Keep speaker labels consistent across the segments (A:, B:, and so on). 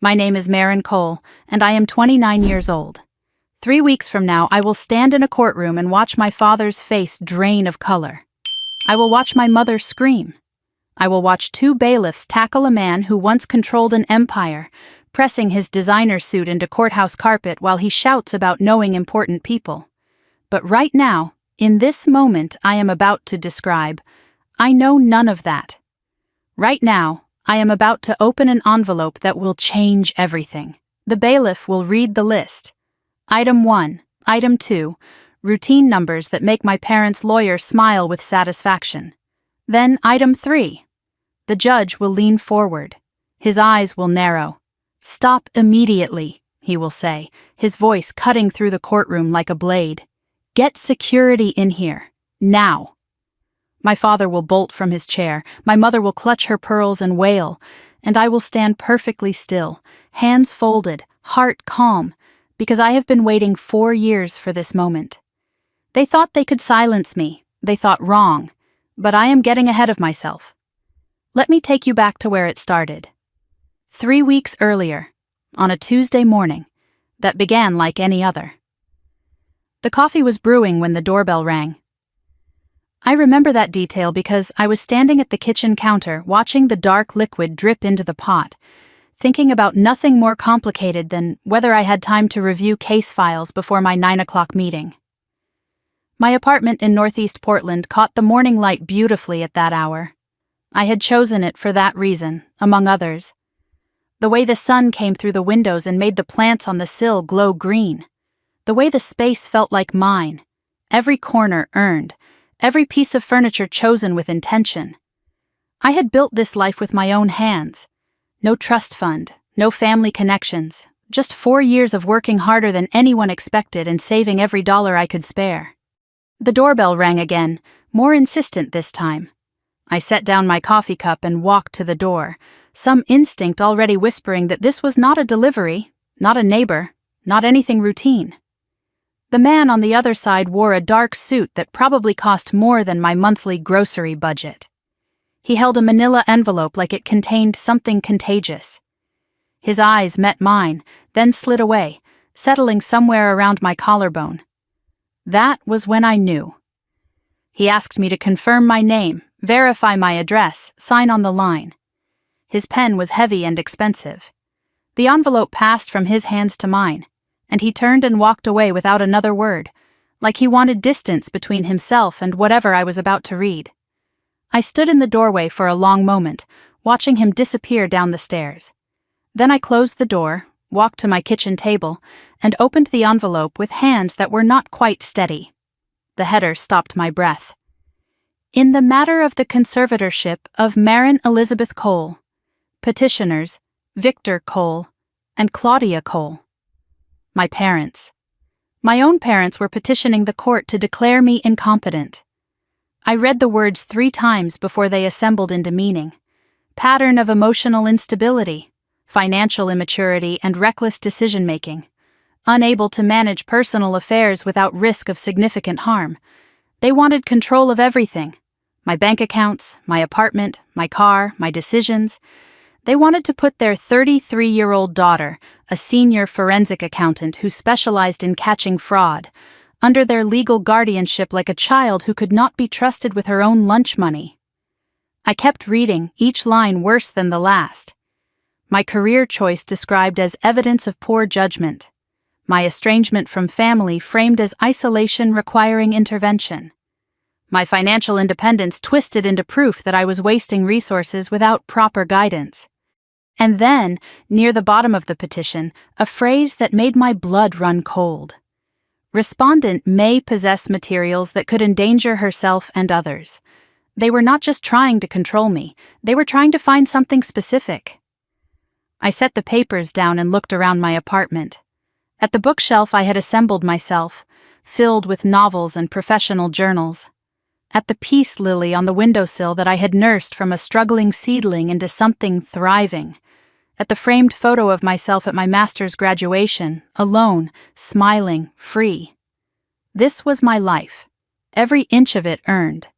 A: My name is Maren Cole, and I am 29 years old. 3 weeks from now, I will stand in a courtroom and watch my father's face drain of color. I will watch my mother scream. I will watch two bailiffs tackle a man who once controlled an empire, pressing his designer suit into courthouse carpet while he shouts about knowing important people. But right now, in this moment I am about to describe, I know none of that. Right now, I am about to open an envelope that will change everything. The bailiff will read the list. Item 1, Item 2, routine numbers that make my parents' lawyer smile with satisfaction. Then Item 3. The judge will lean forward. His eyes will narrow. "Stop immediately," he will say, his voice cutting through the courtroom like a blade. "Get security in here. Now." My father will bolt from his chair, my mother will clutch her pearls and wail, and I will stand perfectly still, hands folded, heart calm, because I have been waiting 4 years for this moment. They thought they could silence me, they thought wrong, but I am getting ahead of myself. Let me take you back to where it started. 3 weeks earlier, on a Tuesday morning, that began like any other. The coffee was brewing when the doorbell rang. I remember that detail because I was standing at the kitchen counter watching the dark liquid drip into the pot, thinking about nothing more complicated than whether I had time to review case files before my 9 o'clock meeting. My apartment in Northeast Portland caught the morning light beautifully at that hour. I had chosen it for that reason, among others. The way the sun came through the windows and made the plants on the sill glow green. The way the space felt like mine, every corner earned, every piece of furniture chosen with intention. I had built this life with my own hands. No trust fund, no family connections, just 4 years of working harder than anyone expected and saving every dollar I could spare. The doorbell rang again, more insistent this time. I set down my coffee cup and walked to the door, some instinct already whispering that this was not a delivery, not a neighbor, not anything routine. The man on the other side wore a dark suit that probably cost more than my monthly grocery budget. He held a manila envelope like it contained something contagious. His eyes met mine, then slid away, settling somewhere around my collarbone. That was when I knew. He asked me to confirm my name, verify my address, sign on the line. His pen was heavy and expensive. The envelope passed from his hands to mine, and he turned and walked away without another word, like he wanted distance between himself and whatever I was about to read. I stood in the doorway for a long moment, watching him disappear down the stairs. Then I closed the door, walked to my kitchen table, and opened the envelope with hands that were not quite steady. The header stopped my breath. In the matter of the conservatorship of Maren Elizabeth Cole, petitioners Victor Cole and Claudia Cole. My parents. My own parents were petitioning the court to declare me incompetent. I read the words 3 times before they assembled into meaning. Pattern of emotional instability, financial immaturity, and reckless decision-making. Unable to manage personal affairs without risk of significant harm. They wanted control of everything. My bank accounts, my apartment, my car, my decisions. They wanted to put their 33-year-old daughter, a senior forensic accountant who specialized in catching fraud, under their legal guardianship like a child who could not be trusted with her own lunch money. I kept reading, each line worse than the last. My career choice described as evidence of poor judgment. My estrangement from family framed as isolation requiring intervention. My financial independence twisted into proof that I was wasting resources without proper guidance. And then, near the bottom of the petition, a phrase that made my blood run cold. Respondent may possess materials that could endanger herself and others. They were not just trying to control me, they were trying to find something specific. I set the papers down and looked around my apartment. At the bookshelf I had assembled myself, filled with novels and professional journals. At the peace lily on the windowsill that I had nursed from a struggling seedling into something thriving. At the framed photo of myself at my master's graduation, alone, smiling, free. This was my life, every inch of it earned.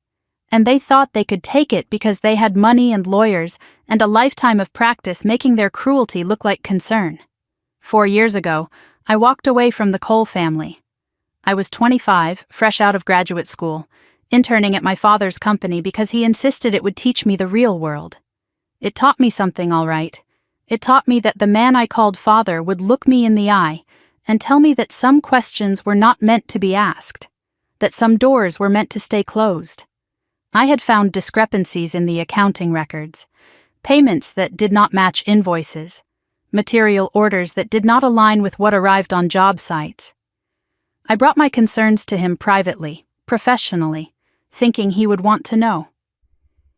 A: And they thought they could take it because they had money and lawyers and a lifetime of practice making their cruelty look like concern. 4 years ago, I walked away from the Cole family. I was 25, fresh out of graduate school, interning at my father's company because he insisted it would teach me the real world. It taught me something, all right. It taught me that the man I called father would look me in the eye and tell me that some questions were not meant to be asked, that some doors were meant to stay closed. I had found discrepancies in the accounting records, payments that did not match invoices, material orders that did not align with what arrived on job sites. I brought my concerns to him privately, professionally, thinking he would want to know.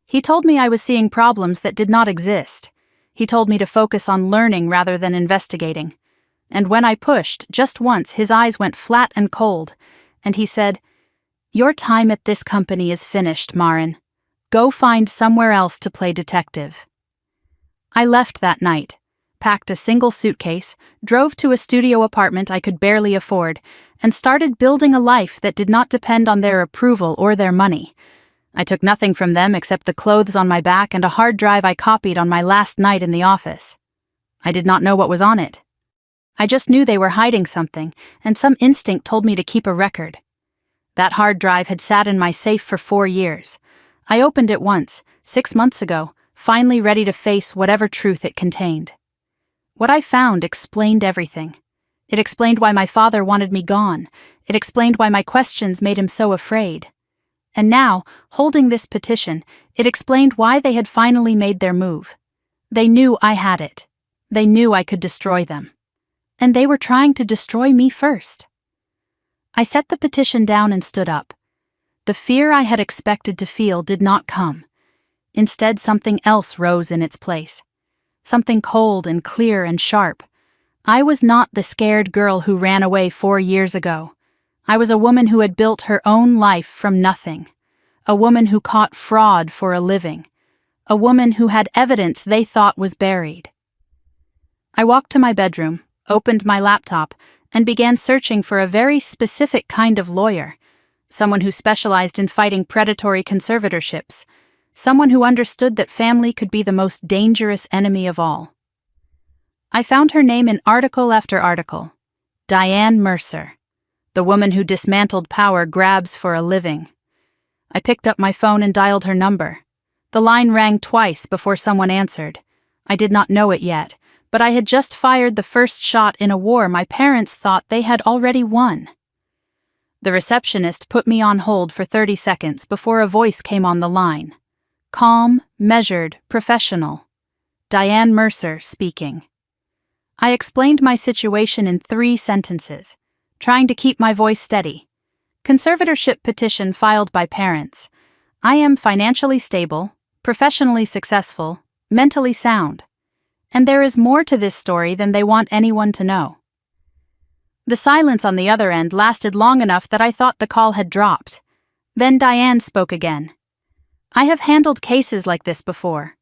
A: He told me I was seeing problems that did not exist. He told me to focus on learning rather than investigating. And when I pushed, just once, his eyes went flat and cold, and he said, "Your time at this company is finished, Maren. Go find somewhere else to play detective." I left that night, packed a single suitcase, drove to a studio apartment I could barely afford, and started building a life that did not depend on their approval or their money. I took nothing from them except the clothes on my back and a hard drive I copied on my last night in the office. I did not know what was on it. I just knew they were hiding something, and some instinct told me to keep a record. That hard drive had sat in my safe for 4 years. I opened it once, 6 months ago, finally ready to face whatever truth it contained. What I found explained everything. It explained why my father wanted me gone. It explained why my questions made him so afraid. And now, holding this petition, it explained why they had finally made their move. They knew I had it. They knew I could destroy them. And they were trying to destroy me first. I set the petition down and stood up. The fear I had expected to feel did not come. Instead, something else rose in its place. Something cold and clear and sharp. I was not the scared girl who ran away 4 years ago. I was a woman who had built her own life from nothing. A woman who caught fraud for a living. A woman who had evidence they thought was buried. I walked to my bedroom, opened my laptop, and began searching for a very specific kind of lawyer. Someone who specialized in fighting predatory conservatorships. Someone who understood that family could be the most dangerous enemy of all. I found her name in article after article. Diane Mercer. The woman who dismantled power grabs for a living. I picked up my phone and dialed her number. The line rang twice before someone answered. I did not know it yet, but I had just fired the first shot in a war my parents thought they had already won. The receptionist put me on hold for 30 seconds before a voice came on the line. Calm, measured, professional. Diane Mercer speaking. I explained my situation in 3 sentences, trying to keep my voice steady. Conservatorship petition filed by parents. I am financially stable, professionally successful, mentally sound. And there is more to this story than they want anyone to know. The silence on the other end lasted long enough that I thought the call had dropped. Then Diane spoke again. I have handled cases like this before.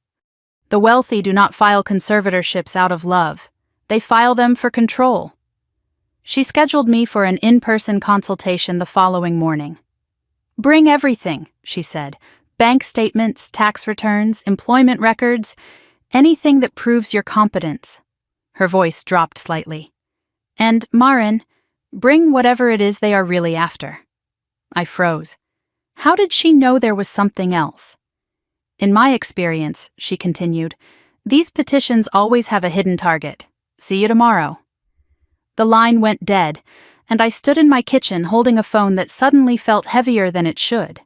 A: The wealthy do not file conservatorships out of love. They file them for control. She scheduled me for an in-person consultation the following morning. Bring everything, she said. Bank statements, tax returns, employment records, anything that proves your competence. Her voice dropped slightly. And, Maren, bring whatever it is they are really after. I froze. How did she know there was something else? In my experience, she continued, these petitions always have a hidden target. See you tomorrow. The line went dead, and I stood in my kitchen holding a phone that suddenly felt heavier than it should.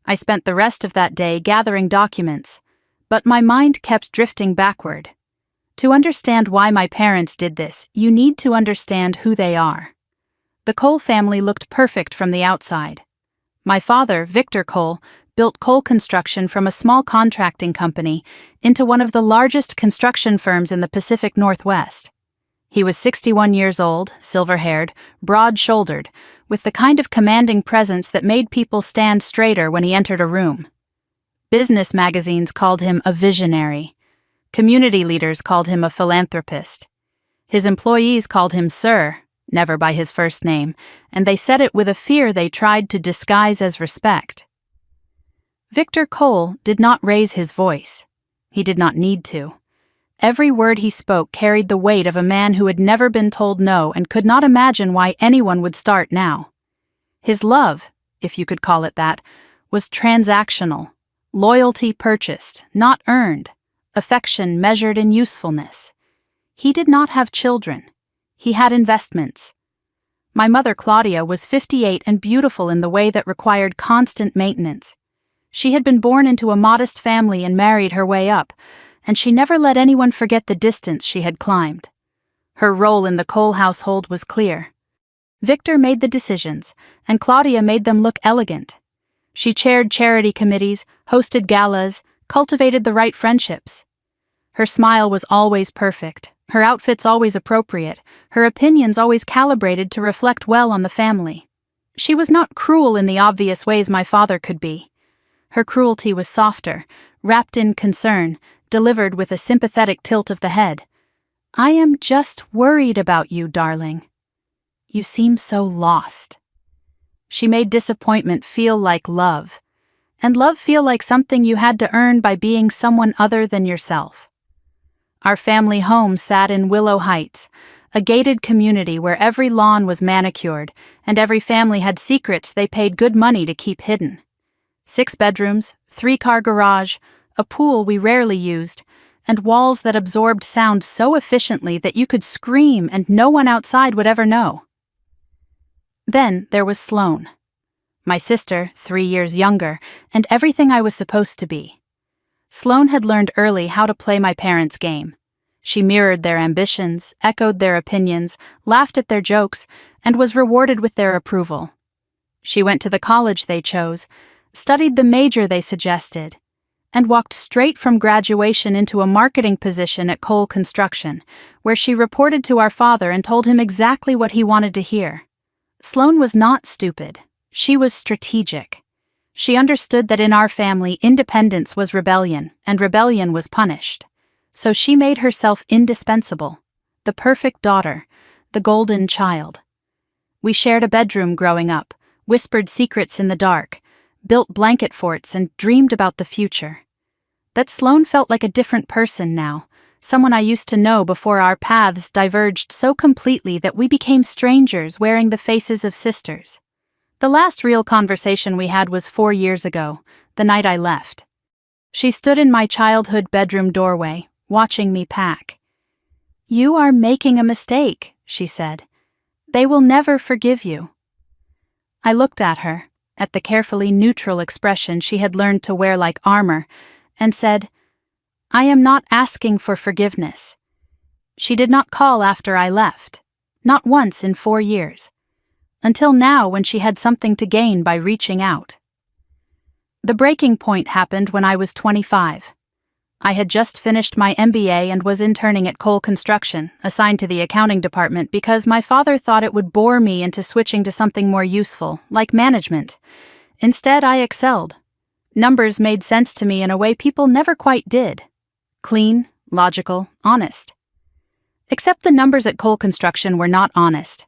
A: I spent the rest of that day gathering documents, but my mind kept drifting backward. To understand why my parents did this, you need to understand who they are. The Cole family looked perfect from the outside. My father, Victor Cole, built Cole Construction from a small contracting company into one of the largest construction firms in the Pacific Northwest. He was 61 years old, silver-haired, broad-shouldered, with the kind of commanding presence that made people stand straighter when he entered a room. Business magazines called him a visionary. Community leaders called him a philanthropist. His employees called him Sir, never by his first name, and they said it with a fear they tried to disguise as respect. Victor Cole did not raise his voice. He did not need to. Every word he spoke carried the weight of a man who had never been told no and could not imagine why anyone would start now. His love, if you could call it that, was transactional, loyalty purchased, not earned, affection measured in usefulness. He did not have children. He had investments. My mother Claudia was 58 and beautiful in the way that required constant maintenance. She had been born into a modest family and married her way up, and she never let anyone forget the distance she had climbed. Her role in the Cole household was clear. Victor made the decisions, and Claudia made them look elegant. She chaired charity committees, hosted galas, cultivated the right friendships. Her smile was always perfect, her outfits always appropriate, her opinions always calibrated to reflect well on the family. She was not cruel in the obvious ways my father could be. Her cruelty was softer, wrapped in concern, delivered with a sympathetic tilt of the head. "I am just worried about you, darling. You seem so lost." She made disappointment feel like love, and love feel like something you had to earn by being someone other than yourself. Our family home sat in Willow Heights, a gated community where every lawn was manicured and every family had secrets they paid good money to keep hidden. 6 bedrooms, 3-car garage, a pool we rarely used, and walls that absorbed sound so efficiently that you could scream and no one outside would ever know. Then there was Sloane, my sister, 3 years younger, and everything I was supposed to be. Sloane had learned early how to play my parents' game. She mirrored their ambitions, echoed their opinions, laughed at their jokes, and was rewarded with their approval. She went to the college they chose, studied the major they suggested, and walked straight from graduation into a marketing position at Cole Construction, where she reported to our father and told him exactly what he wanted to hear. Sloane was not stupid. She was strategic. She understood that in our family, independence was rebellion, and rebellion was punished. So she made herself indispensable, the perfect daughter, the golden child. We shared a bedroom growing up, whispered secrets in the dark, built blanket forts, and dreamed about the future. That Sloane felt like a different person now, someone I used to know before our paths diverged so completely that we became strangers wearing the faces of sisters. The last real conversation we had was 4 years ago, the night I left. She stood in my childhood bedroom doorway, watching me pack. "You are making a mistake," she said. "They will never forgive you." I looked at her, at the carefully neutral expression she had learned to wear like armor, and said, "I am not asking for forgiveness." She did not call after I left, not once in 4 years, until now when she had something to gain by reaching out. The breaking point happened when I was 25. I had just finished my MBA and was interning at Cole Construction, assigned to the accounting department because my father thought it would bore me into switching to something more useful, like management. Instead, I excelled. Numbers made sense to me in a way people never quite did. Clean, logical, honest. Except the numbers at Cole Construction were not honest.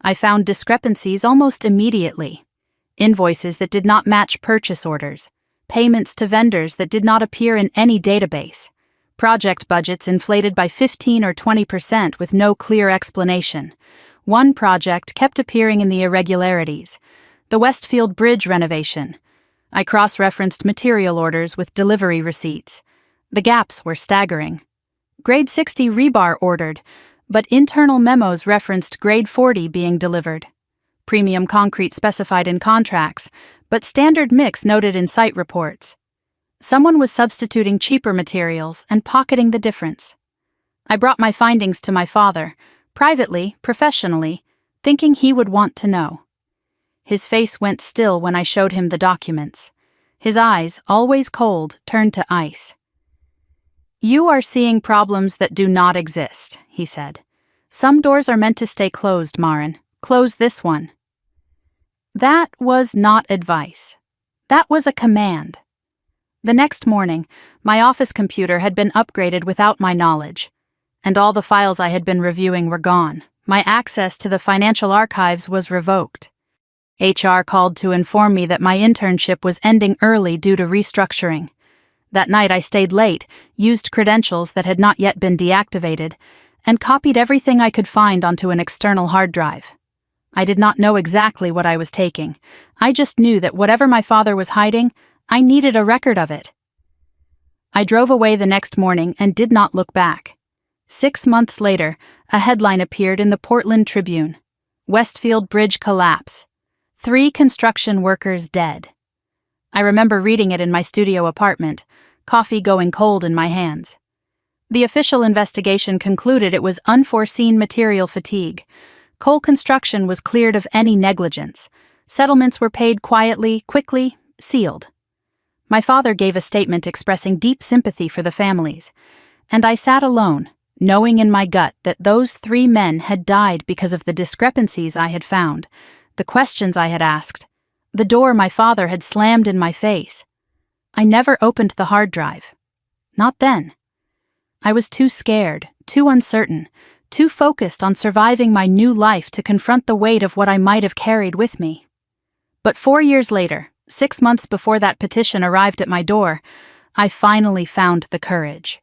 A: I found discrepancies almost immediately. Invoices that did not match purchase orders. Payments to vendors that did not appear in any database. Project budgets inflated by 15 or 20% with no clear explanation. One project kept appearing in the irregularities. The Westfield Bridge renovation. I cross-referenced material orders with delivery receipts. The gaps were staggering. Grade 60 rebar ordered, but internal memos referenced grade 40 being delivered. Premium concrete specified in contracts, but standard mix noted in site reports. Someone was substituting cheaper materials and pocketing the difference. I brought my findings to my father, privately, professionally, thinking he would want to know. His face went still when I showed him the documents. His eyes, always cold, turned to ice. "You are seeing problems that do not exist," he said. "Some doors are meant to stay closed, Maren. Close this one." That was not advice. That was a command. The next morning, my office computer had been upgraded without my knowledge, and all the files I had been reviewing were gone. My access to the financial archives was revoked. HR called to inform me that my internship was ending early due to restructuring. That night I stayed late, used credentials that had not yet been deactivated, and copied everything I could find onto an external hard drive. I did not know exactly what I was taking. I just knew that whatever my father was hiding, I needed a record of it. I drove away the next morning and did not look back. 6 months later, a headline appeared in the Portland Tribune. Westfield Bridge collapse. 3 construction workers dead. I remember reading it in my studio apartment, coffee going cold in my hands. The official investigation concluded it was unforeseen material fatigue. Coal construction was cleared of any negligence. Settlements were paid quietly, quickly, sealed. My father gave a statement expressing deep sympathy for the families, and I sat alone, knowing in my gut that those 3 men had died because of the discrepancies I had found, the questions I had asked, the door my father had slammed in my face. I never opened the hard drive. Not then. I was too scared, too uncertain, too focused on surviving my new life to confront the weight of what I might have carried with me. But 4 years later, 6 months before that petition arrived at my door, I finally found the courage.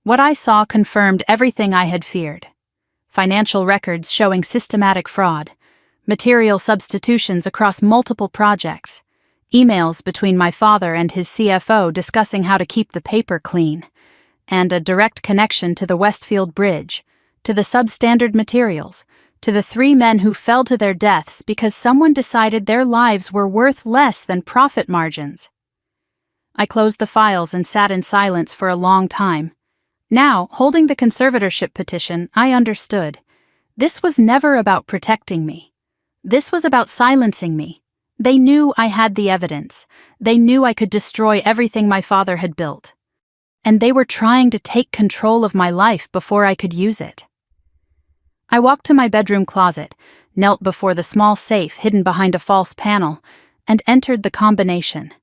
A: What I saw confirmed everything I had feared. Financial records showing systematic fraud, material substitutions across multiple projects, emails between my father and his CFO discussing how to keep the paper clean, and a direct connection to the Westfield Bridge, to the substandard materials, to the 3 men who fell to their deaths because someone decided their lives were worth less than profit margins. I closed the files and sat in silence for a long time. Now, holding the conservatorship petition, I understood. This was never about protecting me. This was about silencing me. They knew I had the evidence. They knew I could destroy everything my father had built. And they were trying to take control of my life before I could use it. I walked to my bedroom closet, knelt before the small safe hidden behind a false panel, and entered the combination.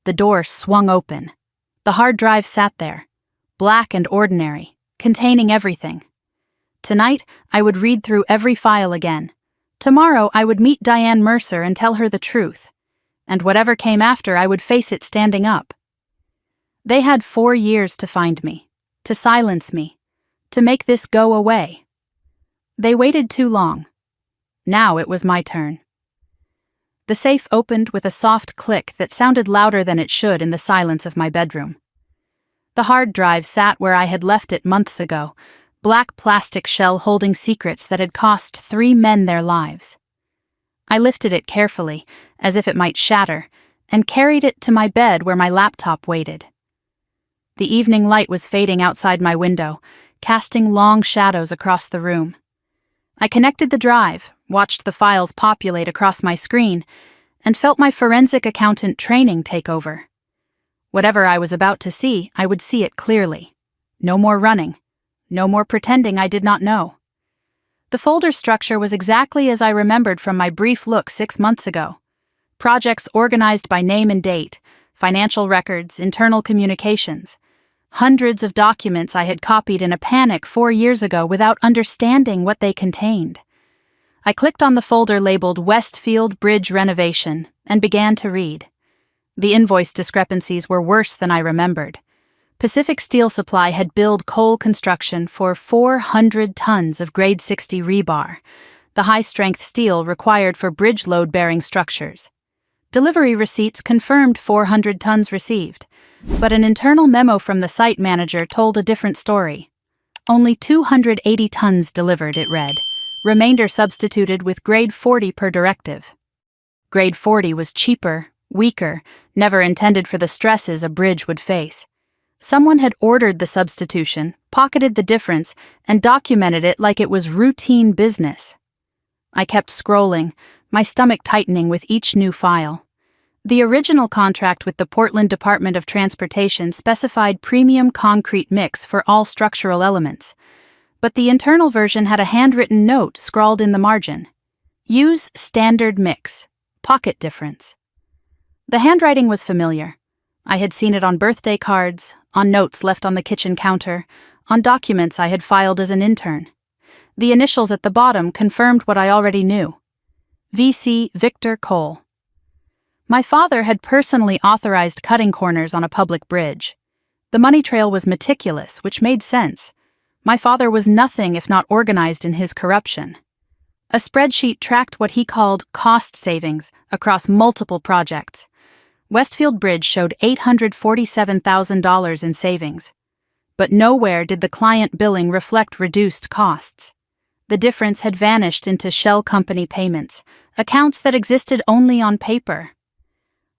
A: The door swung open. The hard drive sat there, black and ordinary, containing everything. Tonight, I would read through every file again. Tomorrow, I would meet Diane Mercer and tell her the truth. And whatever came after, I would face it standing up. They had 4 years to find me, to silence me, to make this go away. They waited too long. Now it was my turn. The safe opened with a soft click that sounded louder than it should in the silence of my bedroom. The hard drive sat where I had left it months ago, black plastic shell holding secrets that had cost 3 men their lives. I lifted it carefully, as if it might shatter, and carried it to my bed where my laptop waited. The evening light was fading outside my window, casting long shadows across the room. I connected the drive, watched the files populate across my screen, and felt my forensic accountant training take over. Whatever I was about to see, I would see it clearly. No more running. No more pretending I did not know. The folder structure was exactly as I remembered from my brief look 6 months ago. Projects organized by name and date, financial records, internal communications. Hundreds of documents I had copied in a panic 4 years ago without understanding what they contained. I clicked on the folder labeled Westfield Bridge Renovation and began to read. The invoice discrepancies were worse than I remembered. Pacific Steel Supply had billed coal construction for 400 tons of grade 60 rebar, the high-strength steel required for bridge load-bearing structures. Delivery receipts confirmed 400 tons received, but an internal memo from the site manager told a different story. Only 280 tons delivered, it read, remainder substituted with grade 40 per directive. Grade 40 was cheaper, weaker, never intended for the stresses a bridge would face. Someone had ordered the substitution, pocketed the difference, and documented it like it was routine business. I kept scrolling, my stomach tightening with each new file. The original contract with the Portland Department of Transportation specified premium concrete mix for all structural elements, but the internal version had a handwritten note scrawled in the margin. Use standard mix, pocket difference. The handwriting was familiar. I had seen it on birthday cards, on notes left on the kitchen counter, on documents I had filed as an intern. The initials at the bottom confirmed what I already knew. VC Victor Cole. My father had personally authorized cutting corners on a public bridge. The money trail was meticulous, which made sense. My father was nothing if not organized in his corruption. A spreadsheet tracked what he called cost savings across multiple projects. Westfield Bridge showed $847,000 in savings. But nowhere did the client billing reflect reduced costs. The difference had vanished into shell company payments, accounts that existed only on paper.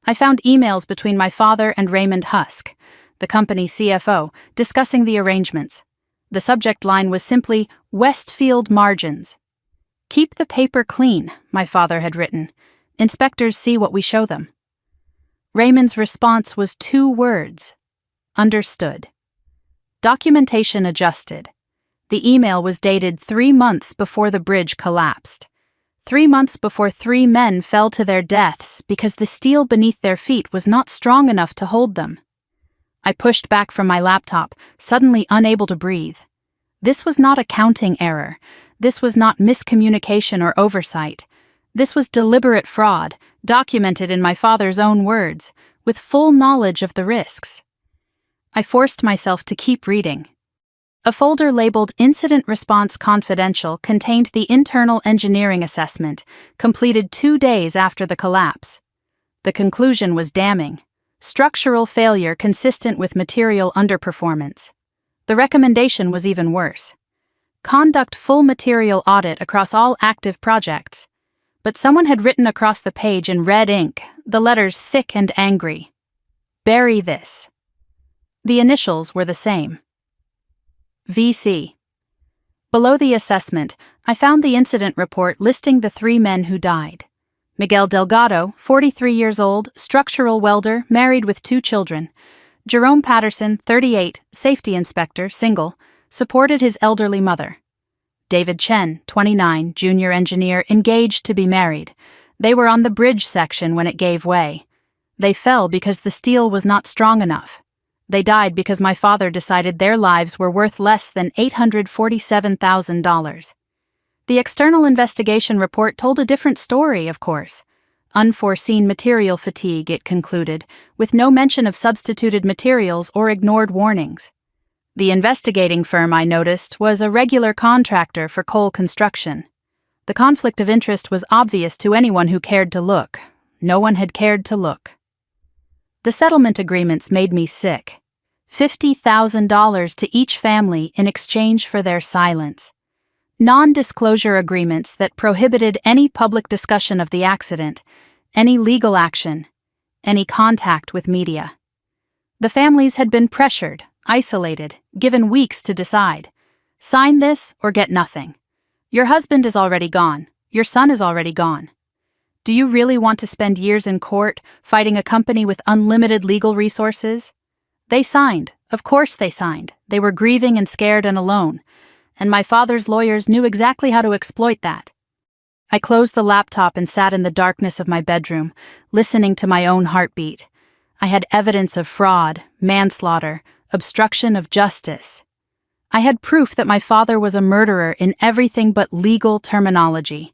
A: I found emails between my father and Raymond Husk, the company CFO, discussing the arrangements. The subject line was simply, Westfield margins. Keep the paper clean, my father had written. Inspectors see what we show them. Raymond's response was 2 words. Understood. Documentation adjusted. The email was dated 3 months before the bridge collapsed. 3 months before 3 men fell to their deaths because the steel beneath their feet was not strong enough to hold them. I pushed back from my laptop, suddenly unable to breathe. This was not accounting error. This was not miscommunication or oversight. This was deliberate fraud, documented in my father's own words, with full knowledge of the risks. I forced myself to keep reading. A folder labeled Incident Response Confidential contained the internal engineering assessment, completed 2 days after the collapse. The conclusion was damning. Structural failure consistent with material underperformance. The recommendation was even worse. Conduct full material audit across all active projects. But someone had written across the page in red ink, the letters thick and angry. Bury this. The initials were the same. VC. Below the assessment, I found the incident report listing the 3 men who died. Miguel Delgado, 43 years old, structural welder, married with 2 children. Jerome Patterson, 38, safety inspector, single, supported his elderly mother. David Chen, 29, junior engineer, engaged to be married. They were on the bridge section when it gave way. They fell because the steel was not strong enough. They died because my father decided their lives were worth less than $847,000. The external investigation report told a different story, of course. Unforeseen material fatigue, it concluded, with no mention of substituted materials or ignored warnings. The investigating firm, I noticed, was a regular contractor for coal construction. The conflict of interest was obvious to anyone who cared to look. No one had cared to look. The settlement agreements made me sick. $50,000 to each family in exchange for their silence. Non-disclosure agreements that prohibited any public discussion of the accident, any legal action, any contact with media. The families had been pressured, isolated, given weeks to decide. Sign this or get nothing. Your husband is already gone. Your son is already gone. Do you really want to spend years in court fighting a company with unlimited legal resources? They signed. Of course they signed. They were grieving and scared and alone. And my father's lawyers knew exactly how to exploit that. I closed the laptop and sat in the darkness of my bedroom, listening to my own heartbeat. I had evidence of fraud, manslaughter, obstruction of justice. I had proof that my father was a murderer in everything but legal terminology.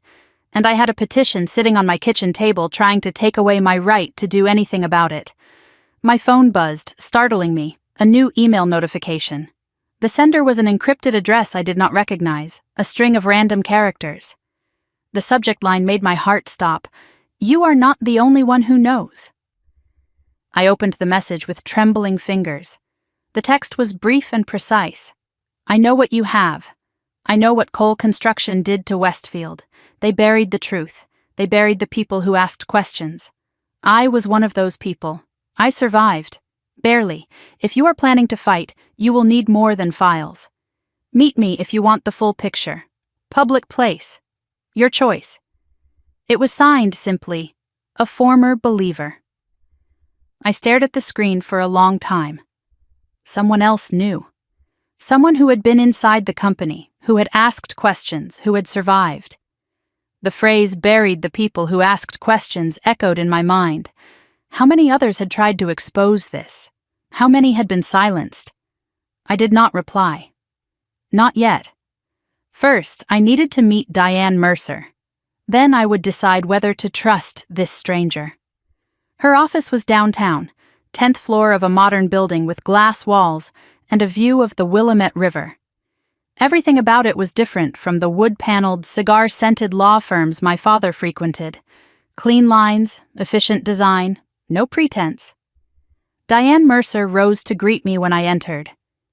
A: And I had a petition sitting on my kitchen table trying to take away my right to do anything about it. My phone buzzed, startling me, a new email notification. The sender was an encrypted address I did not recognize, a string of random characters. The subject line made my heart stop. You are not the only one who knows. I opened the message with trembling fingers. The text was brief and precise. I know what you have. I know what coal construction did to Westfield. They buried the truth. They buried the people who asked questions. I was one of those people. I survived. Barely. If you are planning to fight, you will need more than files. Meet me if you want the full picture. Public place. Your choice. It was signed simply, a former believer. I stared at the screen for a long time. Someone else knew. Someone who had been inside the company, who had asked questions, who had survived. The phrase buried the people who asked questions echoed in my mind. How many others had tried to expose this? How many had been silenced? I did not reply. Not yet. First, I needed to meet Diane Mercer. Then I would decide whether to trust this stranger. Her office was downtown, 10th floor of a modern building with glass walls and a view of the Willamette River. Everything about it was different from the wood-paneled, cigar-scented law firms my father frequented. Clean lines, efficient design, no pretense. Diane Mercer rose to greet me when I entered.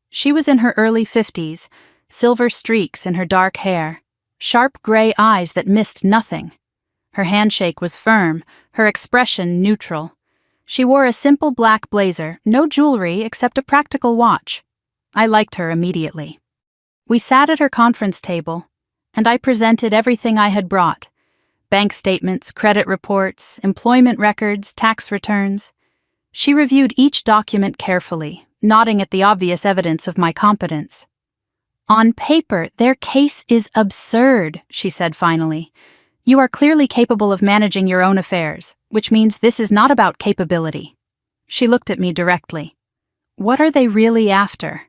A: She was in her early 50s, silver streaks in her dark hair, sharp gray eyes that missed nothing. Her handshake was firm, her expression neutral. She wore a simple black blazer, no jewelry except a practical watch. I liked her immediately. We sat at her conference table, and I presented everything I had brought: bank statements, credit reports, employment records, tax returns. She reviewed each document carefully, nodding at the obvious evidence of my competence. "On paper, their case is absurd," she said finally. "You are clearly capable of managing your own affairs, which means this is not about capability." She looked at me directly. "What are they really after?"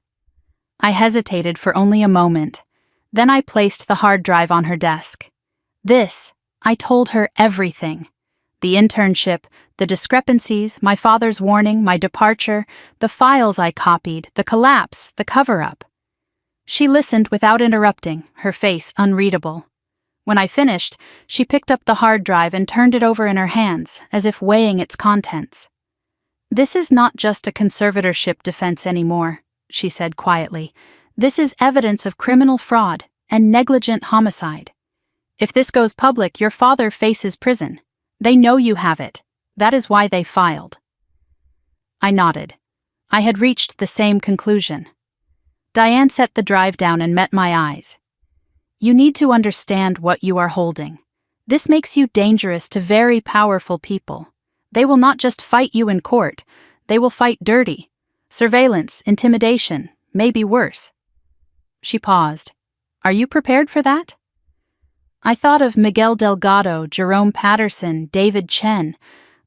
A: I hesitated for only a moment. Then I placed the hard drive on her desk. I told her everything. The internship, the discrepancies, my father's warning, my departure, the files I copied, the collapse, the cover-up. She listened without interrupting, her face unreadable. When I finished, she picked up the hard drive and turned it over in her hands, as if weighing its contents. "This is not just a conservatorship defense anymore," she said quietly. "This is evidence of criminal fraud and negligent homicide. If this goes public, your father faces prison. They know you have it. That is why they filed." I nodded. I had reached the same conclusion. Diane set the drive down and met my eyes. "You need to understand what you are holding. This makes you dangerous to very powerful people. They will not just fight you in court, they will fight dirty. Surveillance, intimidation, maybe worse." She paused. "Are you prepared for that?" I thought of Miguel Delgado, Jerome Patterson, David Chen.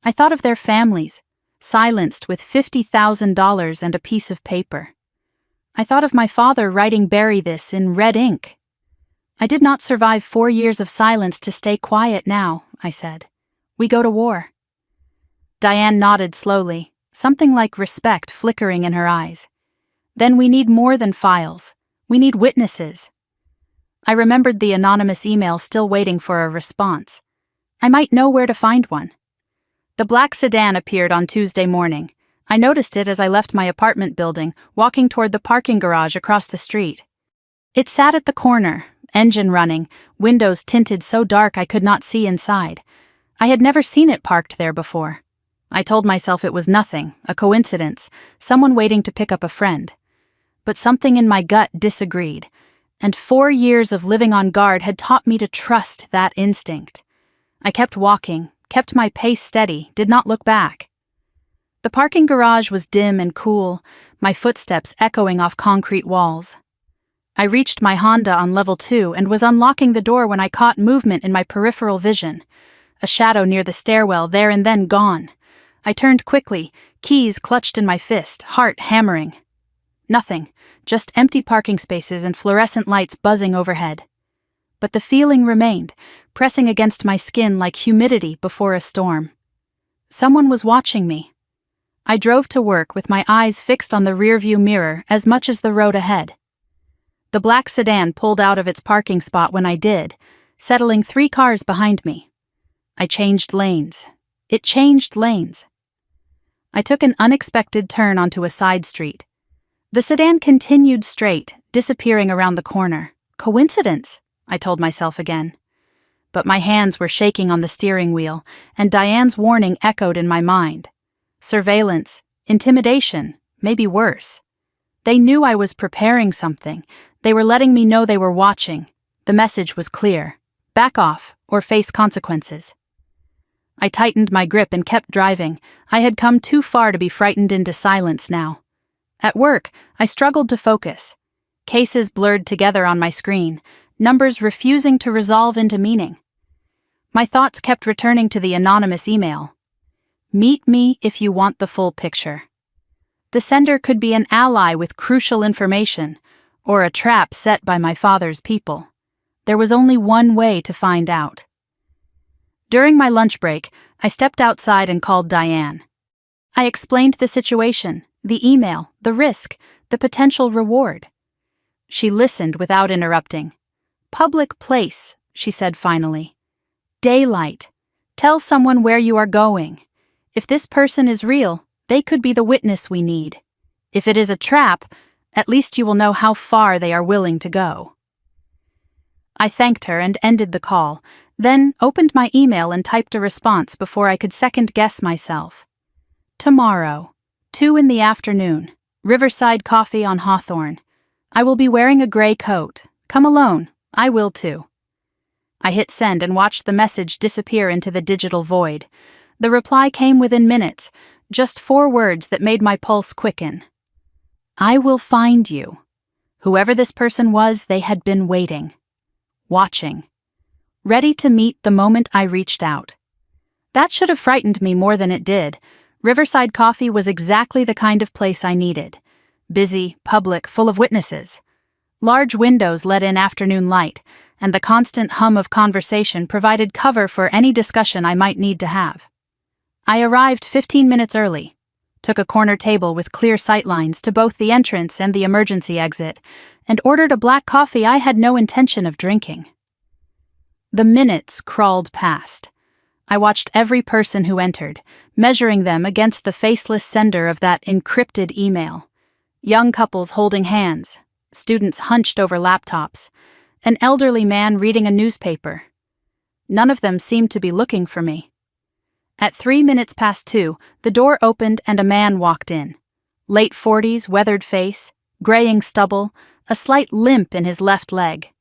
A: I thought of their families, silenced with $50,000 and a piece of paper. I thought of my father writing "Bury this" in red ink. "I did not survive 4 years of silence to stay quiet now," I said. "We go to war." Diane nodded slowly, something like respect flickering in her eyes. "Then we need more than files. We need witnesses." I remembered the anonymous email still waiting for a response. I might know where to find one. The black sedan appeared on Tuesday morning. I noticed it as I left my apartment building, walking toward the parking garage across the street. It sat at the corner, engine running, windows tinted so dark I could not see inside. I had never seen it parked there before. I told myself it was nothing, a coincidence, someone waiting to pick up a friend. But something in my gut disagreed, and 4 years of living on guard had taught me to trust that instinct. I kept walking, kept my pace steady, did not look back. The parking garage was dim and cool, my footsteps echoing off concrete walls. I reached my Honda on level 2 and was unlocking the door when I caught movement in my peripheral vision. A shadow near the stairwell, there and then gone. I turned quickly, keys clutched in my fist, heart hammering. Nothing, just empty parking spaces and fluorescent lights buzzing overhead. But the feeling remained, pressing against my skin like humidity before a storm. Someone was watching me. I drove to work with my eyes fixed on the rearview mirror as much as the road ahead. The black sedan pulled out of its parking spot when I did, settling 3 cars behind me. I changed lanes. It changed lanes. I took an unexpected turn onto a side street. The sedan continued straight, disappearing around the corner. Coincidence, I told myself again. But my hands were shaking on the steering wheel, and Diane's warning echoed in my mind. Surveillance, intimidation, maybe worse. They knew I was preparing something. They were letting me know they were watching. The message was clear. Back off, or face consequences. I tightened my grip and kept driving. I had come too far to be frightened into silence now. At work, I struggled to focus. Cases blurred together on my screen, numbers refusing to resolve into meaning. My thoughts kept returning to the anonymous email. Meet me if you want the full picture. The sender could be an ally with crucial information, or a trap set by my father's people. There was only one way to find out. During my lunch break, I stepped outside and called Diane. I explained the situation, the email, the risk, the potential reward. She listened without interrupting. "Public place," she said finally. "Daylight. Tell someone where you are going. If this person is real, they could be the witness we need. If it is a trap, at least you will know how far they are willing to go." I thanked her and ended the call, then opened my email and typed a response before I could second-guess myself. "Tomorrow, 2 in the afternoon, Riverside Coffee on Hawthorne. I will be wearing a gray coat. Come alone. I will too." I hit send and watched the message disappear into the digital void. The reply came within minutes, just 4 words that made my pulse quicken. "I will find you." Whoever this person was, they had been waiting. Watching. Ready to meet the moment I reached out. That should have frightened me more than it did. Riverside Coffee was exactly the kind of place I needed. Busy, public, full of witnesses. Large windows let in afternoon light, and the constant hum of conversation provided cover for any discussion I might need to have. I arrived 15 minutes early, took a corner table with clear sightlines to both the entrance and the emergency exit, and ordered a black coffee I had no intention of drinking. The minutes crawled past. I watched every person who entered, measuring them against the faceless sender of that encrypted email. Young couples holding hands, students hunched over laptops, an elderly man reading a newspaper. None of them seemed to be looking for me. At 2:03, the door opened and a man walked in. Late 40s, weathered face, graying stubble, a slight limp in his left leg.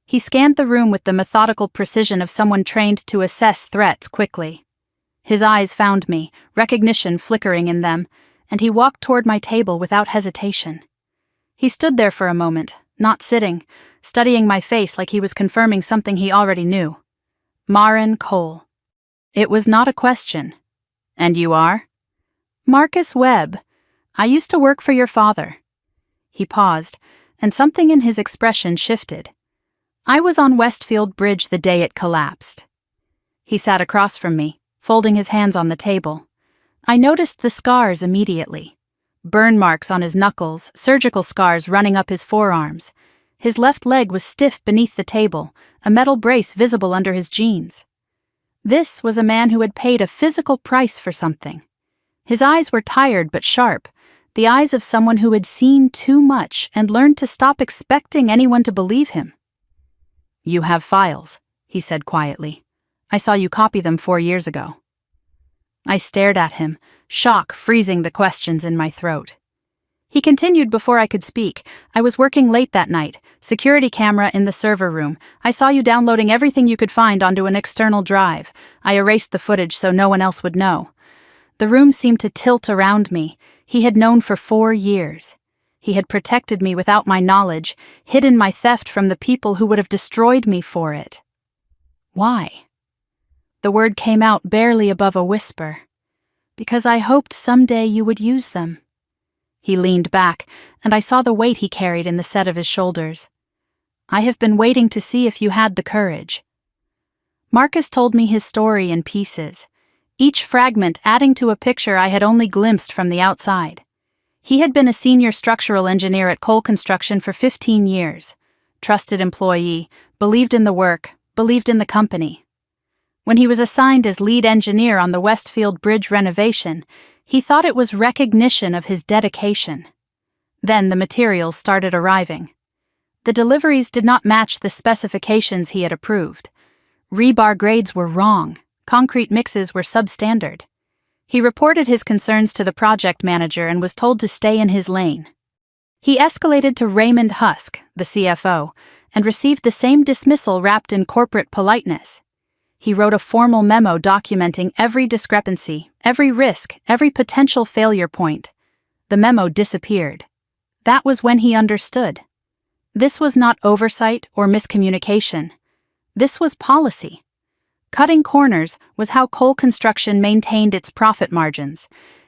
A: He scanned the room with the methodical precision of someone trained to assess threats quickly. His eyes found me, recognition flickering in them, and he walked toward my table without hesitation. He stood there for a moment, not sitting, studying my face like he was confirming something he already knew. Maren Cole. It was not a question. "And you are?" "Marcus Webb. I used to work for your father." He paused, and something in his expression shifted. "I was on Westfield Bridge the day it collapsed." He sat across from me, folding his hands on the table. I noticed the scars immediately. Burn marks on his knuckles, surgical scars running up his forearms. His left leg was stiff beneath the table, a metal brace visible under his jeans. This was a man who had paid a physical price for something. His eyes were tired but sharp, the eyes of someone who had seen too much and learned to stop expecting anyone to believe him. "You have files," he said quietly. "I saw you copy them 4 years ago." I stared at him, shock freezing the questions in my throat. He continued before I could speak. "I was working late that night. Security camera in the server room. I saw you downloading everything you could find onto an external drive. I erased the footage so no one else would know." The room seemed to tilt around me. He had known for 4 years. He had protected me without my knowledge, hidden my theft from the people who would have destroyed me for it. Why? The word came out barely above a whisper. "Because I hoped someday you would use them." He leaned back, and I saw the weight he carried in the set of his shoulders. "I have been waiting to see if you had the courage." Marcus told me his story in pieces, each fragment adding to a picture I had only glimpsed from the outside. He had been a senior structural engineer at Cole Construction for 15 years. Trusted employee, believed in the work, believed in the company. When he was assigned as lead engineer on the Westfield Bridge renovation, he thought it was recognition of his dedication. Then the materials started arriving. The deliveries did not match the specifications he had approved. Rebar grades were wrong. Concrete mixes were substandard. He reported his concerns to the project manager and was told to stay in his lane. He escalated to Raymond Husk, the CFO, and received the same dismissal wrapped in corporate politeness. He wrote a formal memo documenting every discrepancy, every risk, every potential failure point. The memo disappeared. That was when he understood. This was not oversight or miscommunication. This was policy. Cutting corners was how Cole Construction maintained its profit margins,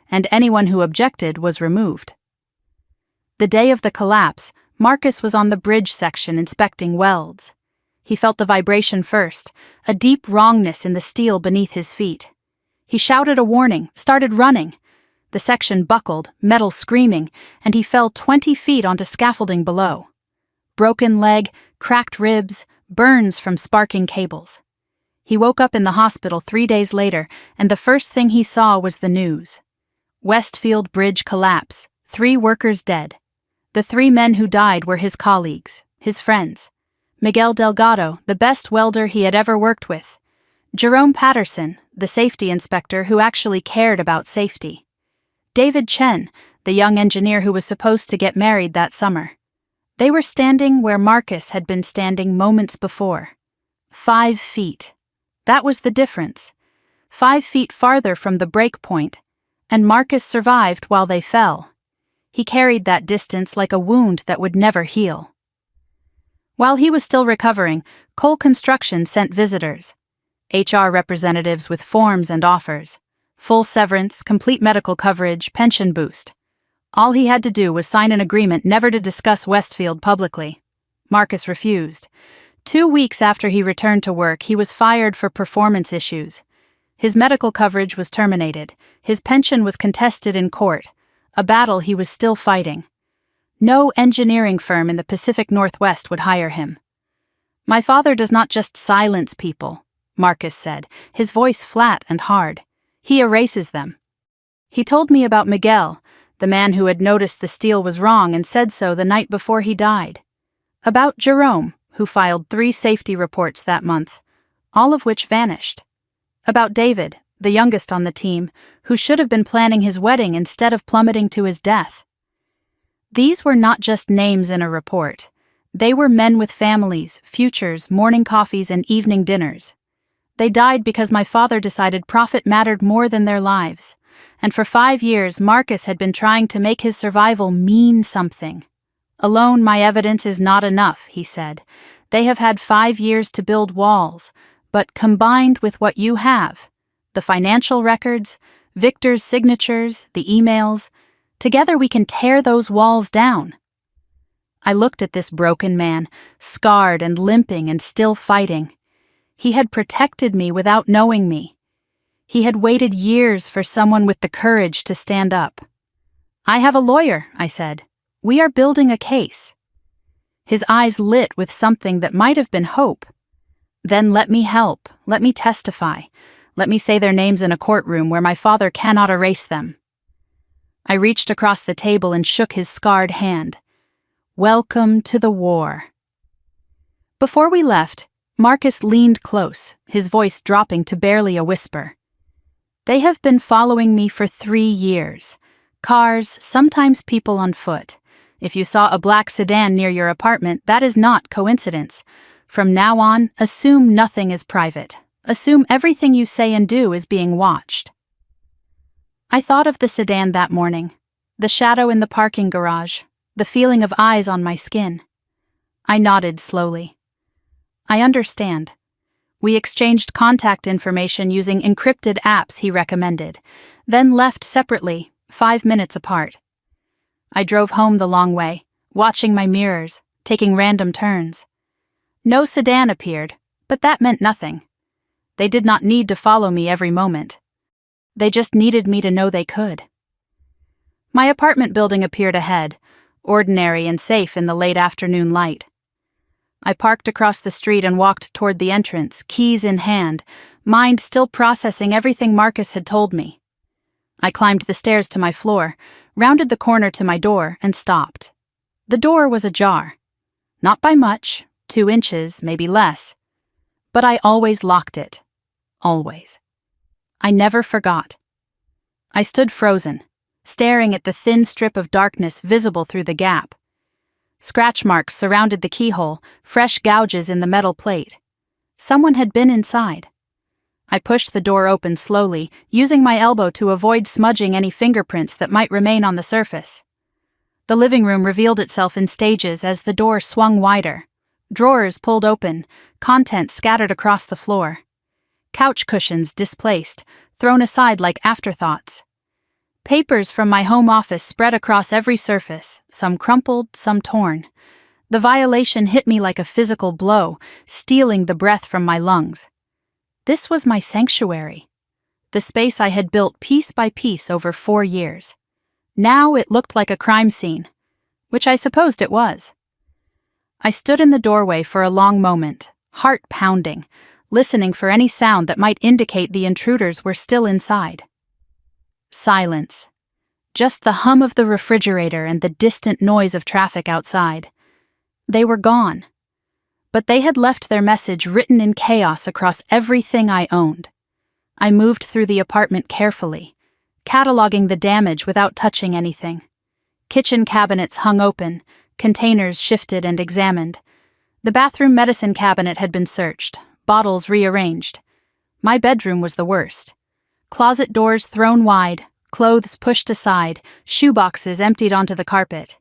A: and anyone who objected was removed. The day of the collapse, Marcus was on the bridge section inspecting welds. He felt the vibration first, a deep wrongness in the steel beneath his feet. He shouted a warning, started running. The section buckled, metal screaming, and he fell 20 feet onto scaffolding below. Broken leg, cracked ribs, burns from sparking cables. He woke up in the hospital 3 days later, and the first thing he saw was the news. Westfield Bridge collapse, 3 workers dead. The 3 men who died were his colleagues, his friends. Miguel Delgado, the best welder he had ever worked with. Jerome Patterson, the safety inspector who actually cared about safety. David Chen, the young engineer who was supposed to get married that summer. They were standing where Marcus had been standing moments before. 5 feet. That was the difference. 5 feet farther from the break point, and Marcus survived while they fell. He carried that distance like a wound that would never heal. While he was still recovering, Cole Construction sent visitors. HR representatives with forms and offers. Full severance, complete medical coverage, pension boost. All he had to do was sign an agreement never to discuss Westfield publicly. Marcus refused. 2 weeks after he returned to work, he was fired for performance issues. His medical coverage was terminated. His pension was contested in court, a battle he was still fighting. No engineering firm in the Pacific Northwest would hire him. "My father does not just silence people," Marcus said, his voice flat and hard. "He erases them." He told me about Miguel, the man who had noticed the steel was wrong and said so the night before he died. About Jerome, who filed 3 safety reports that month, all of which vanished. About David, the youngest on the team, who should have been planning his wedding instead of plummeting to his death. These were not just names in a report. They were men with families, futures, morning coffees, and evening dinners. They died because my father decided profit mattered more than their lives. And for 5 years, Marcus had been trying to make his survival mean something. "Alone, my evidence is not enough," he said. "They have had 5 years to build walls, but combined with what you have, the financial records, Victor's signatures, the emails, together we can tear those walls down." I looked at this broken man, scarred and limping and still fighting. He had protected me without knowing me. He had waited years for someone with the courage to stand up. "I have a lawyer," I said. "We are building a case." His eyes lit with something that might have been hope. "Then let me help, let me testify, let me say their names in a courtroom where my father cannot erase them." I reached across the table and shook his scarred hand. "Welcome to the war." Before we left, Marcus leaned close, his voice dropping to barely a whisper. "They have been following me for 3 years. Cars, sometimes people on foot. If you saw a black sedan near your apartment, that is not coincidence. From now on, assume nothing is private. Assume everything you say and do is being watched." I thought of the sedan that morning, the shadow in the parking garage, the feeling of eyes on my skin. I nodded slowly. "I understand." We exchanged contact information using encrypted apps he recommended, then left separately, 5 minutes apart. I drove home the long way, watching my mirrors, taking random turns. No sedan appeared, but that meant nothing. They did not need to follow me every moment. They just needed me to know they could. My apartment building appeared ahead, ordinary and safe in the late afternoon light. I parked across the street and walked toward the entrance, keys in hand, mind still processing everything Marcus had told me. I climbed the stairs to my floor, rounded the corner to my door, and stopped. The door was ajar. Not by much, 2 inches, maybe less. But I always locked it. Always. I never forgot. I stood frozen, staring at the thin strip of darkness visible through the gap. Scratch marks surrounded the keyhole, fresh gouges in the metal plate. Someone had been inside. I pushed the door open slowly, using my elbow to avoid smudging any fingerprints that might remain on the surface. The living room revealed itself in stages as the door swung wider. Drawers pulled open, contents scattered across the floor. Couch cushions displaced, thrown aside like afterthoughts. Papers from my home office spread across every surface, some crumpled, some torn. The violation hit me like a physical blow, stealing the breath from my lungs. This was my sanctuary, the space I had built piece by piece over 4 years. Now it looked like a crime scene, which I supposed it was. I stood in the doorway for a long moment, heart pounding, listening for any sound that might indicate the intruders were still inside. Silence. Just the hum of the refrigerator and the distant noise of traffic outside. They were gone. But they had left their message written in chaos across everything I owned. I moved through the apartment carefully, cataloging the damage without touching anything. Kitchen cabinets hung open, containers shifted and examined. The bathroom medicine cabinet had been searched, bottles rearranged. My bedroom was the worst. Closet doors thrown wide, clothes pushed aside, shoeboxes emptied onto the carpet.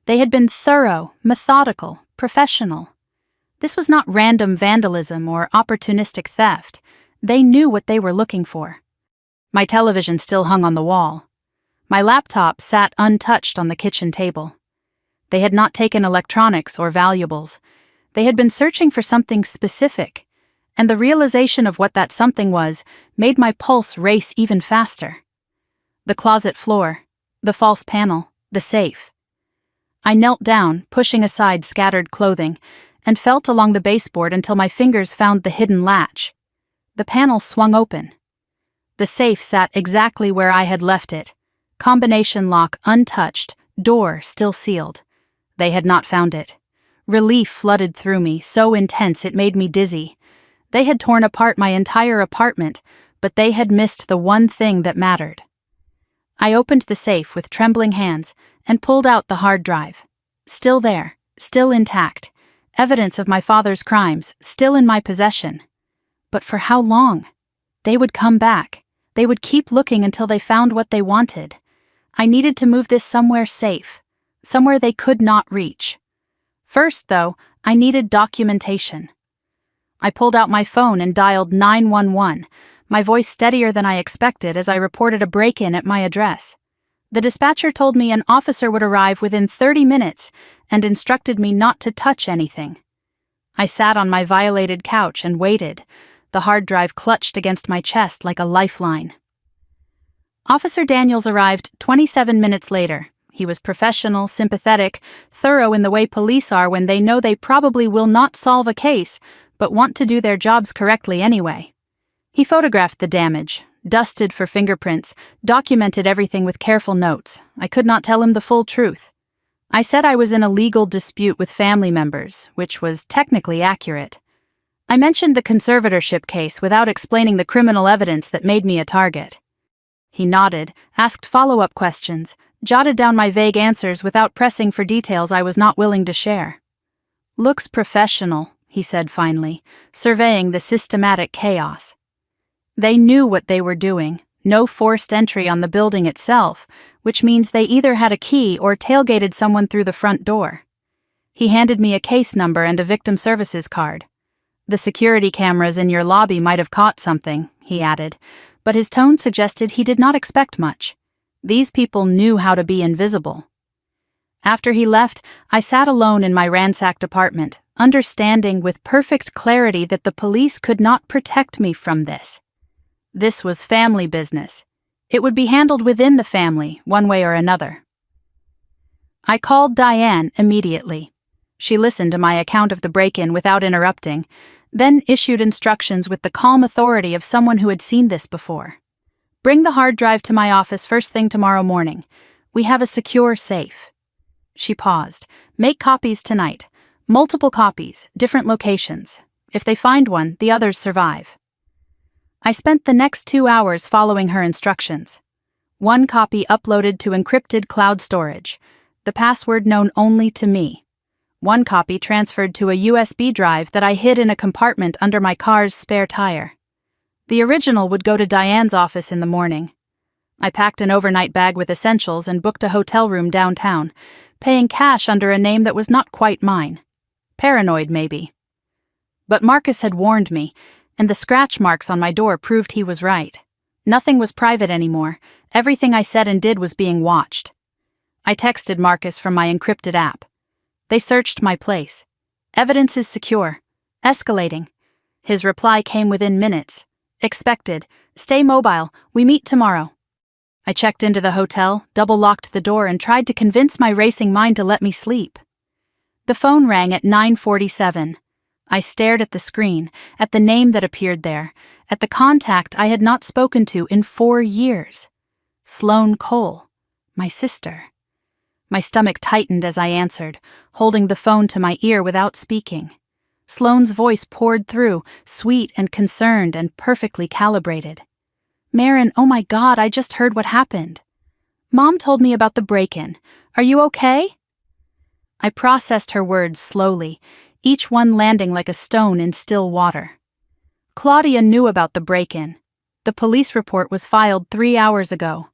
A: They had been thorough, methodical, professional. This was not random vandalism or opportunistic theft. They knew what they were looking for. My television still hung on the wall. My laptop sat untouched on the kitchen table. They had not taken electronics or valuables. They had been searching for something specific, and the realization of what that something was made my pulse race even faster. The closet floor, the false panel, the safe. I knelt down, pushing aside scattered clothing, and felt along the baseboard until my fingers found the hidden latch. The panel swung open. The safe sat exactly where I had left it, combination lock untouched, door still sealed. They had not found it. Relief flooded through me, so intense it made me dizzy. They had torn apart my entire apartment, but they had missed the one thing that mattered. I opened the safe with trembling hands and pulled out the hard drive. Still there, still intact. Evidence of my father's crimes, still in my possession. But for how long? They would come back. They would keep looking until they found what they wanted. I needed to move this somewhere safe, somewhere they could not reach. First, though, I needed documentation. I pulled out my phone and dialed 911, my voice steadier than I expected as I reported a break-in at my address. The dispatcher told me an officer would arrive within 30 minutes and instructed me not to touch anything. I sat on my violated couch and waited, the hard drive clutched against my chest like a lifeline. Officer Daniels arrived 27 minutes later. He was professional, sympathetic, thorough in the way police are when they know they probably will not solve a case, but want to do their jobs correctly anyway. He photographed the damage, dusted for fingerprints, documented everything with careful notes. I could not tell him the full truth. I said I was in a legal dispute with family members, which was technically accurate. I mentioned the conservatorship case without explaining the criminal evidence that made me a target. He nodded, asked follow-up questions, jotted down my vague answers without pressing for details I was not willing to share. "Looks professional," he said finally, surveying the systematic chaos. They knew what they were doing, no forced entry on the building itself, which means they either had a key or tailgated someone through the front door. He handed me a case number and a victim services card. "The security cameras in your lobby might have caught something," he added, but his tone suggested he did not expect much. These people knew how to be invisible. After he left, I sat alone in my ransacked apartment, understanding with perfect clarity that the police could not protect me from this. This was family business. It would be handled within the family, one way or another. I called Diane immediately. She listened to my account of the break-in without interrupting, then issued instructions with the calm authority of someone who had seen this before. "Bring the hard drive to my office first thing tomorrow morning. We have a secure safe." She paused. "Make copies tonight. Multiple copies, different locations. If they find one, the others survive." I spent the next 2 hours following her instructions. One copy uploaded to encrypted cloud storage, the password known only to me. One copy transferred to a USB drive that I hid in a compartment under my car's spare tire. The original would go to Diane's office in the morning. I packed an overnight bag with essentials and booked a hotel room downtown, paying cash under a name that was not quite mine. Paranoid, maybe. But Marcus had warned me, and the scratch marks on my door proved he was right. Nothing was private anymore. Everything I said and did was being watched. I texted Marcus from my encrypted app. They searched my place. Evidence is secure. Escalating. His reply came within minutes. Expected. Stay mobile. We meet tomorrow. I checked into the hotel, double-locked the door, and tried to convince my racing mind to let me sleep. The phone rang at 9:47. I stared at the screen, at the name that appeared there, at the contact I had not spoken to in 4 years. Sloane Cole, my sister. My stomach tightened as I answered, holding the phone to my ear without speaking. Sloane's voice poured through, sweet and concerned and perfectly calibrated. "Marin, oh my God, I just heard what happened. Mom told me about the break-in. Are you okay?" I processed her words slowly, each one landing like a stone in still water. Claudia knew about the break-in. The police report was filed 3 hours ago.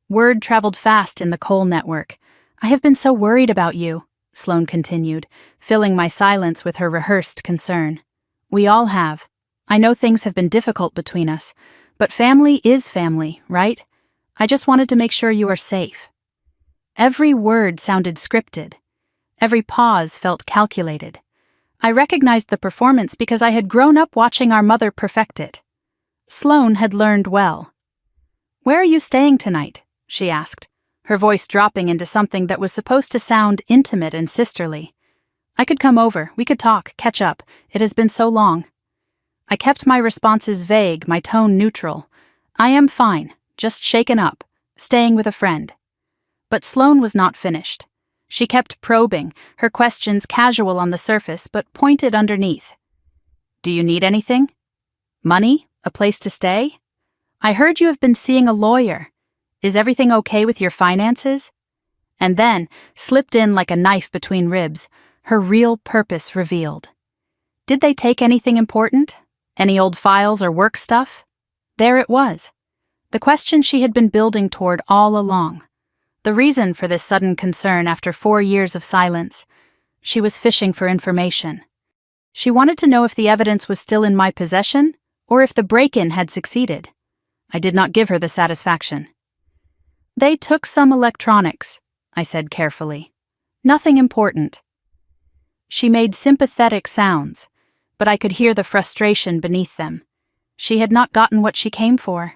A: Word traveled fast in the Cole network. "I have been so worried about you," Sloane continued, filling my silence with her rehearsed concern. "We all have. I know things have been difficult between us, but family is family, right? I just wanted to make sure you are safe." Every word sounded scripted. Every pause felt calculated. I recognized the performance because I had grown up watching our mother perfect it. Sloane had learned well. "Where are you staying tonight?" she asked, her voice dropping into something that was supposed to sound intimate and sisterly. "I could come over, we could talk, catch up. It has been so long." I kept my responses vague, my tone neutral. "I am fine, just shaken up, staying with a friend." But Sloane was not finished. She kept probing, her questions casual on the surface but pointed underneath. "Do you need anything? Money? A place to stay? I heard you have been seeing a lawyer. Is everything okay with your finances?" And then, slipped in like a knife between ribs, her real purpose revealed. Did they take anything important? Any old files or work stuff? There it was. The question she had been building toward all along. The reason for this sudden concern after 4 years of silence. She was fishing for information. She wanted to know if the evidence was still in my possession, or if the break-in had succeeded. I did not give her the satisfaction. "They took some electronics," I said carefully. "Nothing important." She made sympathetic sounds, but I could hear the frustration beneath them. She had not gotten what she came for.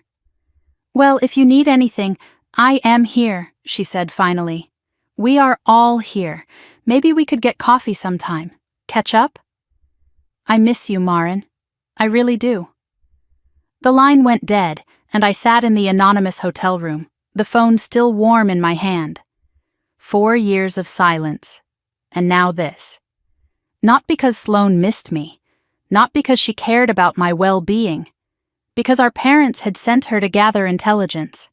A: "Well, if you need anything, I am here," she said finally. "We are all here. Maybe we could get coffee sometime. Catch up?" "I miss you, Marin. I really do." The line went dead, and I sat in the anonymous hotel room, the phone still warm in my hand. 4 years of silence. And now this. Not because Sloane missed me. Not because she cared about my well-being. Because our parents had sent her to gather intelligence.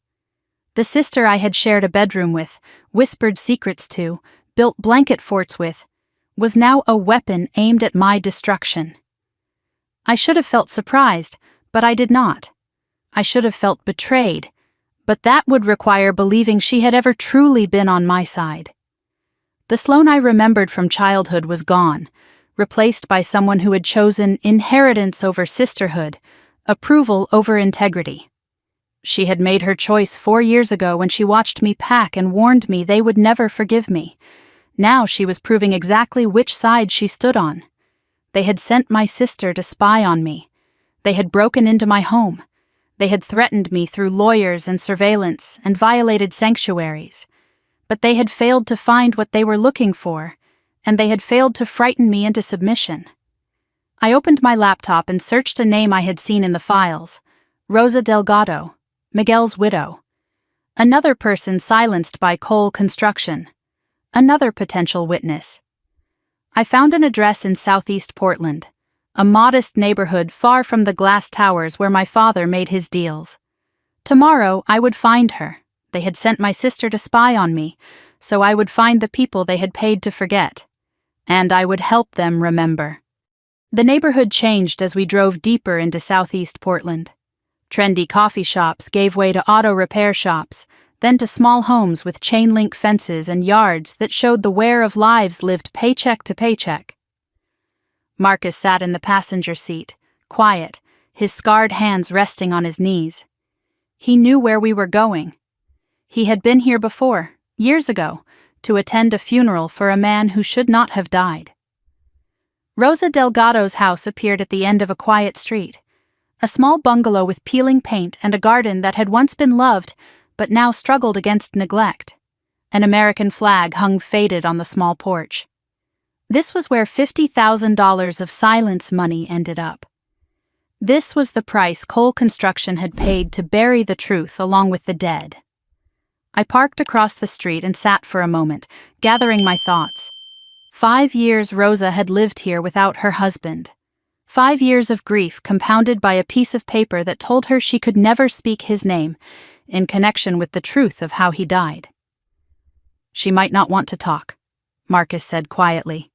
A: The sister I had shared a bedroom with, whispered secrets to, built blanket forts with, was now a weapon aimed at my destruction. I should have felt surprised, but I did not. I should have felt betrayed, but that would require believing she had ever truly been on my side. The Sloane I remembered from childhood was gone, replaced by someone who had chosen inheritance over sisterhood, approval over integrity. She had made her choice 4 years ago when she watched me pack and warned me they would never forgive me. Now she was proving exactly which side she stood on. They had sent my sister to spy on me. They had broken into my home. They had threatened me through lawyers and surveillance and violated sanctuaries. But they had failed to find what they were looking for, and they had failed to frighten me into submission. I opened my laptop and searched a name I had seen in the files. Rosa Delgado, Miguel's widow. Another person silenced by Cole Construction. Another potential witness. I found an address in southeast Portland, a modest neighborhood far from the glass towers where my father made his deals. Tomorrow I would find her. They had sent my sister to spy on me, so I would find the people they had paid to forget. And I would help them remember. The neighborhood changed as we drove deeper into southeast Portland. Trendy coffee shops gave way to auto repair shops, then to small homes with chain-link fences and yards that showed the wear of lives lived paycheck to paycheck. Marcus sat in the passenger seat, quiet, his scarred hands resting on his knees. He knew where we were going. He had been here before, years ago, to attend a funeral for a man who should not have died. Rosa Delgado's house appeared at the end of a quiet street, a small bungalow with peeling paint and a garden that had once been loved but now struggled against neglect. An American flag hung faded on the small porch. This was where $50,000 of silence money ended up. This was the price Cole Construction had paid to bury the truth along with the dead. I parked across the street and sat for a moment, gathering my thoughts. 5 years Rosa had lived here without her husband. 5 years of grief compounded by a piece of paper that told her she could never speak his name in connection with the truth of how he died. "She might not want to talk," Marcus said quietly.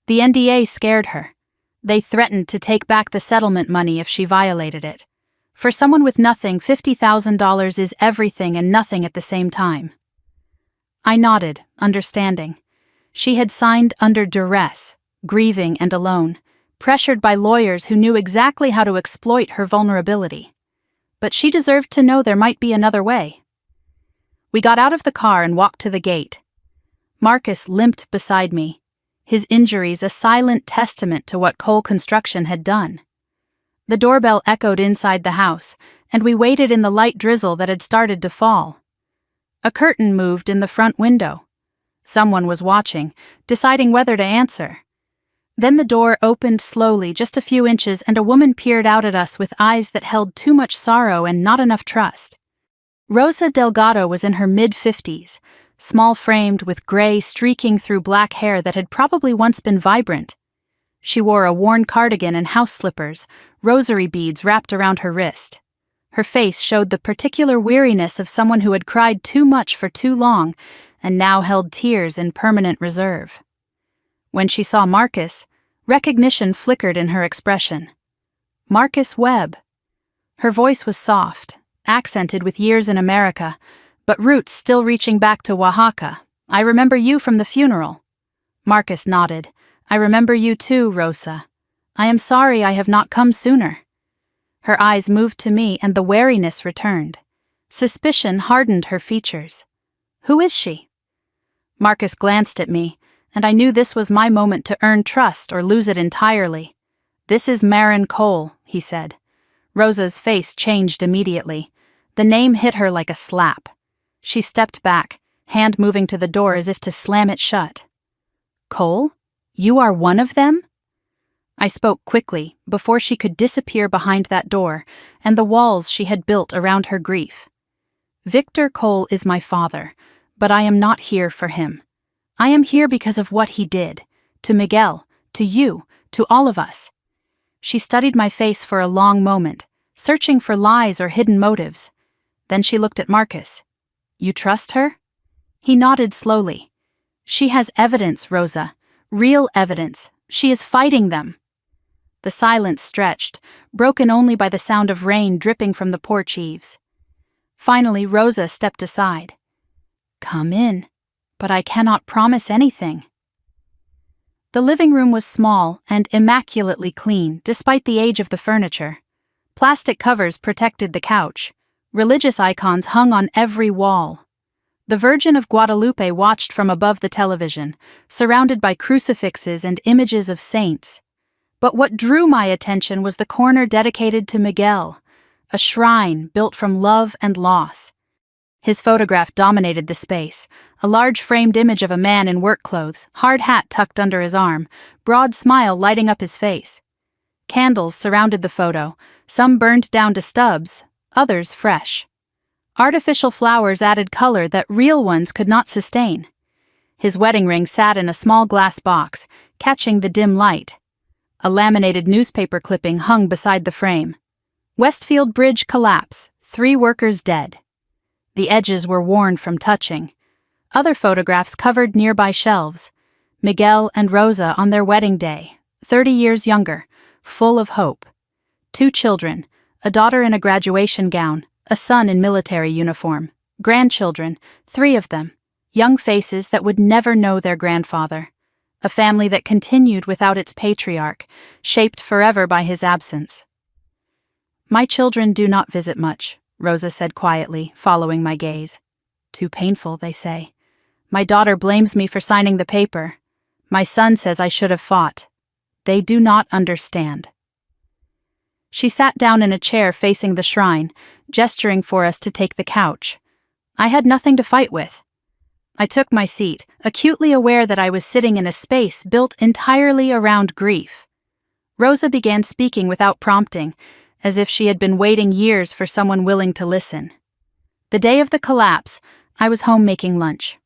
A: "The NDA scared her. They threatened to take back the settlement money if she violated it. For someone with nothing, $50,000 is everything and nothing at the same time." I nodded, understanding. She had signed under duress, grieving and alone, pressured by lawyers who knew exactly how to exploit her vulnerability. But she deserved to know there might be another way. We got out of the car and walked to the gate. Marcus limped beside me, his injuries a silent testament to what Cole Construction had done. The doorbell echoed inside the house, and we waited in the light drizzle that had started to fall. A curtain moved in the front window. Someone was watching, deciding whether to answer. Then the door opened slowly, just a few inches, and a woman peered out at us with eyes that held too much sorrow and not enough trust. Rosa Delgado was in her mid-50s, small-framed with gray streaking through black hair that had probably once been vibrant. She wore a worn cardigan and house slippers, rosary beads wrapped around her wrist. Her face showed the particular weariness of someone who had cried too much for too long and now held tears in permanent reserve. When she saw Marcus, recognition flickered in her expression. Marcus Webb. Her voice was soft, accented with years in America, but roots still reaching back to Oaxaca. "I remember you from the funeral." Marcus nodded. "I remember you too, Rosa. I am sorry I have not come sooner." Her eyes moved to me and the wariness returned. Suspicion hardened her features. "Who is she?" Marcus glanced at me, and I knew this was my moment to earn trust or lose it entirely. "This is Marin Cole," he said. Rosa's face changed immediately. The name hit her like a slap. She stepped back, hand moving to the door as if to slam it shut. "Cole? You are one of them?" I spoke quickly, before she could disappear behind that door and the walls she had built around her grief. "Victor Cole is my father, but I am not here for him. I am here because of what he did, to Miguel, to you, to all of us." She studied my face for a long moment, searching for lies or hidden motives. Then she looked at Marcus. "You trust her?" He nodded slowly. "She has evidence, Rosa. Real evidence. She is fighting them." The silence stretched, broken only by the sound of rain dripping from the porch eaves. Finally, Rosa stepped aside. "Come in, but I cannot promise anything." The living room was small and immaculately clean, despite the age of the furniture. Plastic covers protected the couch. Religious icons hung on every wall. The Virgin of Guadalupe watched from above the television, surrounded by crucifixes and images of saints. But what drew my attention was the corner dedicated to Miguel, a shrine built from love and loss. His photograph dominated the space, a large framed image of a man in work clothes, hard hat tucked under his arm, broad smile lighting up his face. Candles surrounded the photo, some burned down to stubs, others fresh. Artificial flowers added color that real ones could not sustain. His wedding ring sat in a small glass box, catching the dim light. A laminated newspaper clipping hung beside the frame. "Westfield Bridge collapse, 3 workers dead." The edges were worn from touching. Other photographs covered nearby shelves. Miguel and Rosa on their wedding day, 30 years younger, full of hope. 2 children, a daughter in a graduation gown, a son in military uniform. Grandchildren, 3 of them, young faces that would never know their grandfather. A family that continued without its patriarch, shaped forever by his absence. "My children do not visit much," Rosa said quietly, following my gaze. "Too painful, they say. My daughter blames me for signing the paper. My son says I should have fought. They do not understand. She sat down in a chair facing the shrine, gesturing for us to take the couch. I had nothing to fight with. I took my seat, acutely aware that I was sitting in a space built entirely around grief. Rosa began speaking without prompting, as if she had been waiting years for someone willing to listen. The day of the collapse, I was home making lunch.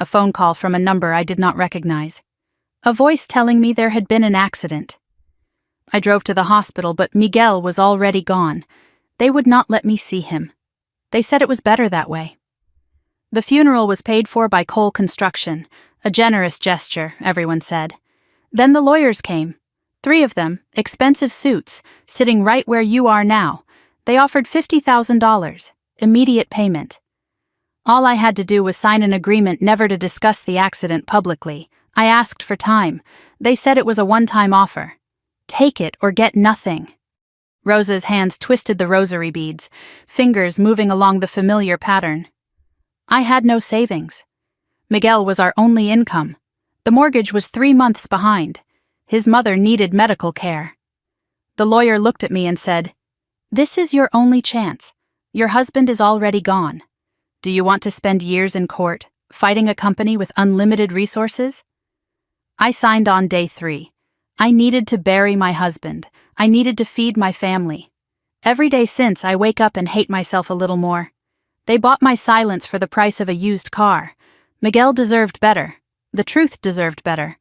A: A phone call from a number I did not recognize. A voice telling me there had been an accident. I drove to the hospital, but Miguel was already gone. They would not let me see him. They said it was better that way. The funeral was paid for by Cole Construction, a generous gesture, everyone said. Then the lawyers came. 3 of them, expensive suits, sitting right where you are now. They offered $50,000, immediate payment. All I had to do was sign an agreement never to discuss the accident publicly. I asked for time. They said it was a one-time offer. Take it or get nothing. Rosa's hands twisted the rosary beads, fingers moving along the familiar pattern. I had no savings. Miguel was our only income. The mortgage was 3 months behind. His mother needed medical care. The lawyer looked at me and said, "This is your only chance. Your husband is already gone. Do you want to spend years in court, fighting a company with unlimited resources?" I signed on day 3. I needed to bury my husband. I needed to feed my family. Every day since, I wake up and hate myself a little more. They bought my silence for the price of a used car. Miguel deserved better. The truth deserved better.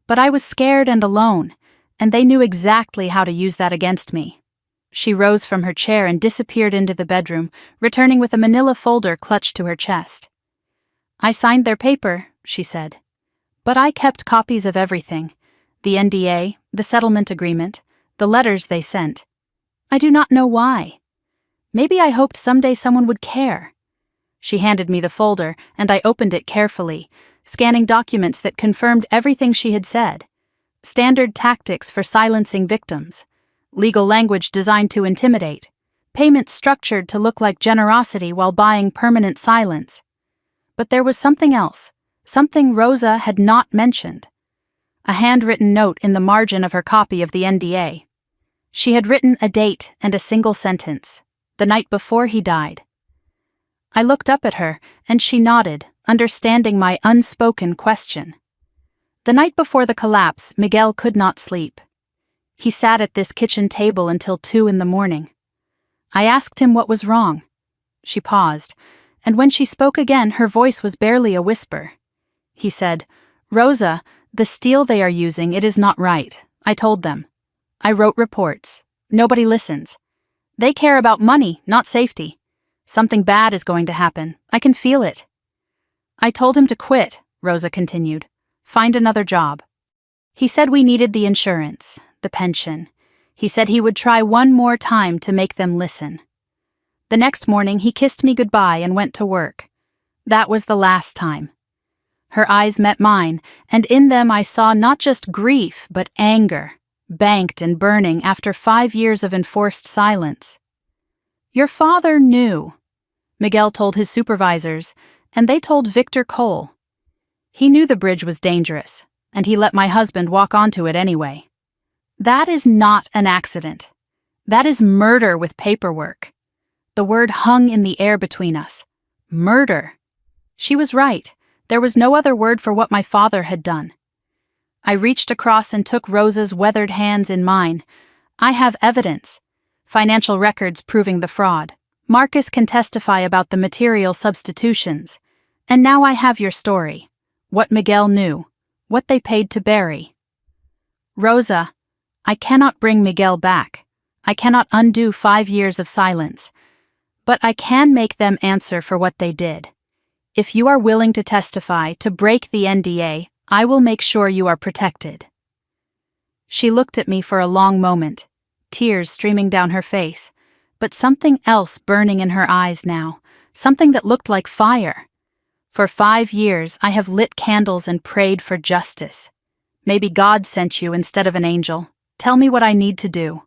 A: But I was scared and alone, and they knew exactly how to use that against me. She rose from her chair and disappeared into the bedroom, returning with a manila folder clutched to her chest. "I signed their paper," she said. "But I kept copies of everything. The NDA, the settlement agreement, the letters they sent. I do not know why. Maybe I hoped someday someone would care." She handed me the folder, and I opened it carefully, scanning documents that confirmed everything she had said. Standard tactics for silencing victims. Legal language designed to intimidate. Payments structured to look like generosity while buying permanent silence. But there was something else, something Rosa had not mentioned. A handwritten note in the margin of her copy of the NDA. She had written a date and a single sentence, the night before he died. I looked up at her, and she nodded, understanding my unspoken question. The night before the collapse, Miguel could not sleep. He sat at this kitchen table until 2 in the morning. I asked him what was wrong. She paused, and when she spoke again, her voice was barely a whisper. He said, "Rosa, the steel they are using, it is not right. I told them. I wrote reports. Nobody listens. They care about money, not safety. Something bad is going to happen. I can feel it." "I told him to quit," Rosa continued. "Find another job. He said we needed the insurance, the pension. He said he would try one more time to make them listen. The next morning he kissed me goodbye and went to work. That was the last time." Her eyes met mine, and in them I saw not just grief, but anger, banked and burning after 5 years of enforced silence. "Your father knew," Miguel told his supervisors, and they told Victor Cole. "He knew the bridge was dangerous, and he let my husband walk onto it anyway. That is not an accident. That is murder with paperwork." The word hung in the air between us. Murder. She was right. There was no other word for what my father had done. I reached across and took Rosa's weathered hands in mine. "I have evidence. Financial records proving the fraud. Marcus can testify about the material substitutions. And now I have your story. What Miguel knew. What they paid to bury. Rosa, I cannot bring Miguel back. I cannot undo 5 years of silence. But I can make them answer for what they did. If you are willing to testify, to break the NDA, I will make sure you are protected." She looked at me for a long moment, tears streaming down her face, but something else burning in her eyes now, something that looked like fire. "For 5 years I have lit candles and prayed for justice. Maybe God sent you instead of an angel. Tell me what I need to do."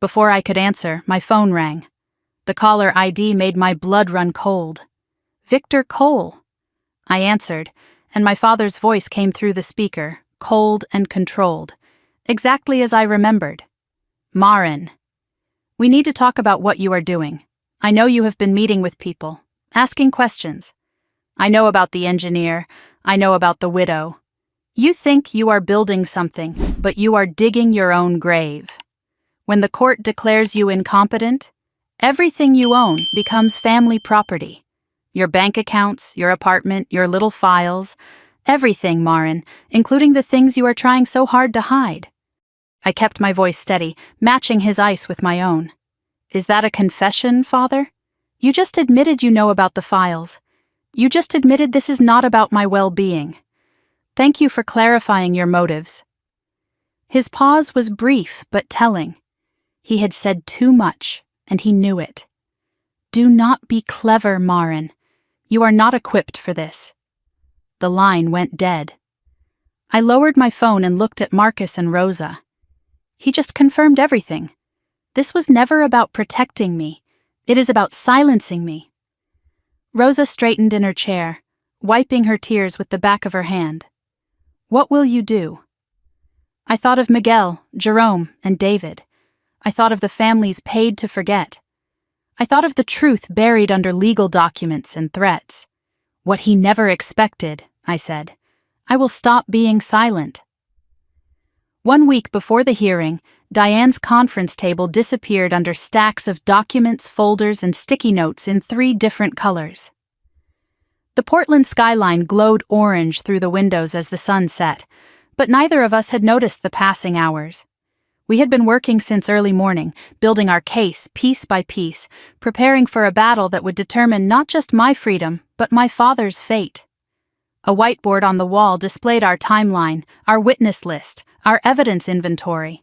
A: Before I could answer, my phone rang. The caller ID made my blood run cold. Victor Cole. I answered, and my father's voice came through the speaker, cold and controlled, exactly as I remembered. Marin, we need to talk about what you are doing. I know you have been meeting with people, asking questions. I know about the engineer, I know about the widow. You think you are building something, but you are digging your own grave. When the court declares you incompetent, everything you own becomes family property. Your bank accounts, your apartment, your little files, everything, Marin, including the things you are trying so hard to hide. I kept my voice steady, matching his ice with my own. Is that a confession, Father? You just admitted you know about the files. You just admitted this is not about my well-being. Thank you for clarifying your motives. His pause was brief but telling. He had said too much, and he knew it. Do not be clever, Marin. You are not equipped for this. The line went dead. I lowered my phone and looked at Marcus and Rosa. He just confirmed everything. This was never about protecting me. It is about silencing me. Rosa straightened in her chair, wiping her tears with the back of her hand. What will you do? I thought of Miguel, Jerome, and David. I thought of the families paid to forget. I thought of the truth buried under legal documents and threats. What he never expected, I said. I will stop being silent. 1 week before the hearing, Diane's conference table disappeared under stacks of documents, folders, and sticky notes in 3 different colors. The Portland skyline glowed orange through the windows as the sun set, but neither of us had noticed the passing hours. We had been working since early morning, building our case piece by piece, preparing for a battle that would determine not just my freedom, but my father's fate. A whiteboard on the wall displayed our timeline, our witness list, our evidence inventory.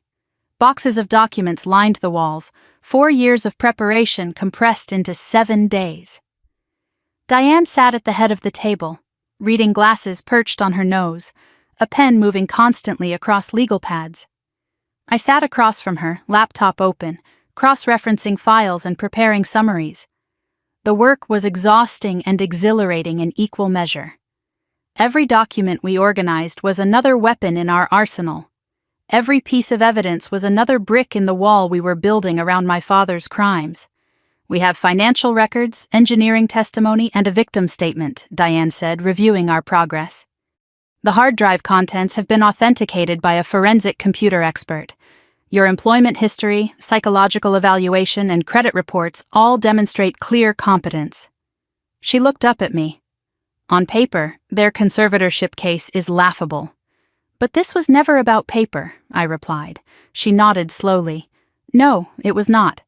A: Boxes of documents lined the walls, 4 years of preparation compressed into 7 days. Diane sat at the head of the table, reading glasses perched on her nose, a pen moving constantly across legal pads. I sat across from her, laptop open, cross-referencing files and preparing summaries. The work was exhausting and exhilarating in equal measure. Every document we organized was another weapon in our arsenal. Every piece of evidence was another brick in the wall we were building around my father's crimes. We have financial records, engineering testimony, and a victim statement, Diane said, reviewing our progress. The hard drive contents have been authenticated by a forensic computer expert. Your employment history, psychological evaluation, and credit reports all demonstrate clear competence. She looked up at me. On paper, their conservatorship case is laughable. But this was never about paper, I replied. She nodded slowly. No, it was not.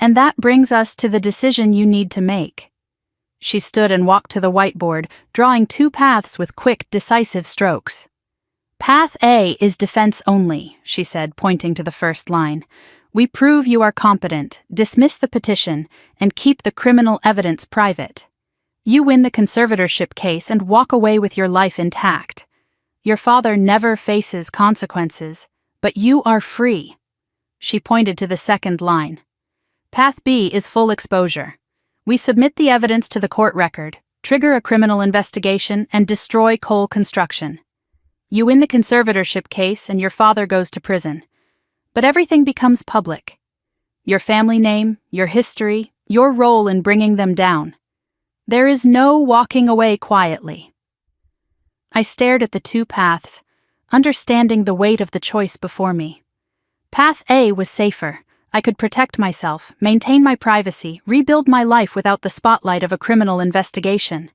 A: And that brings us to the decision you need to make. She stood and walked to the whiteboard, drawing 2 paths with quick, decisive strokes. Path A is defense only, she said, pointing to the first line. We prove you are competent, dismiss the petition, and keep the criminal evidence private. You win the conservatorship case and walk away with your life intact. Your father never faces consequences, but you are free. She pointed to the second line. Path B is full exposure. We submit the evidence to the court record, trigger a criminal investigation, and destroy Cole Construction. You win the conservatorship case and your father goes to prison. But everything becomes public. Your family name, your history, your role in bringing them down. There is no walking away quietly. I stared at the 2 paths, understanding the weight of the choice before me. Path A was safer. I could protect myself, maintain my privacy, rebuild my life without the spotlight of a criminal investigation.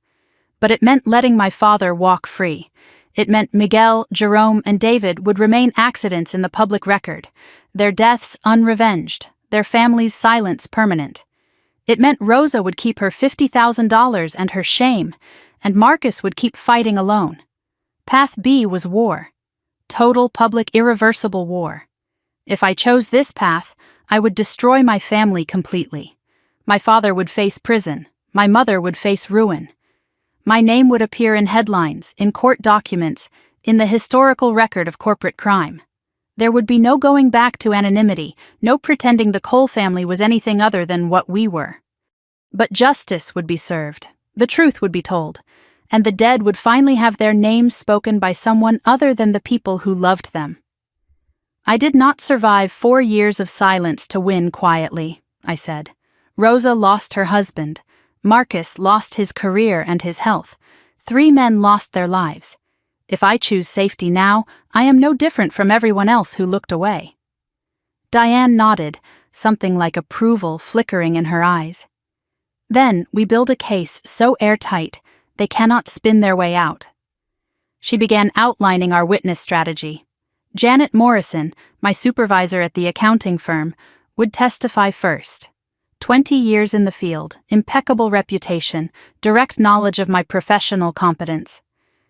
A: But it meant letting my father walk free. It meant Miguel, Jerome, and David would remain accidents in the public record, their deaths unrevenged, their families' silence permanent. It meant Rosa would keep her $50,000 and her shame, and Marcus would keep fighting alone. Path B was war. Total, public, irreversible war. If I chose this path, I would destroy my family completely. My father would face prison. My mother would face ruin. My name would appear in headlines, in court documents, in the historical record of corporate crime. There would be no going back to anonymity, no pretending the Cole family was anything other than what we were. But justice would be served. The truth would be told. and the dead would finally have their names spoken by someone other than the people who loved them. I did not survive 4 years of silence to win quietly, I said. Rosa lost her husband. Marcus lost his career and his health. 3 men lost their lives. If I choose safety now, I am no different from everyone else who looked away. Diane nodded, something like approval flickering in her eyes. Then we build a case so airtight they cannot spin their way out. She began outlining our witness strategy. Janet Morrison, my supervisor at the accounting firm, would testify first. 20 years in the field, impeccable reputation, direct knowledge of my professional competence.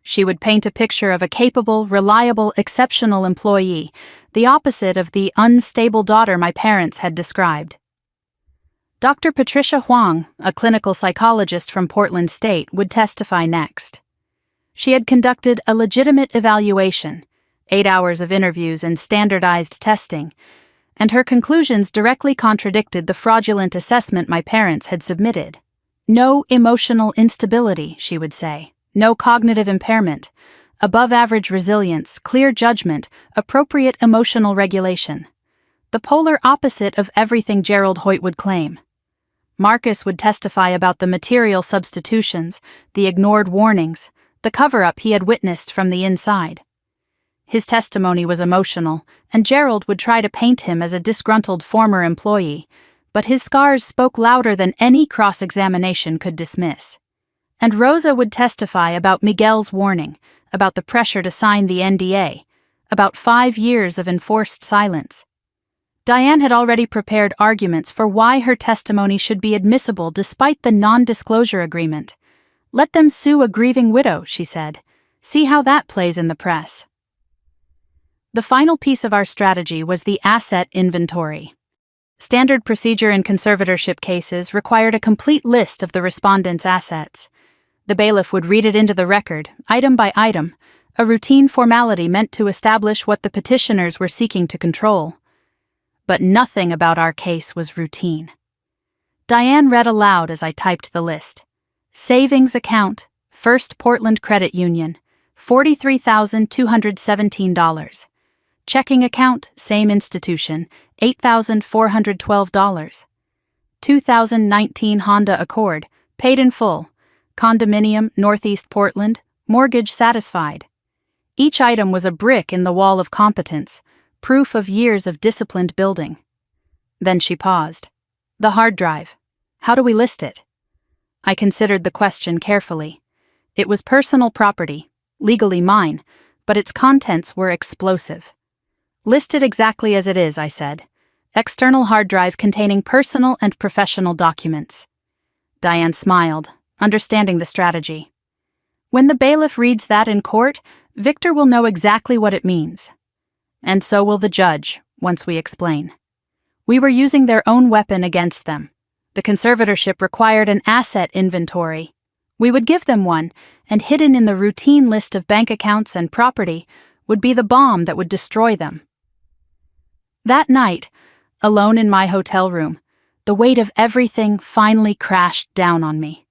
A: She would paint a picture of a capable, reliable, exceptional employee, the opposite of the unstable daughter my parents had described. Dr. Patricia Huang, a clinical psychologist from Portland State, would testify next. She had conducted a legitimate evaluation, 8 hours of interviews and standardized testing, and her conclusions directly contradicted the fraudulent assessment my parents had submitted. No emotional instability, she would say. No cognitive impairment. Above-average resilience, clear judgment, appropriate emotional regulation. The polar opposite of everything Gerald Hoyt would claim. Marcus would testify about the material substitutions, the ignored warnings, the cover-up he had witnessed from the inside. His testimony was emotional, and Gerald would try to paint him as a disgruntled former employee, but his scars spoke louder than any cross-examination could dismiss. And Rosa would testify about Miguel's warning, about the pressure to sign the NDA, about 5 years of enforced silence. Diane had already prepared arguments for why her testimony should be admissible despite the non-disclosure agreement. Let them sue a grieving widow, she said. See how that plays in the press. The final piece of our strategy was the asset inventory. Standard procedure in conservatorship cases required a complete list of the respondent's assets. The bailiff would read it into the record, item by item, a routine formality meant to establish what the petitioners were seeking to control. But nothing about our case was routine. Diane read aloud as I typed the list. Savings account, First Portland Credit Union, $43,217. Checking account, same institution, $8,412. 2019 Honda Accord, paid in full. Condominium, Northeast Portland, mortgage satisfied. Each item was a brick in the wall of competence, proof of years of disciplined building. Then she paused. The hard drive. How do we list it? I considered the question carefully. It was personal property, legally mine, but its contents were explosive. List it exactly as it is, I said. External hard drive containing personal and professional documents. Diane smiled, understanding the strategy. When the bailiff reads that in court, Victor will know exactly what it means. And so will the judge, once we explain. We were using their own weapon against them. The conservatorship required an asset inventory. We would give them one, and hidden in the routine list of bank accounts and property would be the bomb that would destroy them. That night, alone in my hotel room, the weight of everything finally crashed down on me.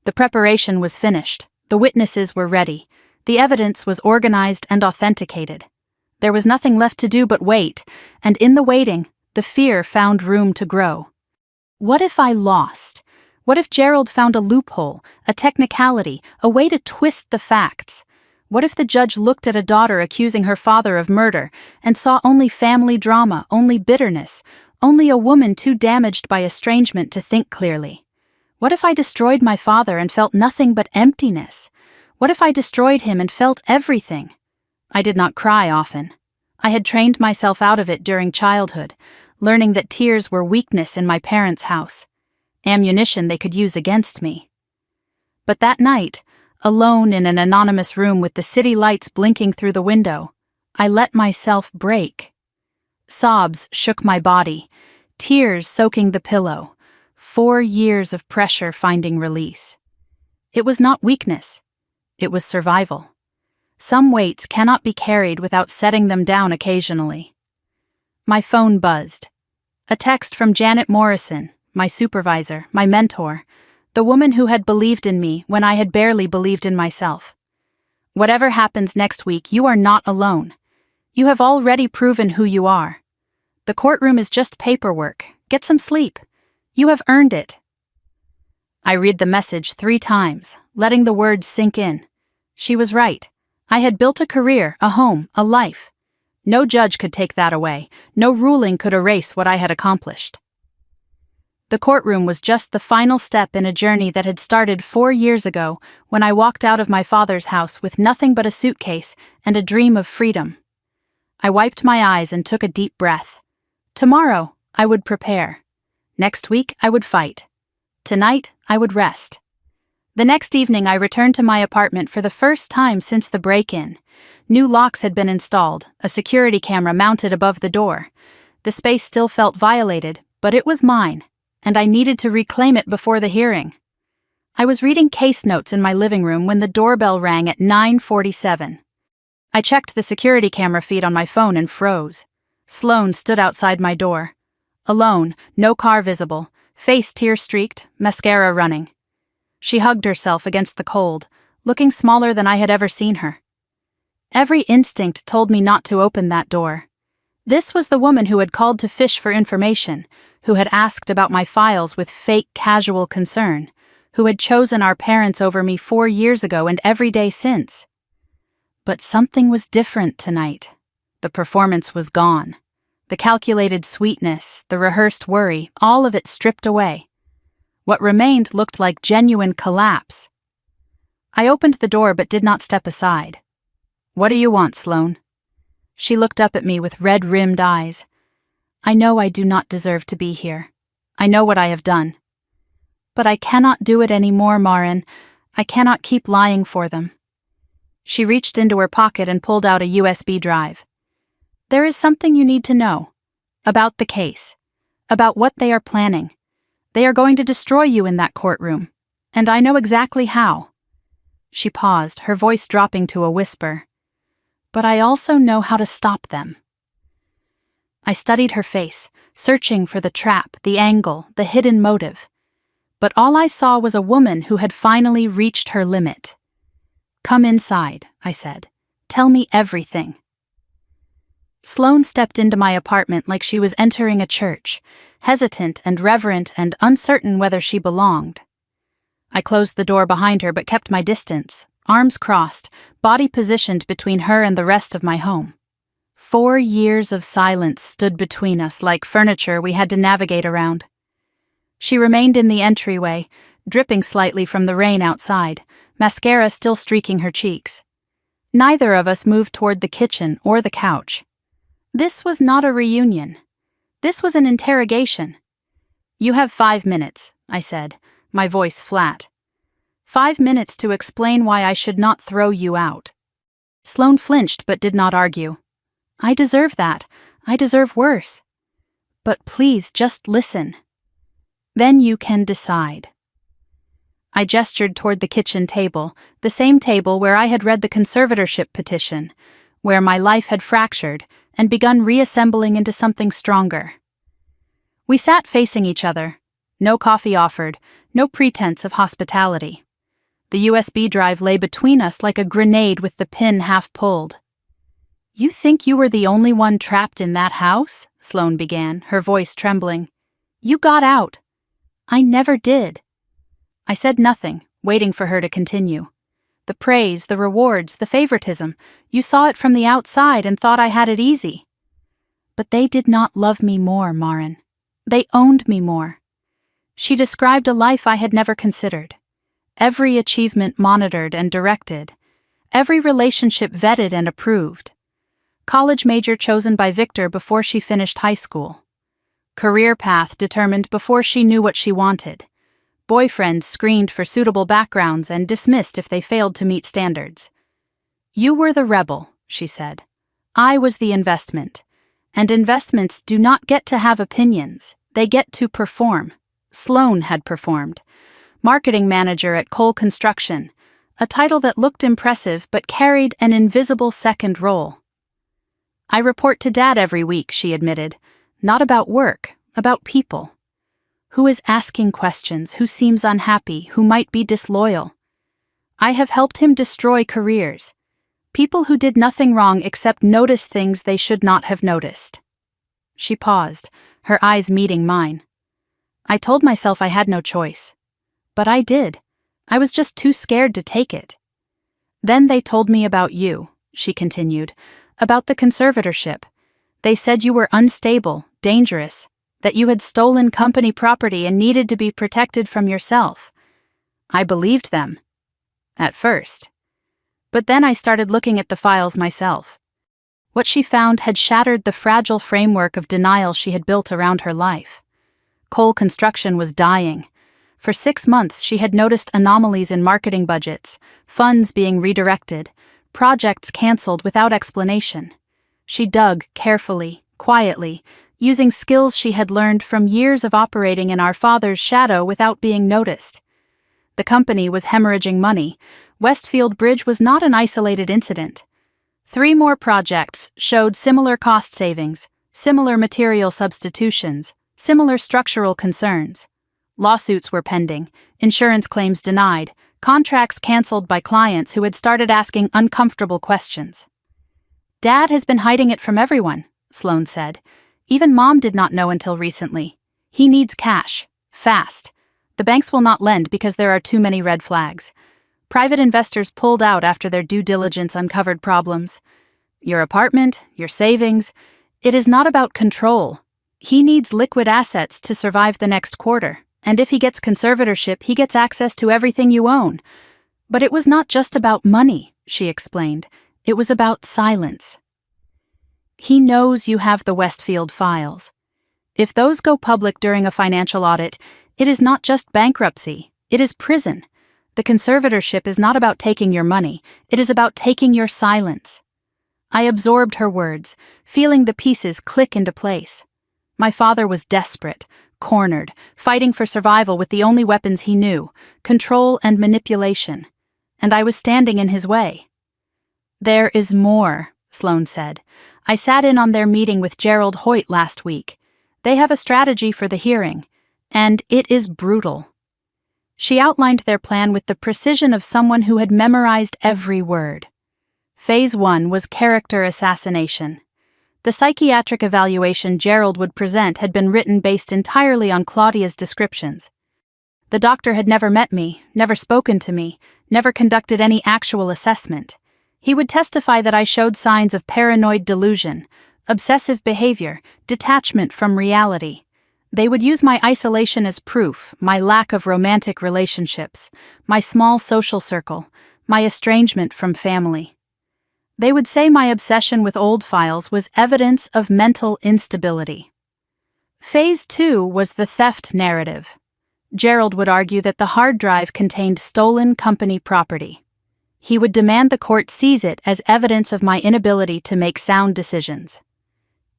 A: The preparation was finished, the witnesses were ready, the evidence was organized and authenticated. There was nothing left to do but wait, and in the waiting, the fear found room to grow. What if I lost? What if Gerald found a loophole, a technicality, a way to twist the facts? What if the judge looked at a daughter accusing her father of murder and saw only family drama, only bitterness, only a woman too damaged by estrangement to think clearly? What if I destroyed my father and felt nothing but emptiness? What if I destroyed him and felt everything? I did not cry often. I had trained myself out of it during childhood, learning that tears were weakness in my parents' house, ammunition they could use against me. But that night, alone in an anonymous room with the city lights blinking through the window, I let myself break. Sobs shook my body, tears soaking the pillow, 4 years of pressure finding release. It was not weakness, it was survival. Some weights cannot be carried without setting them down occasionally. My phone buzzed. A text from Janet Morrison, my supervisor, my mentor, The woman who had believed in me when I had barely believed in myself. Whatever happens next week, you are not alone. You have already proven who you are. The courtroom is just paperwork. Get some sleep. You have earned it. I read the message 3 times, letting the words sink in. She was right. I had built a career, a home, a life. No judge could take that away. No ruling could erase what I had accomplished. The courtroom was just the final step in a journey that had started 4 years ago when I walked out of my father's house with nothing but a suitcase and a dream of freedom. I wiped my eyes and took a deep breath. Tomorrow, I would prepare. Next week, I would fight. Tonight, I would rest. The next evening, I returned to my apartment for the first time since the break-in. New locks had been installed, a security camera mounted above the door. The space still felt violated, but it was mine, and I needed to reclaim it before the hearing. I was reading case notes in my living room when the doorbell rang at 9:47. I checked the security camera feed on my phone and froze. Sloane stood outside my door. Alone, no car visible, face tear-streaked, mascara running. She hugged herself against the cold, looking smaller than I had ever seen her. Every instinct told me not to open that door. This was the woman who had called to fish for information, who had asked about my files with fake casual concern, who had chosen our parents over me 4 years ago and every day since. But something was different tonight. The performance was gone. The calculated sweetness, the rehearsed worry, all of it stripped away. What remained looked like genuine collapse. I opened the door but did not step aside. "What do you want, Sloane?" She looked up at me with red-rimmed eyes. "I know I do not deserve to be here. I know what I have done. But I cannot do it anymore, Marin. I cannot keep lying for them." She reached into her pocket and pulled out a USB drive. "There is something you need to know. About the case. About what they are planning. They are going to destroy you in that courtroom. And I know exactly how." She paused, her voice dropping to a whisper. "But I also know how to stop them." I studied her face, searching for the trap, the angle, the hidden motive. But all I saw was a woman who had finally reached her limit. "Come inside," I said. "Tell me everything." Sloane stepped into my apartment like she was entering a church, hesitant and reverent and uncertain whether she belonged. I closed the door behind her but kept my distance, arms crossed, body positioned between her and the rest of my home. 4 years of silence stood between us like furniture we had to navigate around. She remained in the entryway, dripping slightly from the rain outside, mascara still streaking her cheeks. Neither of us moved toward the kitchen or the couch. This was not a reunion. This was an interrogation. "You have 5 minutes," I said, my voice flat. 5 minutes to explain why I should not throw you out." Sloane flinched but did not argue. "I deserve that. I deserve worse. But please just listen. Then you can decide." I gestured toward the kitchen table, the same table where I had read the conservatorship petition, where my life had fractured and begun reassembling into something stronger. We sat facing each other. No coffee offered, no pretense of hospitality. The USB drive lay between us like a grenade with the pin half pulled. "You think you were the only one trapped in that house?" Sloane began, her voice trembling. "You got out." "I never did." I said nothing, waiting for her to continue. The praise, the rewards, the favoritism, you saw it from the outside and thought I had it easy. But they did not love me more, Marin. They owned me more. She described a life I had never considered. Every achievement monitored and directed. Every relationship vetted and approved. College major chosen by Victor before she finished high school. Career path determined before she knew what she wanted. Boyfriends screened for suitable backgrounds and dismissed if they failed to meet standards. "You were the rebel," she said. "I was the investment. And investments do not get to have opinions. They get to perform." Sloane had performed. Marketing manager at Cole Construction, a title that looked impressive but carried an invisible second role. "I report to Dad every week," she admitted. "Not about work, about people. Who is asking questions, who seems unhappy, who might be disloyal? I have helped him destroy careers. People who did nothing wrong except notice things they should not have noticed. She paused, her eyes meeting mine. I told myself I had no choice. But I did. I was just too scared to take it. Then they told me about you, she continued, about the conservatorship. They said you were unstable, dangerous, that you had stolen company property and needed to be protected from yourself. I believed them. At first. But then I started looking at the files myself. What she found had shattered the fragile framework of denial she had built around her life. Coal construction was dying. For 6 months she had noticed anomalies in marketing budgets, funds being redirected, projects cancelled without explanation. She dug carefully, quietly, using skills she had learned from years of operating in our father's shadow without being noticed. The company was hemorrhaging money. Westfield Bridge was not an isolated incident. 3 more projects showed similar cost savings, similar material substitutions, similar structural concerns. Lawsuits were pending, insurance claims denied, contracts canceled by clients who had started asking uncomfortable questions. Dad has been hiding it from everyone, Sloane said. Even Mom did not know until recently. He needs cash. Fast. The banks will not lend because there are too many red flags. Private investors pulled out after their due diligence uncovered problems. Your apartment, your savings. It is not about control. He needs liquid assets to survive the next quarter, and if he gets conservatorship, he gets access to everything you own. But it was not just about money, she explained. It was about silence. He knows you have the Westfield files. If those go public during a financial audit, it is not just bankruptcy, it is prison. The conservatorship is not about taking your money, it is about taking your silence. I absorbed her words, feeling the pieces click into place. My father was desperate, cornered, fighting for survival with the only weapons he knew, control and manipulation. And I was standing in his way. There is more, Sloane said. I sat in on their meeting with Gerald Hoyt last week. They have a strategy for the hearing, and it is brutal. She outlined their plan with the precision of someone who had memorized every word. Phase 1 was character assassination. The psychiatric evaluation Gerald would present had been written based entirely on Claudia's descriptions. The doctor had never met me, never spoken to me, never conducted any actual assessment. He would testify that I showed signs of paranoid delusion, obsessive behavior, detachment from reality. They would use my isolation as proof, my lack of romantic relationships, my small social circle, my estrangement from family. They would say my obsession with old files was evidence of mental instability. Phase 2 was the theft narrative. Gerald would argue that the hard drive contained stolen company property. He would demand the court seize it as evidence of my inability to make sound decisions.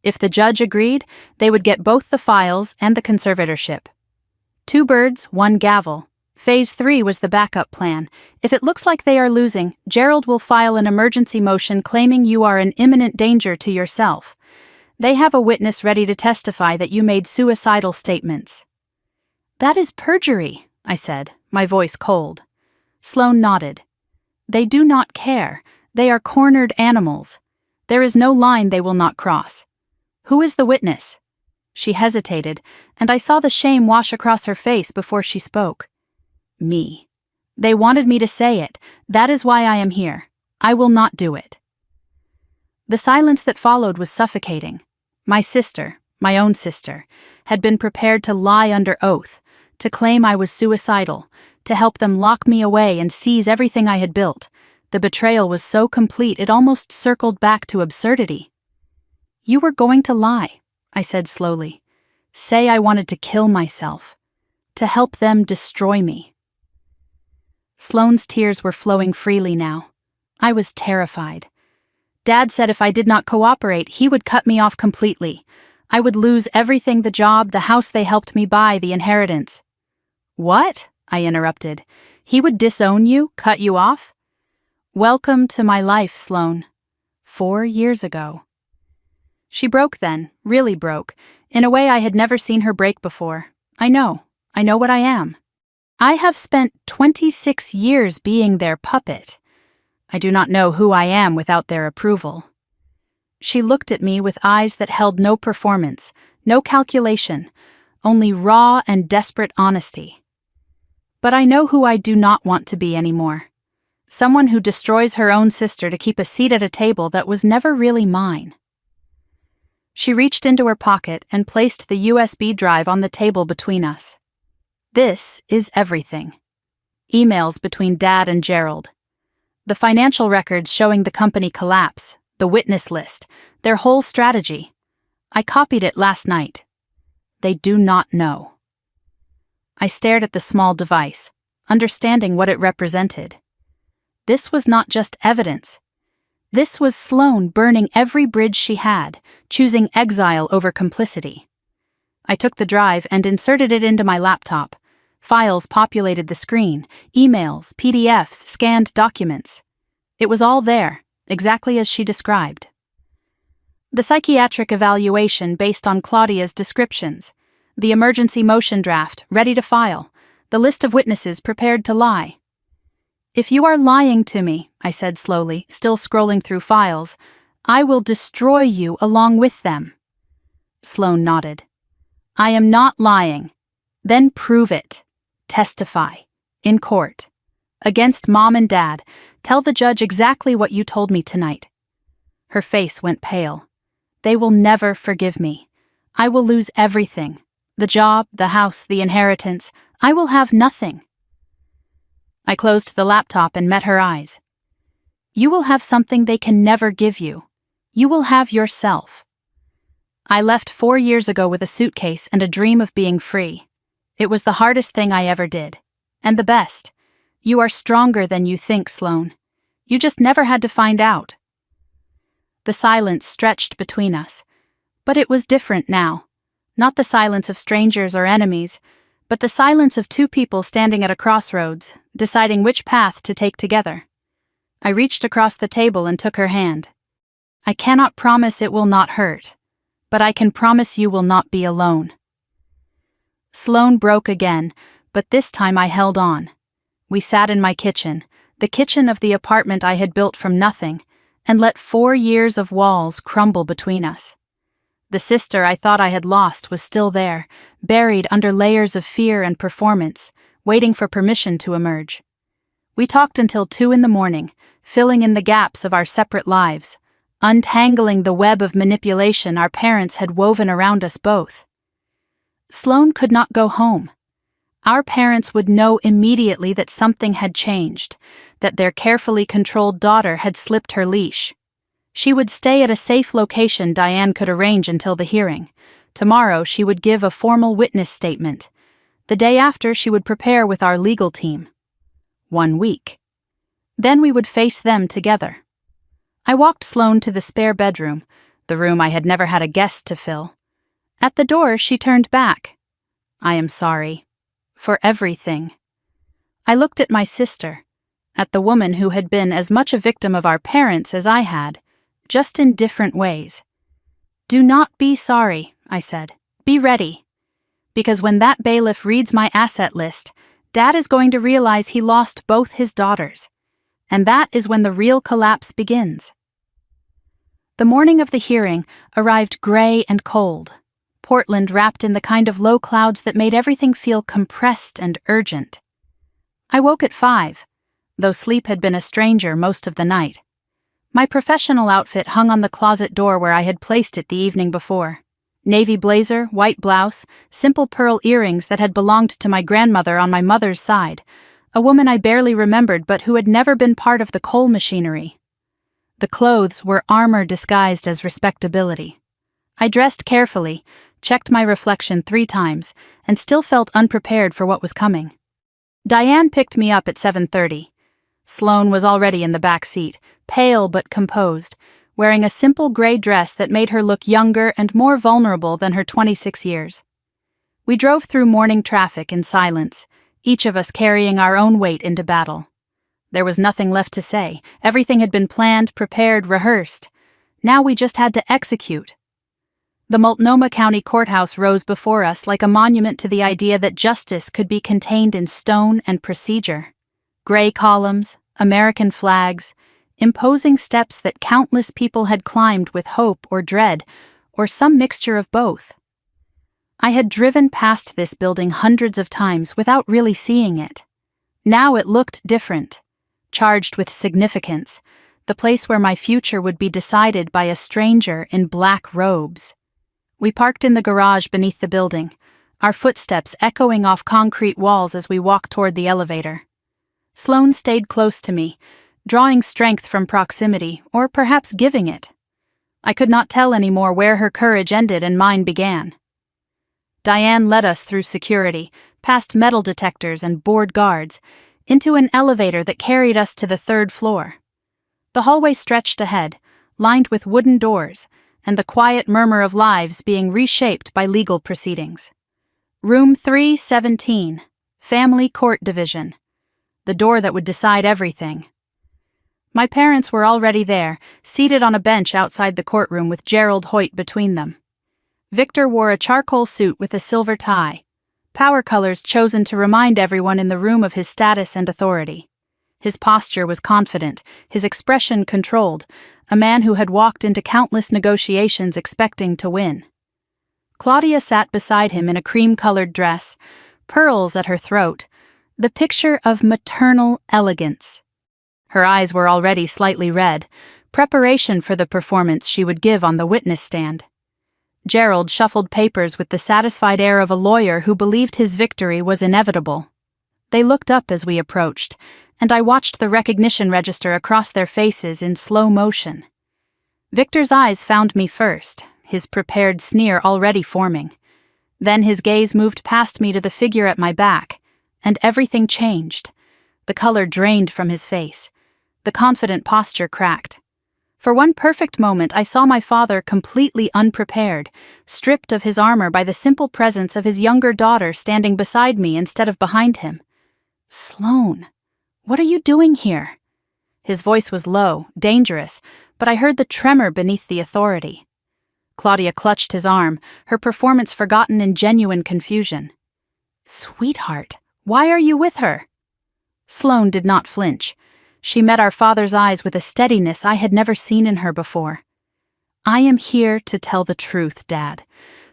A: If the judge agreed, they would get both the files and the conservatorship. 2 birds, 1 gavel. Phase 3 was the backup plan. If it looks like they are losing, Gerald will file an emergency motion claiming you are an imminent danger to yourself. They have a witness ready to testify that you made suicidal statements. That is perjury, I said, my voice cold. Sloane nodded. They do not care. They are cornered animals. There is no line they will not cross. Who is the witness? She hesitated, and I saw the shame wash across her face before she spoke. Me. They wanted me to say it. That is why I am here. I will not do it. The silence that followed was suffocating. My sister, my own sister, had been prepared to lie under oath, to claim I was suicidal, to help them lock me away and seize everything I had built. The betrayal was so complete it almost circled back to absurdity. You were going to lie, I said slowly. Say I wanted to kill myself, to help them destroy me. Sloane's tears were flowing freely now. I was terrified. Dad said if I did not cooperate, he would cut me off completely. I would lose everything, the job, the house they helped me buy, the inheritance. What? I interrupted. He would disown you, cut you off? Welcome to my life, Sloane. 4 years ago. She broke then, really broke, in a way I had never seen her break before. I know, I know what I am. I have spent 26 years being their puppet. I do not know who I am without their approval." She looked at me with eyes that held no performance, no calculation, only raw and desperate honesty. "But I know who I do not want to be anymore. Someone who destroys her own sister to keep a seat at a table that was never really mine." She reached into her pocket and placed the USB drive on the table between us. "This is everything." Emails between Dad and Gerald. The financial records showing the company collapse, the witness list, their whole strategy. I copied it last night. They do not know. I stared at the small device, understanding what it represented. This was not just evidence. This was Sloane burning every bridge she had, choosing exile over complicity. I took the drive and inserted it into my laptop. Files populated the screen, emails, PDFs, scanned documents. It was all there, exactly as she described. The psychiatric evaluation based on Claudia's descriptions, the emergency motion draft ready to file, the list of witnesses prepared to lie. "If you are lying to me," I said slowly, still scrolling through files, "I will destroy you along with them." Sloane nodded. "I am not lying. Then prove it. Testify. In court. Against Mom and Dad. Tell the judge exactly what you told me tonight." Her face went pale. "They will never forgive me. I will lose everything. The job, the house, the inheritance. I will have nothing." I closed the laptop and met her eyes. "You will have something they can never give you. You will have yourself." I left 4 years ago with a suitcase and a dream of being free. It was the hardest thing I ever did. And the best. You are stronger than you think, Sloane. You just never had to find out. The silence stretched between us. But it was different now. Not the silence of strangers or enemies, but the silence of two people standing at a crossroads, deciding which path to take together. I reached across the table and took her hand. "I cannot promise it will not hurt, but I can promise you will not be alone." Sloane broke again, but this time I held on. We sat in my kitchen, the kitchen of the apartment I had built from nothing, and let 4 years of walls crumble between us. The sister I thought I had lost was still there, buried under layers of fear and performance, waiting for permission to emerge. We talked until 2 a.m, filling in the gaps of our separate lives, untangling the web of manipulation our parents had woven around us both. Sloane could not go home. Our parents would know immediately that something had changed, that their carefully controlled daughter had slipped her leash. She would stay at a safe location Diane could arrange until the hearing. Tomorrow she would give a formal witness statement. The day after she would prepare with our legal team. 1 week. Then we would face them together. I walked Sloane to the spare bedroom, the room I had never had a guest to fill. At the door she turned back. "I am sorry. For everything." I looked at my sister, at the woman who had been as much a victim of our parents as I had, just in different ways. "Do not be sorry," I said. "Be ready. Because when that bailiff reads my asset list, Dad is going to realize he lost both his daughters. And that is when the real collapse begins." The morning of the hearing arrived gray and cold. Portland wrapped in the kind of low clouds that made everything feel compressed and urgent. I woke at 5, though sleep had been a stranger most of the night. My professional outfit hung on the closet door where I had placed it the evening before. Navy blazer, white blouse, simple pearl earrings that had belonged to my grandmother on my mother's side, a woman I barely remembered but who had never been part of the coal machinery. The clothes were armor disguised as respectability. I dressed carefully, checked my reflection 3 times, and still felt unprepared for what was coming. Diane picked me up at 7:30. Sloane was already in the back seat, pale but composed, wearing a simple gray dress that made her look younger and more vulnerable than her 26 years. We drove through morning traffic in silence, each of us carrying our own weight into battle. There was nothing left to say. Everything had been planned, prepared, rehearsed. Now we just had to execute. The Multnomah County Courthouse rose before us like a monument to the idea that justice could be contained in stone and procedure. Gray columns, American flags, imposing steps that countless people had climbed with hope or dread, or some mixture of both. I had driven past this building hundreds of times without really seeing it. Now it looked different, charged with significance, the place where my future would be decided by a stranger in black robes. We parked in the garage beneath the building, our footsteps echoing off concrete walls as we walked toward the elevator. Sloane stayed close to me, drawing strength from proximity, or perhaps giving it. I could not tell anymore where her courage ended and mine began. Diane led us through security, past metal detectors and board guards, into an elevator that carried us to the 3rd floor. The hallway stretched ahead, lined with wooden doors, and the quiet murmur of lives being reshaped by legal proceedings. Room 317, Family Court Division, the door that would decide everything. My parents were already there, seated on a bench outside the courtroom with Gerald Hoyt between them. Victor wore a charcoal suit with a silver tie, power colors chosen to remind everyone in the room of his status and authority. His posture was confident, his expression controlled, a man who had walked into countless negotiations expecting to win. Claudia sat beside him in a cream-colored dress, pearls at her throat, the picture of maternal elegance. Her eyes were already slightly red, preparation for the performance she would give on the witness stand. Gerald shuffled papers with the satisfied air of a lawyer who believed his victory was inevitable. They looked up as we approached, and I watched the recognition register across their faces in slow motion. Victor's eyes found me first, his prepared sneer already forming. Then his gaze moved past me to the figure at my back, and everything changed. The color drained from his face. The confident posture cracked. For one perfect moment I saw my father completely unprepared, stripped of his armor by the simple presence of his younger daughter standing beside me instead of behind him. "Sloane, what are you doing here?" His voice was low, dangerous, but I heard the tremor beneath the authority. Claudia clutched his arm, her performance forgotten in genuine confusion. "Sweetheart, why are you with her?" Sloane did not flinch. She met our father's eyes with a steadiness I had never seen in her before. "I am here to tell the truth, Dad.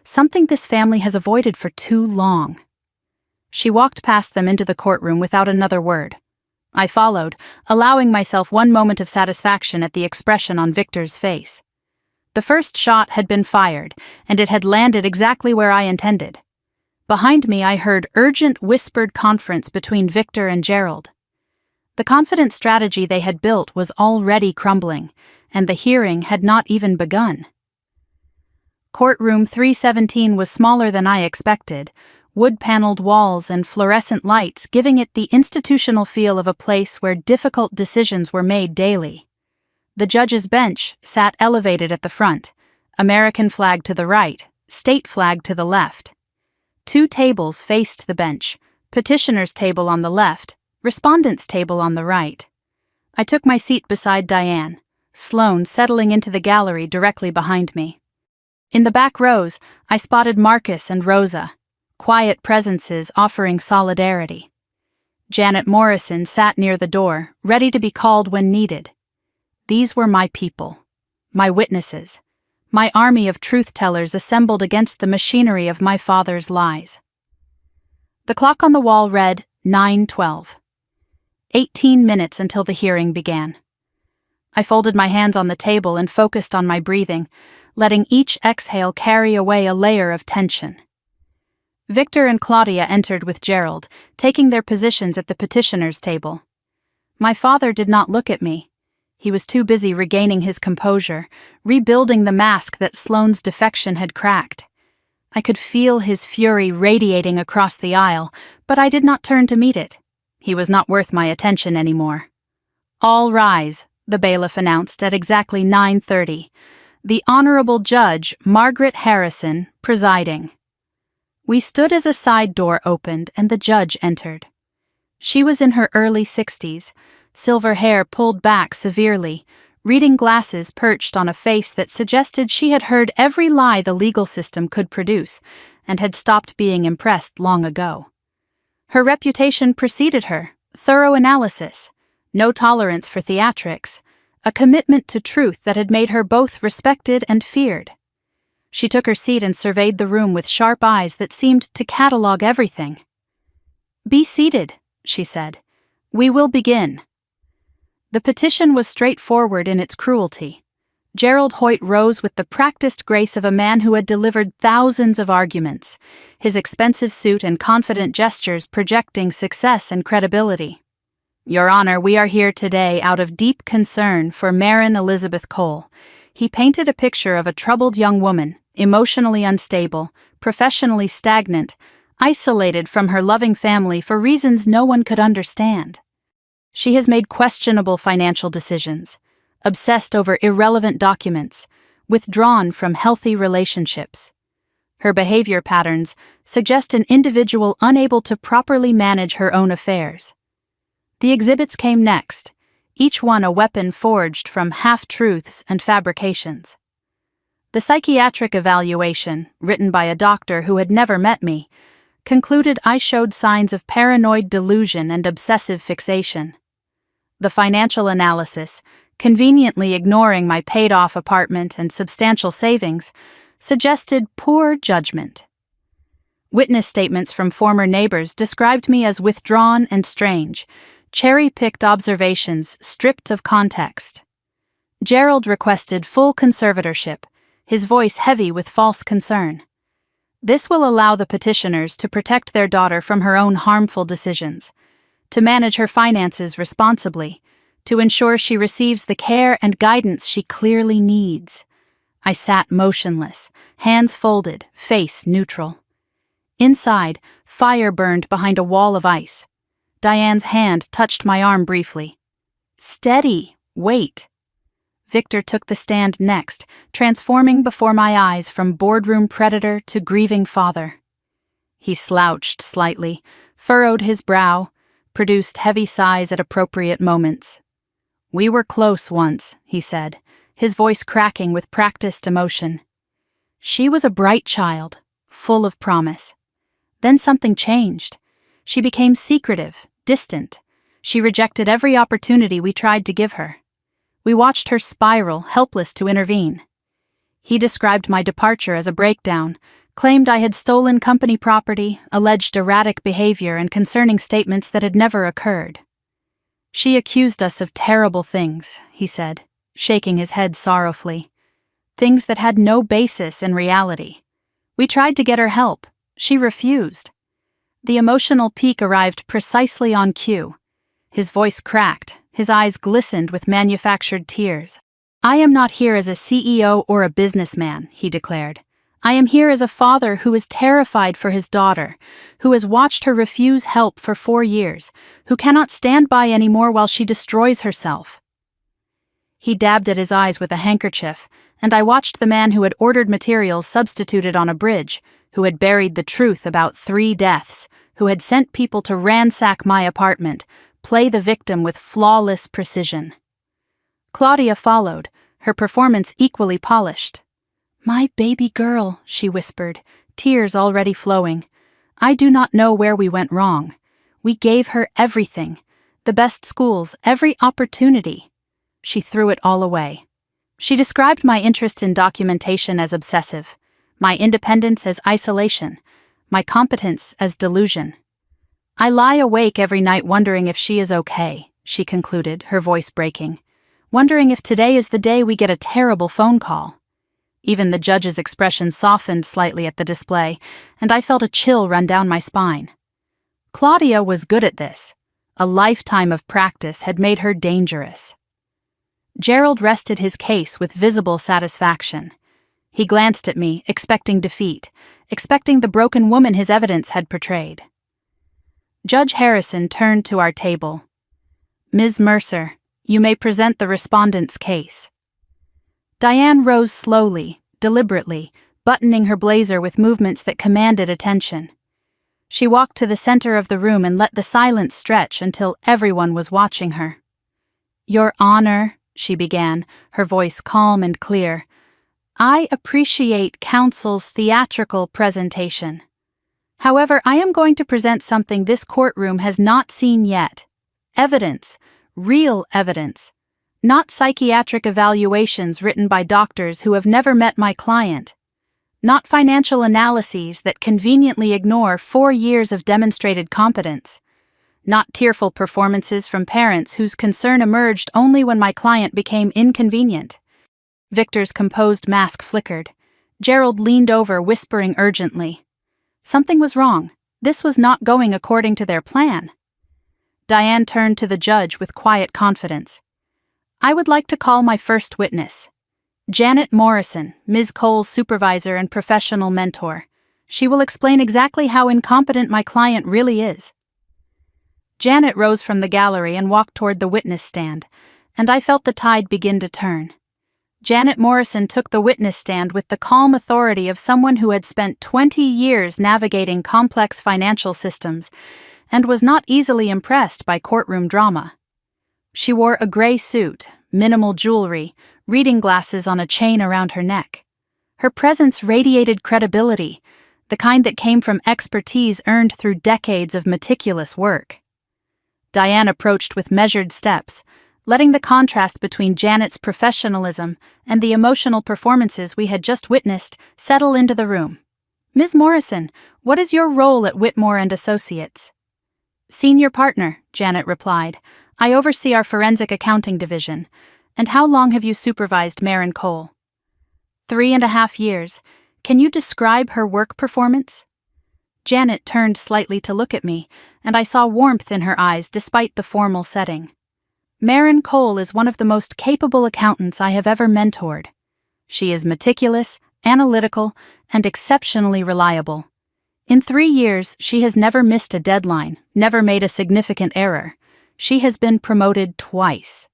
A: Something this family has avoided for too long." She walked past them into the courtroom without another word. I followed, allowing myself one moment of satisfaction at the expression on Victor's face. The first shot had been fired, and it had landed exactly where I intended. Behind me I heard urgent whispered conference between Victor and Gerald. The confident strategy they had built was already crumbling, and the hearing had not even begun. Courtroom 317 was smaller than I expected, wood-paneled walls and fluorescent lights giving it the institutional feel of a place where difficult decisions were made daily. The judge's bench sat elevated at the front, American flag to the right, state flag to the left. 2 tables faced the bench, petitioner's table on the left, respondent's table on the right. I took my seat beside Diane, Sloane settling into the gallery directly behind me. In the back rows, I spotted Marcus and Rosa, quiet presences offering solidarity. Janet Morrison sat near the door, ready to be called when needed. These were my people, my witnesses, my army of truth-tellers assembled against the machinery of my father's lies. The clock on the wall read 9:12. 18 minutes until the hearing began. I folded my hands on the table and focused on my breathing, letting each exhale carry away a layer of tension. Victor and Claudia entered with Gerald, taking their positions at the petitioner's table. My father did not look at me. He was too busy regaining his composure, rebuilding the mask that Sloane's defection had cracked. I could feel his fury radiating across the aisle, but I did not turn to meet it. He was not worth my attention anymore. "All rise," the bailiff announced at exactly 9:30. "The Honorable Judge Margaret Harrison presiding." We stood as a side door opened and the judge entered. She was in her early 60s, silver hair pulled back severely, reading glasses perched on a face that suggested she had heard every lie the legal system could produce and had stopped being impressed long ago. Her reputation preceded her: thorough analysis, no tolerance for theatrics, a commitment to truth that had made her both respected and feared. She took her seat and surveyed the room with sharp eyes that seemed to catalog everything. "Be seated," she said. "We will begin." The petition was straightforward in its cruelty. Gerald Hoyt rose with the practiced grace of a man who had delivered thousands of arguments, his expensive suit and confident gestures projecting success and credibility. "Your Honor, we are here today out of deep concern for Marin Elizabeth Cole." He painted a picture of a troubled young woman, emotionally unstable, professionally stagnant, isolated from her loving family for reasons no one could understand. She has made questionable financial decisions, obsessed over irrelevant documents, withdrawn from healthy relationships. Her behavior patterns suggest an individual unable to properly manage her own affairs. The exhibits came next, each one a weapon forged from half-truths and fabrications. The psychiatric evaluation, written by a doctor who had never met me, concluded I showed signs of paranoid delusion and obsessive fixation. The financial analysis, conveniently ignoring my paid-off apartment and substantial savings, suggested poor judgment. Witness statements from former neighbors described me as withdrawn and strange, cherry-picked observations stripped of context. Gerald requested full conservatorship, his voice heavy with false concern. This will allow the petitioners to protect their daughter from her own harmful decisions, to manage her finances responsibly, to ensure she receives the care and guidance she clearly needs. I sat motionless, hands folded, face neutral. Inside, fire burned behind a wall of ice. Diane's hand touched my arm briefly. "Steady, wait." Victor took the stand next, transforming before my eyes from boardroom predator to grieving father. He slouched slightly, furrowed his brow, produced heavy sighs at appropriate moments. "We were close once," he said, his voice cracking with practiced emotion. "She was a bright child, full of promise. Then something changed. She became secretive, distant. She rejected every opportunity we tried to give her. We watched her spiral, helpless to intervene." He described my departure as a breakdown, claimed I had stolen company property, alleged erratic behavior and concerning statements that had never occurred. "She accused us of terrible things," he said, shaking his head sorrowfully. "Things that had no basis in reality. We tried to get her help. She refused." The emotional peak arrived precisely on cue. His voice cracked, his eyes glistened with manufactured tears. "I am not here as a CEO or a businessman," he declared. "I am here as a father who is terrified for his daughter, who has watched her refuse help for 4 years, who cannot stand by anymore while she destroys herself." He dabbed at his eyes with a handkerchief, and I watched the man who had ordered materials substituted on a bridge, who had buried the truth about 3 deaths, who had sent people to ransack my apartment, play the victim with flawless precision. Claudia followed, her performance equally polished. "My baby girl," she whispered, tears already flowing. "I do not know where we went wrong. We gave her everything, the best schools, every opportunity. She threw it all away." She described my interest in documentation as obsessive, my independence as isolation, my competence as delusion. "I lie awake every night wondering if she is okay," she concluded, her voice breaking. "Wondering if today is the day we get a terrible phone call." Even the judge's expression softened slightly at the display, and I felt a chill run down my spine. Claudia was good at this. A lifetime of practice had made her dangerous. Gerald rested his case with visible satisfaction. He glanced at me, expecting defeat, expecting the broken woman his evidence had portrayed. Judge Harrison turned to our table. "Ms. Mercer, you may present the respondent's case." Diane rose slowly, deliberately, buttoning her blazer with movements that commanded attention. She walked to the center of the room and let the silence stretch until everyone was watching her. "Your Honor," she began, her voice calm and clear. "I appreciate counsel's theatrical presentation. However, I am going to present something this courtroom has not seen yet. Evidence, real evidence, not psychiatric evaluations written by doctors who have never met my client. Not financial analyses that conveniently ignore 4 years of demonstrated competence. Not tearful performances from parents whose concern emerged only when my client became inconvenient." Victor's composed mask flickered. Gerald leaned over, whispering urgently. Something was wrong. This was not going according to their plan. Diane turned to the judge with quiet confidence. "I would like to call my first witness. Janet Morrison, Ms. Cole's supervisor and professional mentor. She will explain exactly how incompetent my client really is." Janet rose from the gallery and walked toward the witness stand, and I felt the tide begin to turn. Janet Morrison took the witness stand with the calm authority of someone who had spent 20 years navigating complex financial systems and was not easily impressed by courtroom drama. She wore a gray suit, minimal jewelry, reading glasses on a chain around her neck. Her presence radiated credibility, the kind that came from expertise earned through decades of meticulous work. Diane approached with measured steps, letting the contrast between Janet's professionalism and the emotional performances we had just witnessed settle into the room. "Ms. Morrison, what is your role at Whitmore and Associates?" "Senior partner," Janet replied. "I oversee our forensic accounting division. And how long have you supervised Maren Cole?" 3.5 years. Can you describe her work performance?" Janet turned slightly to look at me, and I saw warmth in her eyes despite the formal setting. "Maren Cole is one of the most capable accountants I have ever mentored. She is meticulous, analytical, and exceptionally reliable. In 3 years, she has never missed a deadline, never made a significant error. She has been promoted twice.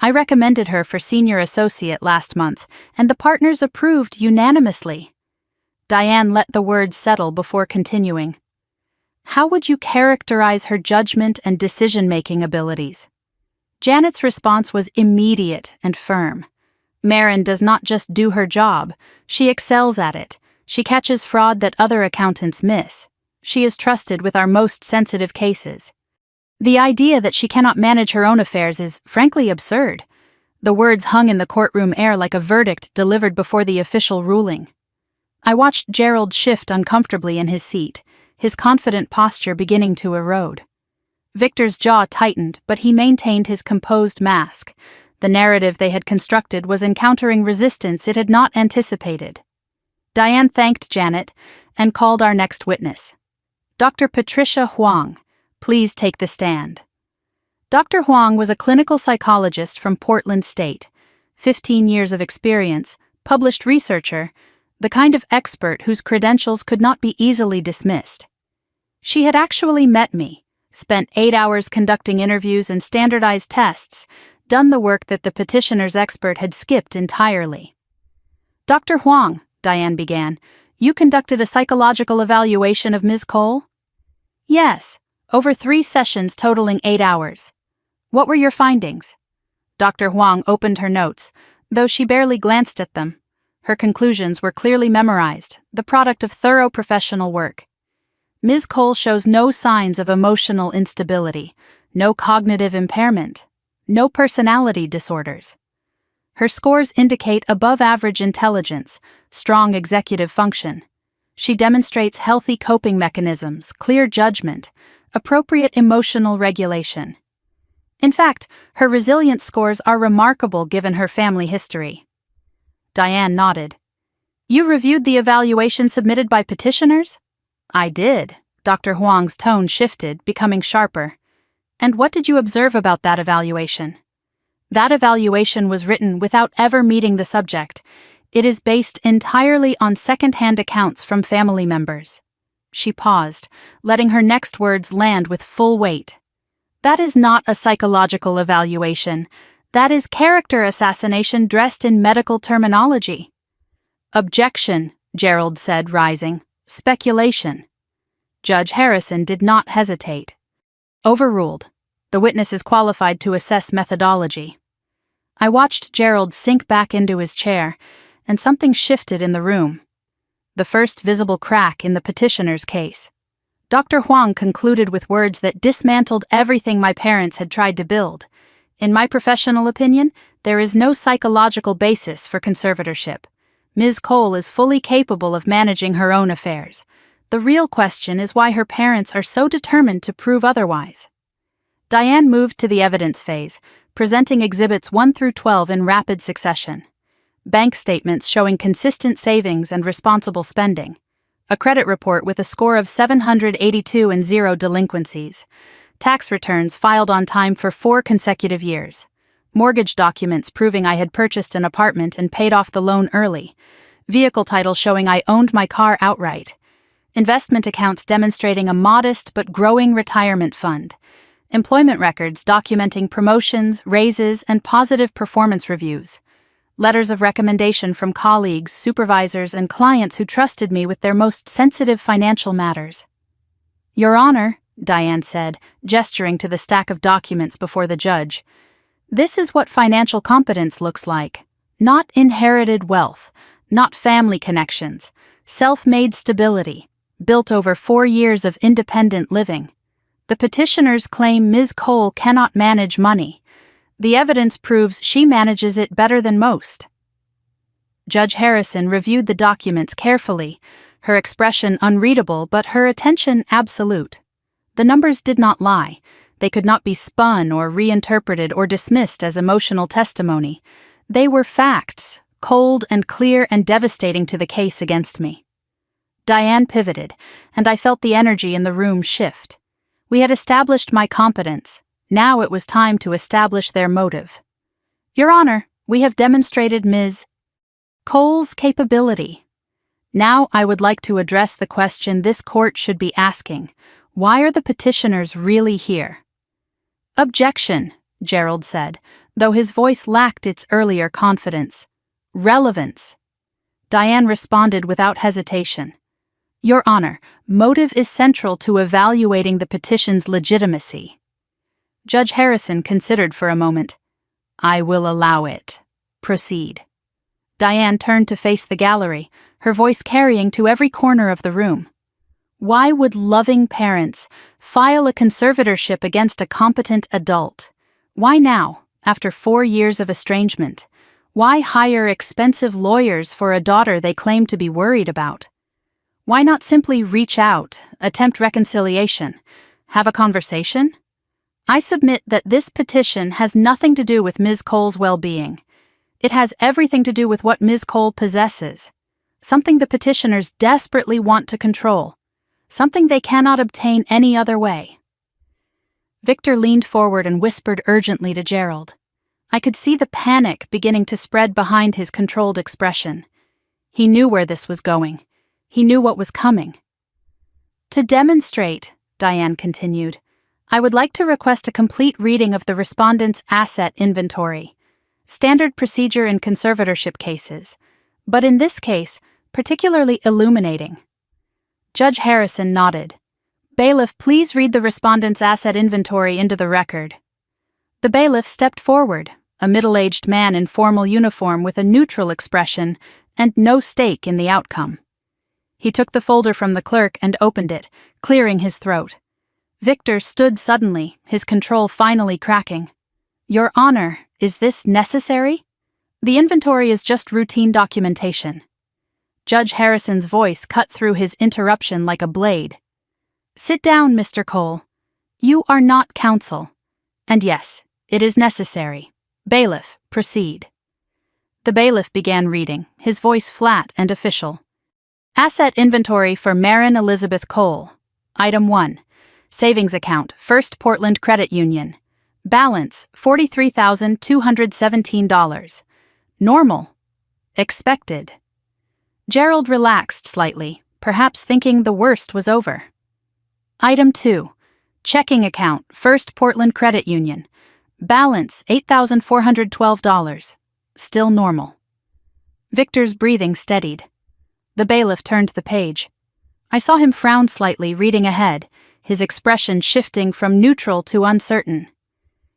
A: I recommended her for senior associate last month, and the partners approved unanimously." Diane let the words settle before continuing. "How would you characterize her judgment and decision-making abilities?" Janet's response was immediate and firm. "Maren does not just do her job, she excels at it. She catches fraud that other accountants miss. She is trusted with our most sensitive cases. The idea that she cannot manage her own affairs is, frankly, absurd." The words hung in the courtroom air like a verdict delivered before the official ruling. I watched Gerald shift uncomfortably in his seat, his confident posture beginning to erode. Victor's jaw tightened, but he maintained his composed mask. The narrative they had constructed was encountering resistance it had not anticipated. Diane thanked Janet and called our next witness. "Dr. Patricia Huang, please take the stand." Dr. Huang was a clinical psychologist from Portland State, 15 years of experience, published researcher, the kind of expert whose credentials could not be easily dismissed. She had actually met me, spent 8 hours conducting interviews and standardized tests, done the work that the petitioner's expert had skipped entirely. "Dr. Huang," Diane began, "you conducted a psychological evaluation of Ms. Cole?" "Yes, over 3 sessions totaling 8 hours. What were your findings?" Dr. Huang opened her notes, though she barely glanced at them. Her conclusions were clearly memorized, the product of thorough professional work. "Ms. Cole shows no signs of emotional instability, no cognitive impairment, no personality disorders. Her scores indicate above-average intelligence, strong executive function. She demonstrates healthy coping mechanisms, clear judgment, appropriate emotional regulation. In fact, her resilience scores are remarkable given her family history." Diane nodded. "You reviewed the evaluation submitted by petitioners?" "I did." Dr. Huang's tone shifted, becoming sharper. "And what did you observe about that evaluation?" "That evaluation was written without ever meeting the subject. It is based entirely on second-hand accounts from family members." She paused, letting her next words land with full weight. "That is not a psychological evaluation. That is character assassination dressed in medical terminology." "Objection," Gerald said, rising. "Speculation." Judge Harrison did not hesitate. "Overruled. The witness is qualified to assess methodology." I watched Gerald sink back into his chair, and something shifted in the room. The first visible crack in the petitioner's case. Dr. Huang concluded with words that dismantled everything my parents had tried to build. In my professional opinion, there is no psychological basis for conservatorship. Ms. Cole is fully capable of managing her own affairs. The real question is why her parents are so determined to prove otherwise. Diane moved to the evidence phase, presenting exhibits 1 through 12 in rapid succession. Bank statements showing consistent savings and responsible spending. A credit report with a score of 782 and 0 delinquencies. Tax returns filed on time for 4 consecutive years. Mortgage documents proving I had purchased an apartment and paid off the loan early. Vehicle title showing I owned my car outright. Investment accounts demonstrating a modest but growing retirement fund. Employment records documenting promotions, raises, and positive performance reviews. Letters of recommendation from colleagues, supervisors, and clients who trusted me with their most sensitive financial matters. "Your Honor," Diane said, gesturing to the stack of documents before the judge, "this is what financial competence looks like. Not inherited wealth, not family connections, self-made stability, built over 4 years of independent living. The petitioners claim Ms. Cole cannot manage money. The evidence proves she manages it better than most." Judge Harrison reviewed the documents carefully, her expression unreadable but her attention absolute. The numbers did not lie. They could not be spun or reinterpreted or dismissed as emotional testimony. They were facts, cold and clear and devastating to the case against me. Diane pivoted, and I felt the energy in the room shift. We had established my competence. Now it was time to establish their motive. "Your Honor, we have demonstrated Ms. Cole's capability. Now I would like to address the question this court should be asking. Why are the petitioners really here?" "Objection," Gerald said, though his voice lacked its earlier confidence. "Relevance." Diane responded without hesitation. "Your Honor, motive is central to evaluating the petition's legitimacy." Judge Harrison considered for a moment. "I will allow it. Proceed." Diane turned to face the gallery, her voice carrying to every corner of the room. "Why would loving parents file a conservatorship against a competent adult? Why now, after 4 years of estrangement? Why hire expensive lawyers for a daughter they claim to be worried about? Why not simply reach out, attempt reconciliation, have a conversation? I submit that this petition has nothing to do with Ms. Cole's well-being. It has everything to do with what Ms. Cole possesses, something the petitioners desperately want to control, something they cannot obtain any other way." Victor leaned forward and whispered urgently to Gerald. I could see the panic beginning to spread behind his controlled expression. He knew where this was going. He knew what was coming. "To demonstrate," Diane continued, "I would like to request a complete reading of the respondent's asset inventory. Standard procedure in conservatorship cases, but in this case, particularly illuminating." Judge Harrison nodded. "Bailiff, please read the respondent's asset inventory into the record." The bailiff stepped forward, a middle-aged man in formal uniform with a neutral expression and no stake in the outcome. He took the folder from the clerk and opened it, clearing his throat. Victor stood suddenly, his control finally cracking. "Your Honor, is this necessary? The inventory is just routine documentation." Judge Harrison's voice cut through his interruption like a blade. "Sit down, Mr. Cole. You are not counsel. And yes, it is necessary. Bailiff, proceed." The bailiff began reading, his voice flat and official. "Asset inventory for Marin Elizabeth Cole. Item 1. Savings account, First Portland Credit Union. Balance, $43,217. Normal. Expected." Gerald relaxed slightly, perhaps thinking the worst was over. Item 2. Checking account, First Portland Credit Union. Balance, $8,412. Still normal. Victor's breathing steadied. The bailiff turned the page. I saw him frown slightly, reading ahead, his expression shifting from neutral to uncertain.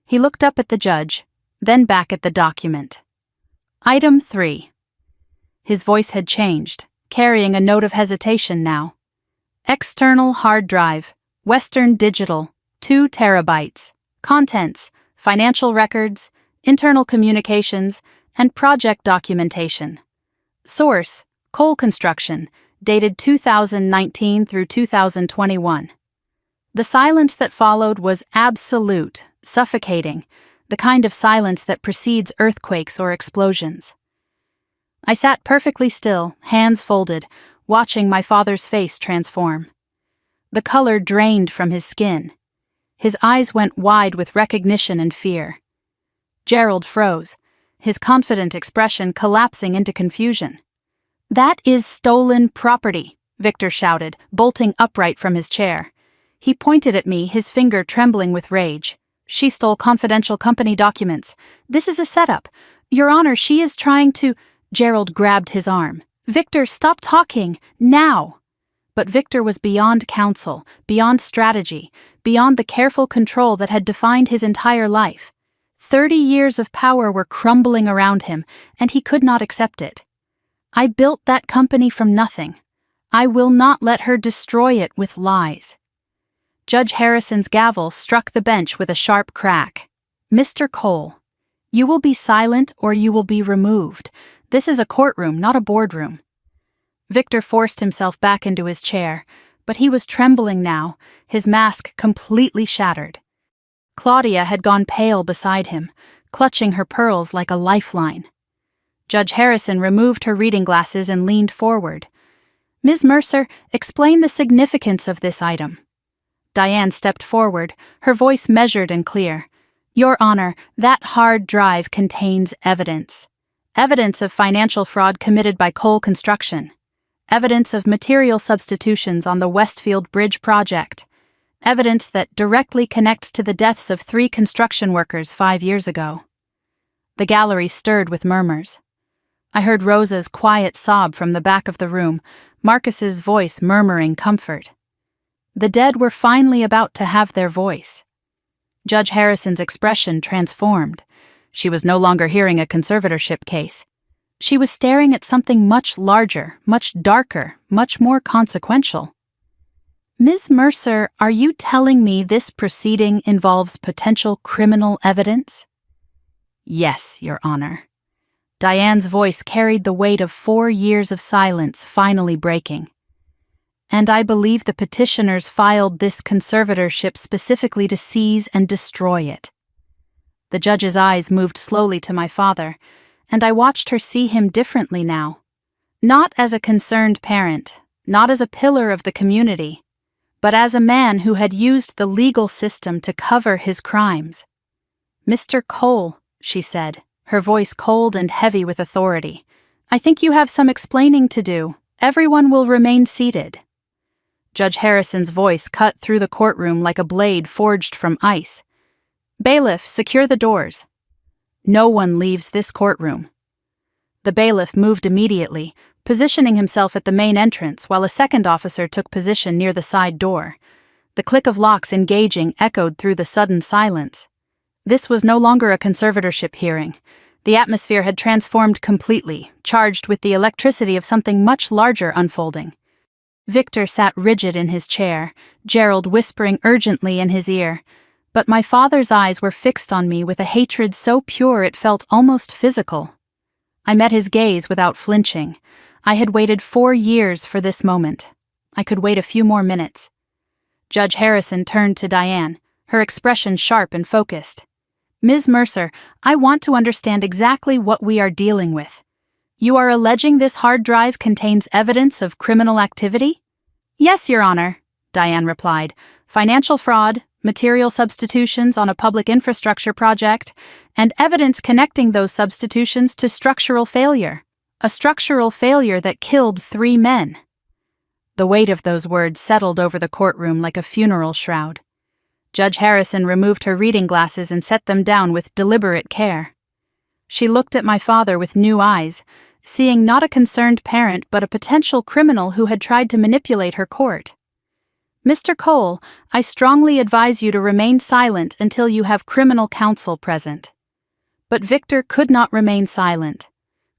A: He looked up at the judge, then back at the document. Item 3. His voice had changed, carrying a note of hesitation now. External hard drive, Western Digital, 2 terabytes. Contents, financial records, internal communications, and project documentation. Source, Cole Construction, dated 2019 through 2021. The silence that followed was absolute, suffocating, the kind of silence that precedes earthquakes or explosions. I sat perfectly still, hands folded, watching my father's face transform. The color drained from his skin. His eyes went wide with recognition and fear. Gerald froze, his confident expression collapsing into confusion. "That is stolen property," Victor shouted, bolting upright from his chair. He pointed at me, his finger trembling with rage. "She stole confidential company documents. This is a setup. Your Honor, she is trying to—" Gerald grabbed his arm. "Victor, stop talking, now!" But Victor was beyond counsel, beyond strategy, beyond the careful control that had defined his entire life. 30 years of power were crumbling around him, and he could not accept it. "I built that company from nothing. I will not let her destroy it with lies." Judge Harrison's gavel struck the bench with a sharp crack. "Mr. Cole, you will be silent or you will be removed. This is a courtroom, not a boardroom." Victor forced himself back into his chair, but he was trembling now, his mask completely shattered. Claudia had gone pale beside him, clutching her pearls like a lifeline. Judge Harrison removed her reading glasses and leaned forward. "Ms. Mercer, explain the significance of this item." Diane stepped forward, her voice measured and clear. "Your Honor, that hard drive contains evidence. Evidence of financial fraud committed by Cole Construction. Evidence of material substitutions on the Westfield Bridge project. Evidence that directly connects to the deaths of 3 construction workers 5 years ago." The gallery stirred with murmurs. I heard Rosa's quiet sob from the back of the room, Marcus's voice murmuring comfort. The dead were finally about to have their voice. Judge Harrison's expression transformed. She was no longer hearing a conservatorship case. She was staring at something much larger, much darker, much more consequential. "Ms. Mercer, are you telling me this proceeding involves potential criminal evidence?" "Yes, Your Honor." Diane's voice carried the weight of 4 years of silence finally breaking. "And I believe the petitioners filed this conservatorship specifically to seize and destroy it." The judge's eyes moved slowly to my father, and I watched her see him differently now. Not as a concerned parent, not as a pillar of the community, but as a man who had used the legal system to cover his crimes. "Mr. Cole," she said, her voice cold and heavy with authority, "I think you have some explaining to do. Everyone will remain seated." Judge Harrison's voice cut through the courtroom like a blade forged from ice. "Bailiff, secure the doors. No one leaves this courtroom." The bailiff moved immediately, positioning himself at the main entrance while a second officer took position near the side door. The click of locks engaging echoed through the sudden silence. This was no longer a conservatorship hearing. The atmosphere had transformed completely, charged with the electricity of something much larger unfolding. Victor sat rigid in his chair, Gerald whispering urgently in his ear, but my father's eyes were fixed on me with a hatred so pure it felt almost physical. I met his gaze without flinching. I had waited 4 years for this moment. I could wait a few more minutes. Judge Harrison turned to Diane, her expression sharp and focused. "Ms. Mercer, I want to understand exactly what we are dealing with. You are alleging this hard drive contains evidence of criminal activity?" "Yes, Your Honor," Diane replied. "Financial fraud, material substitutions on a public infrastructure project, and evidence connecting those substitutions to structural failure. A structural failure that killed 3 men." The weight of those words settled over the courtroom like a funeral shroud. Judge Harrison removed her reading glasses and set them down with deliberate care. She looked at my father with new eyes, seeing not a concerned parent but a potential criminal who had tried to manipulate her court. "Mr. Cole, I strongly advise you to remain silent until you have criminal counsel present." But Victor could not remain silent.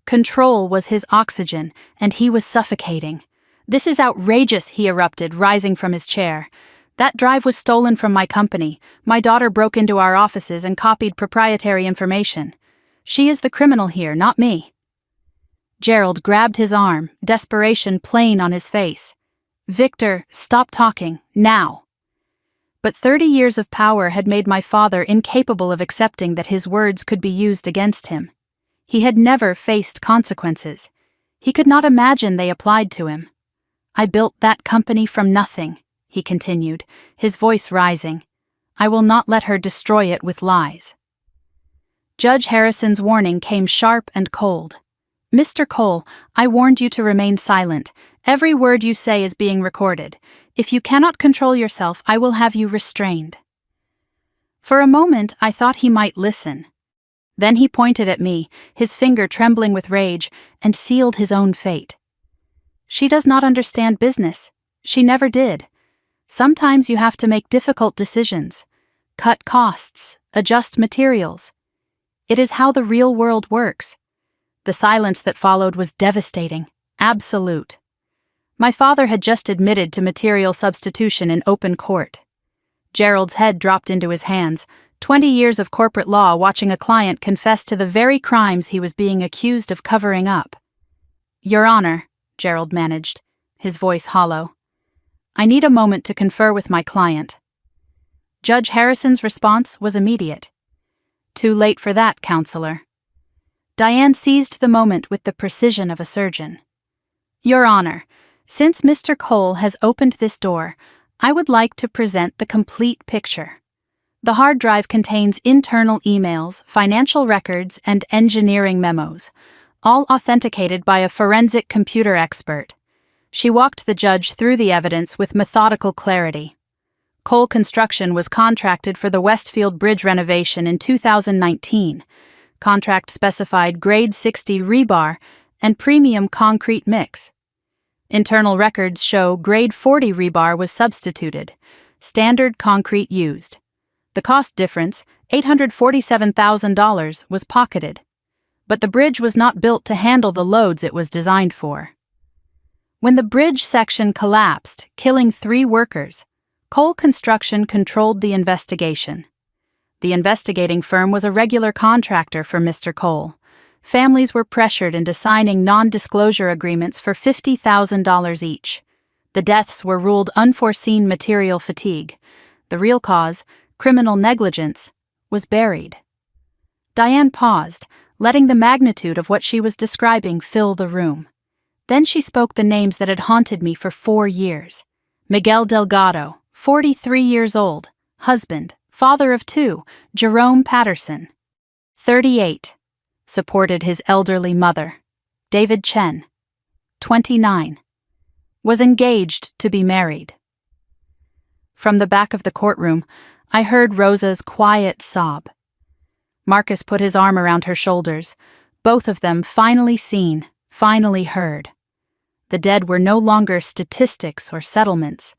A: Control was his oxygen, and he was suffocating. "This is outrageous," he erupted, rising from his chair. "That drive was stolen from my company. My daughter broke into our offices and copied proprietary information. She is the criminal here, not me." Gerald grabbed his arm, desperation plain on his face. "Victor, stop talking, now." But 30 years of power had made my father incapable of accepting that his words could be used against him. He had never faced consequences. He could not imagine they applied to him. "I built that company from nothing," he continued, his voice rising. "I will not let her destroy it with lies." Judge Harrison's warning came sharp and cold. "Mr. Cole, I warned you to remain silent. Every word you say is being recorded. If you cannot control yourself, I will have you restrained." For a moment, I thought he might listen. Then he pointed at me, his finger trembling with rage, and sealed his own fate. "She does not understand business. She never did. Sometimes you have to make difficult decisions, cut costs, adjust materials. It is how the real world works." The silence that followed was devastating, absolute. My father had just admitted to material substitution in open court. Gerald's head dropped into his hands, 20 years of corporate law watching a client confess to the very crimes he was being accused of covering up. "Your Honor," Gerald managed, his voice hollow, "I need a moment to confer with my client." Judge Harrison's response was immediate. "Too late for that, counselor." Diane seized the moment with the precision of a surgeon. "Your Honor, since Mr. Cole has opened this door, I would like to present the complete picture. The hard drive contains internal emails, financial records, and engineering memos, all authenticated by a forensic computer expert." She walked the judge through the evidence with methodical clarity. Cole Construction was contracted for the Westfield Bridge renovation in 2019. Contract specified grade 60 rebar and premium concrete mix. Internal records show grade 40 rebar was substituted, standard concrete used. The cost difference, $847,000, was pocketed. But the bridge was not built to handle the loads it was designed for. When the bridge section collapsed, killing 3 workers, Cole Construction controlled the investigation. The investigating firm was a regular contractor for Mr. Cole. Families were pressured into signing non-disclosure agreements for $50,000 each. The deaths were ruled unforeseen material fatigue. The real cause, criminal negligence, was buried. Diane paused, letting the magnitude of what she was describing fill the room. Then she spoke the names that had haunted me for 4 years. Miguel Delgado, 43 years old, husband, father of 2, Jerome Patterson. 38, supported his elderly mother. David Chen, 29, was engaged to be married. From the back of the courtroom, I heard Rosa's quiet sob. Marcus put his arm around her shoulders, both of them finally seen, finally heard. The dead were no longer statistics or settlements.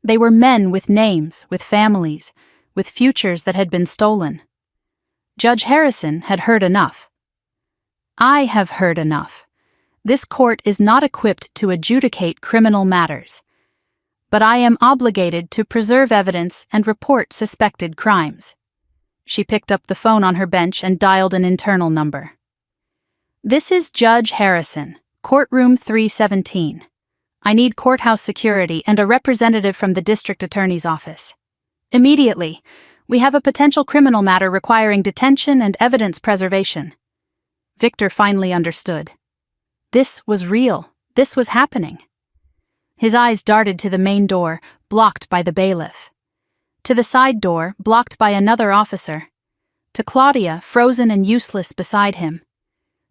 A: They were men with names, with families, with futures that had been stolen. Judge Harrison had heard enough. I have heard enough. This court is not equipped to adjudicate criminal matters. But I am obligated to preserve evidence and report suspected crimes. She picked up the phone on her bench and dialed an internal number. "This is Judge Harrison, courtroom 317. I need courthouse security and a representative from the district attorney's office. Immediately. We have a potential criminal matter requiring detention and evidence preservation." Victor finally understood. This was real. This was happening. His eyes darted to the main door, blocked by the bailiff. To the side door, blocked by another officer. To Claudia, frozen and useless beside him.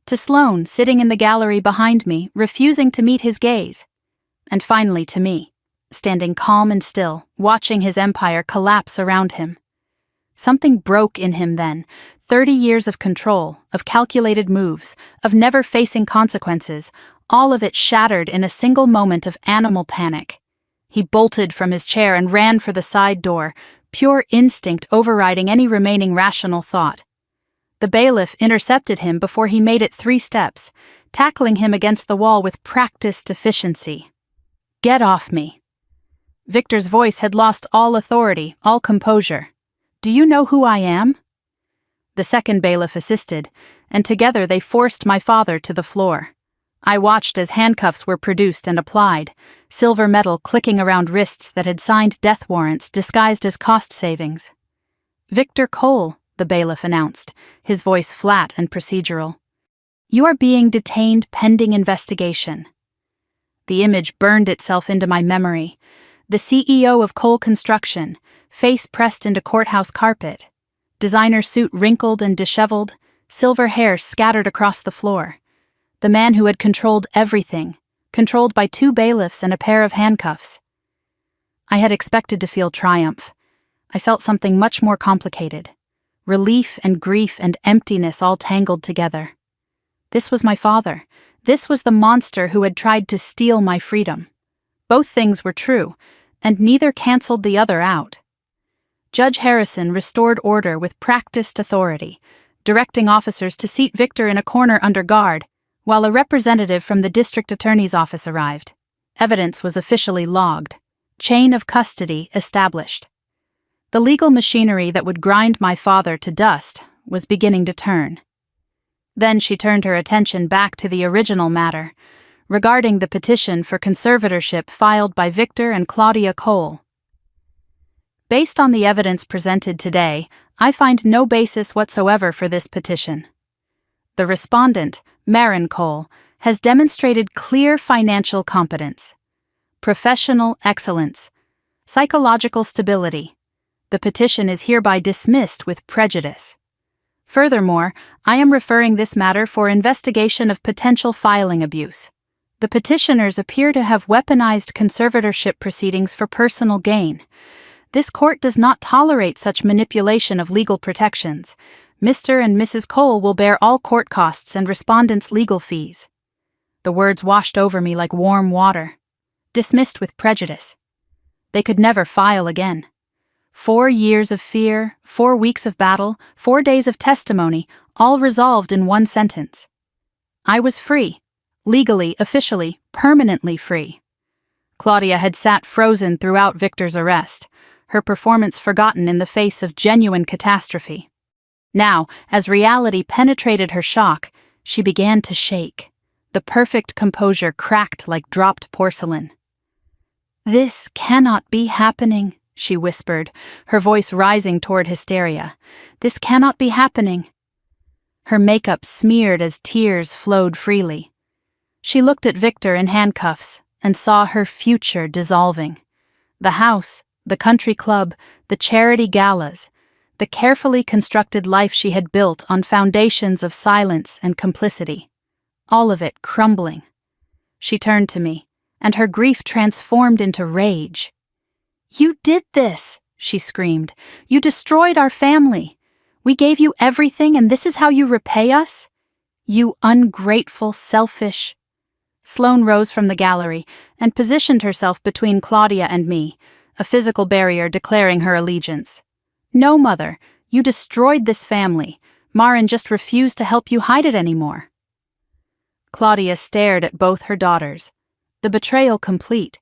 A: To Sloane, sitting in the gallery behind me, refusing to meet his gaze. And finally to me, standing calm and still, watching his empire collapse around him. Something broke in him then. 30 years of control, of calculated moves, of never facing consequences, all of it shattered in a single moment of animal panic. He bolted from his chair and ran for the side door, pure instinct overriding any remaining rational thought. The bailiff intercepted him before he made it 3 steps, tackling him against the wall with practiced efficiency. "Get off me." Victor's voice had lost all authority, all composure. "Do you know who I am?" The second bailiff assisted, and together they forced my father to the floor. I watched as handcuffs were produced and applied, silver metal clicking around wrists that had signed death warrants disguised as cost savings. "Victor Cole," the bailiff announced, his voice flat and procedural. "You are being detained pending investigation." The image burned itself into my memory. The CEO of Cole Construction, face pressed into courthouse carpet, designer suit wrinkled and disheveled, silver hair scattered across the floor. The man who had controlled everything, controlled by 2 bailiffs and a pair of handcuffs. I had expected to feel triumph. I felt something much more complicated. Relief and grief and emptiness all tangled together. This was my father. This was the monster who had tried to steal my freedom. Both things were true, and neither canceled the other out. Judge Harrison restored order with practiced authority, directing officers to seat Victor in a corner under guard, while a representative from the district attorney's office arrived. Evidence was officially logged. Chain of custody established. The legal machinery that would grind my father to dust was beginning to turn. Then she turned her attention back to the original matter, regarding the petition for conservatorship filed by Victor and Claudia Cole. Based on the evidence presented today, I find no basis whatsoever for this petition. The respondent, Marin Cole, has demonstrated clear financial competence, professional excellence, psychological stability. The petition is hereby dismissed with prejudice. Furthermore, I am referring this matter for investigation of potential filing abuse. The petitioners appear to have weaponized conservatorship proceedings for personal gain. This court does not tolerate such manipulation of legal protections. Mr. and Mrs. Cole will bear all court costs and respondents' legal fees. The words washed over me like warm water. Dismissed with prejudice. They could never file again. 4 years of fear, 4 weeks of battle, 4 days of testimony, all resolved in one sentence. I was free. Legally, officially, permanently free. Claudia had sat frozen throughout Victor's arrest, her performance forgotten in the face of genuine catastrophe. Now, as reality penetrated her shock, she began to shake. The perfect composure cracked like dropped porcelain. "This cannot be happening," she whispered, her voice rising toward hysteria. "This cannot be happening." Her makeup smeared as tears flowed freely. She looked at Victor in handcuffs and saw her future dissolving. The house, the country club, the charity galas, the carefully constructed life she had built on foundations of silence and complicity. All of it crumbling. She turned to me, and her grief transformed into rage. "You did this," she screamed. "You destroyed our family. We gave you everything, and this is how you repay us? You ungrateful, selfish..." Sloane rose from the gallery and positioned herself between Claudia and me, a physical barrier declaring her allegiance. "No, Mother, you destroyed this family. Marin just refused to help you hide it anymore." Claudia stared at both her daughters, the betrayal complete,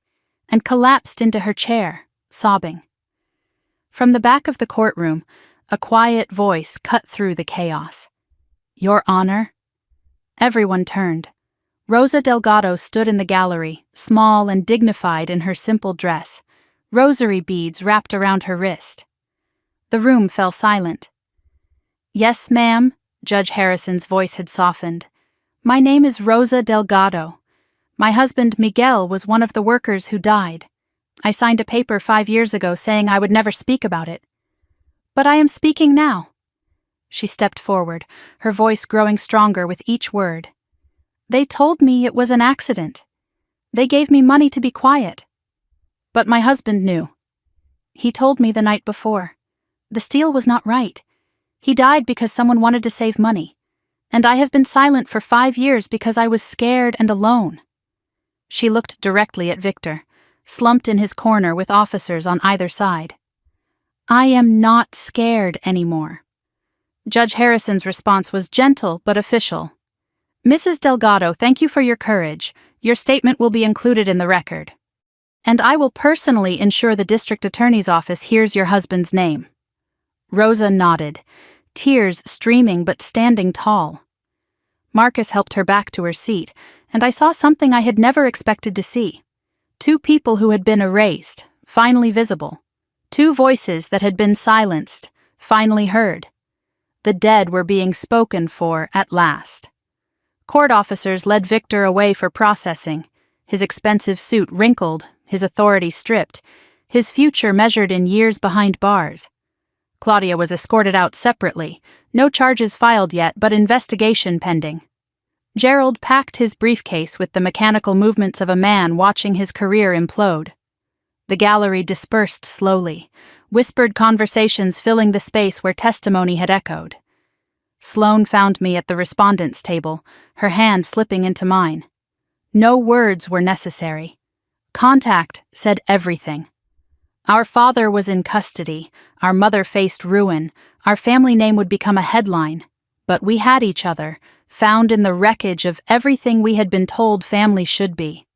A: and collapsed into her chair, sobbing. From the back of the courtroom, a quiet voice cut through the chaos. "Your Honor?" Everyone turned. Rosa Delgado stood in the gallery, small and dignified in her simple dress, rosary beads wrapped around her wrist. The room fell silent. "Yes, ma'am," Judge Harrison's voice had softened. "My name is Rosa Delgado. My husband Miguel was one of the workers who died. I signed a paper 5 years ago saying I would never speak about it. But I am speaking now." She stepped forward, her voice growing stronger with each word. "They told me it was an accident. They gave me money to be quiet. But my husband knew. He told me the night before. The steal was not right. He died because someone wanted to save money. And I have been silent for 5 years because I was scared and alone." She looked directly at Victor, slumped in his corner with officers on either side. "I am not scared anymore. Judge Harrison's response was gentle but official. "Mrs. Delgado, thank you for your courage. Your statement will be included in the record. And I will personally ensure the district attorney's office hears your husband's name." Rosa nodded, tears streaming but standing tall. Marcus helped her back to her seat, and I saw something I had never expected to see. Two people who had been erased, finally visible. Two voices that had been silenced, finally heard. The dead were being spoken for at last. Court officers led Victor away for processing, his expensive suit wrinkled, his authority stripped, his future measured in years behind bars. Claudia was escorted out separately, no charges filed yet but investigation pending. Gerald packed his briefcase with the mechanical movements of a man watching his career implode. The gallery dispersed slowly, whispered conversations filling the space where testimony had echoed. Sloane found me at the respondents' table, her hand slipping into mine. No words were necessary. Contact said everything. Our father was in custody, our mother faced ruin, our family name would become a headline. But we had each other, found in the wreckage of everything we had been told family should be.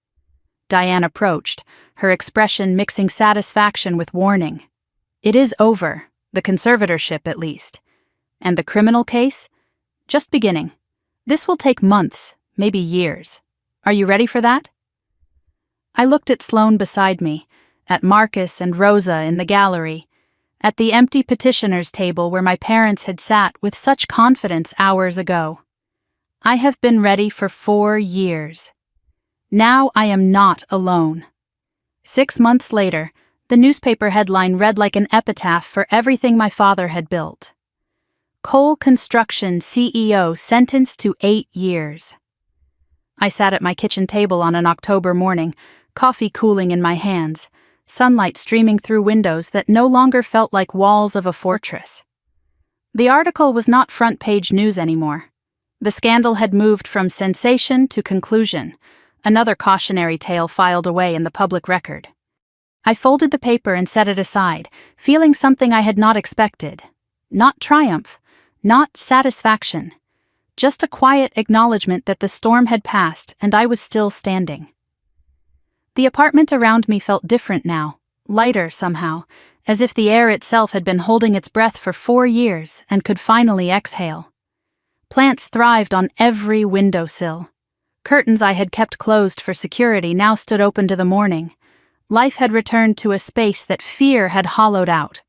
A: Diane approached, her expression mixing satisfaction with warning. "It is over, the conservatorship at least. And the criminal case? Just beginning. This will take months, maybe years. Are you ready for that?" I looked at Sloane beside me, at Marcus and Rosa in the gallery, at the empty petitioner's table where my parents had sat with such confidence hours ago. I have been ready for 4 years. Now I am not alone. 6 months later, the newspaper headline read like an epitaph for everything my father had built. Coal Construction CEO sentenced to 8 years. I sat at my kitchen table on an October morning, coffee cooling in my hands, sunlight streaming through windows that no longer felt like walls of a fortress. The article was not front-page news anymore. The scandal had moved from sensation to conclusion, another cautionary tale filed away in the public record. I folded the paper and set it aside, feeling something I had not expected. Not triumph, not satisfaction. Just a quiet acknowledgement that the storm had passed and I was still standing. The apartment around me felt different now, lighter somehow, as if the air itself had been holding its breath for 4 years and could finally exhale. Plants thrived on every windowsill. Curtains I had kept closed for security now stood open to the morning. Life had returned to a space that fear had hollowed out.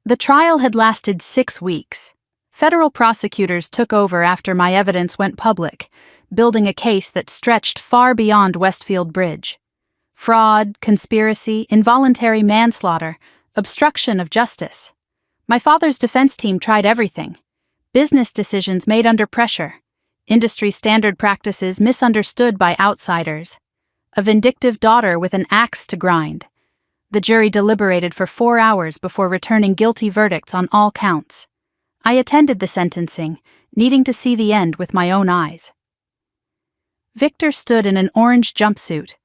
A: The trial had lasted 6 weeks. Federal prosecutors took over after my evidence went public, building a case that stretched far beyond Westfield Bridge. Fraud, conspiracy, involuntary manslaughter, obstruction of justice. My father's defense team tried everything. Business decisions made under pressure. Industry standard practices misunderstood by outsiders. A vindictive daughter with an axe to grind. The jury deliberated for 4 hours before returning guilty verdicts on all counts. I attended the sentencing, needing to see the end with my own eyes. Victor stood in an orange jumpsuit,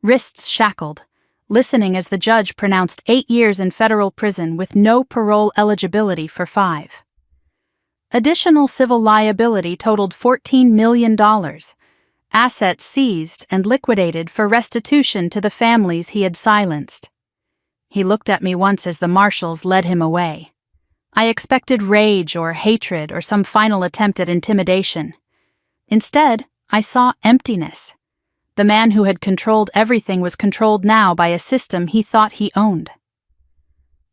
A: wrists shackled, listening as the judge pronounced 8 years in federal prison with no parole eligibility for 5. Additional civil liability totaled $14 million, assets seized and liquidated for restitution to the families he had silenced. He looked at me once as the marshals led him away. I expected rage or hatred or some final attempt at intimidation. Instead, I saw emptiness. The man who had controlled everything was controlled now by a system he thought he owned.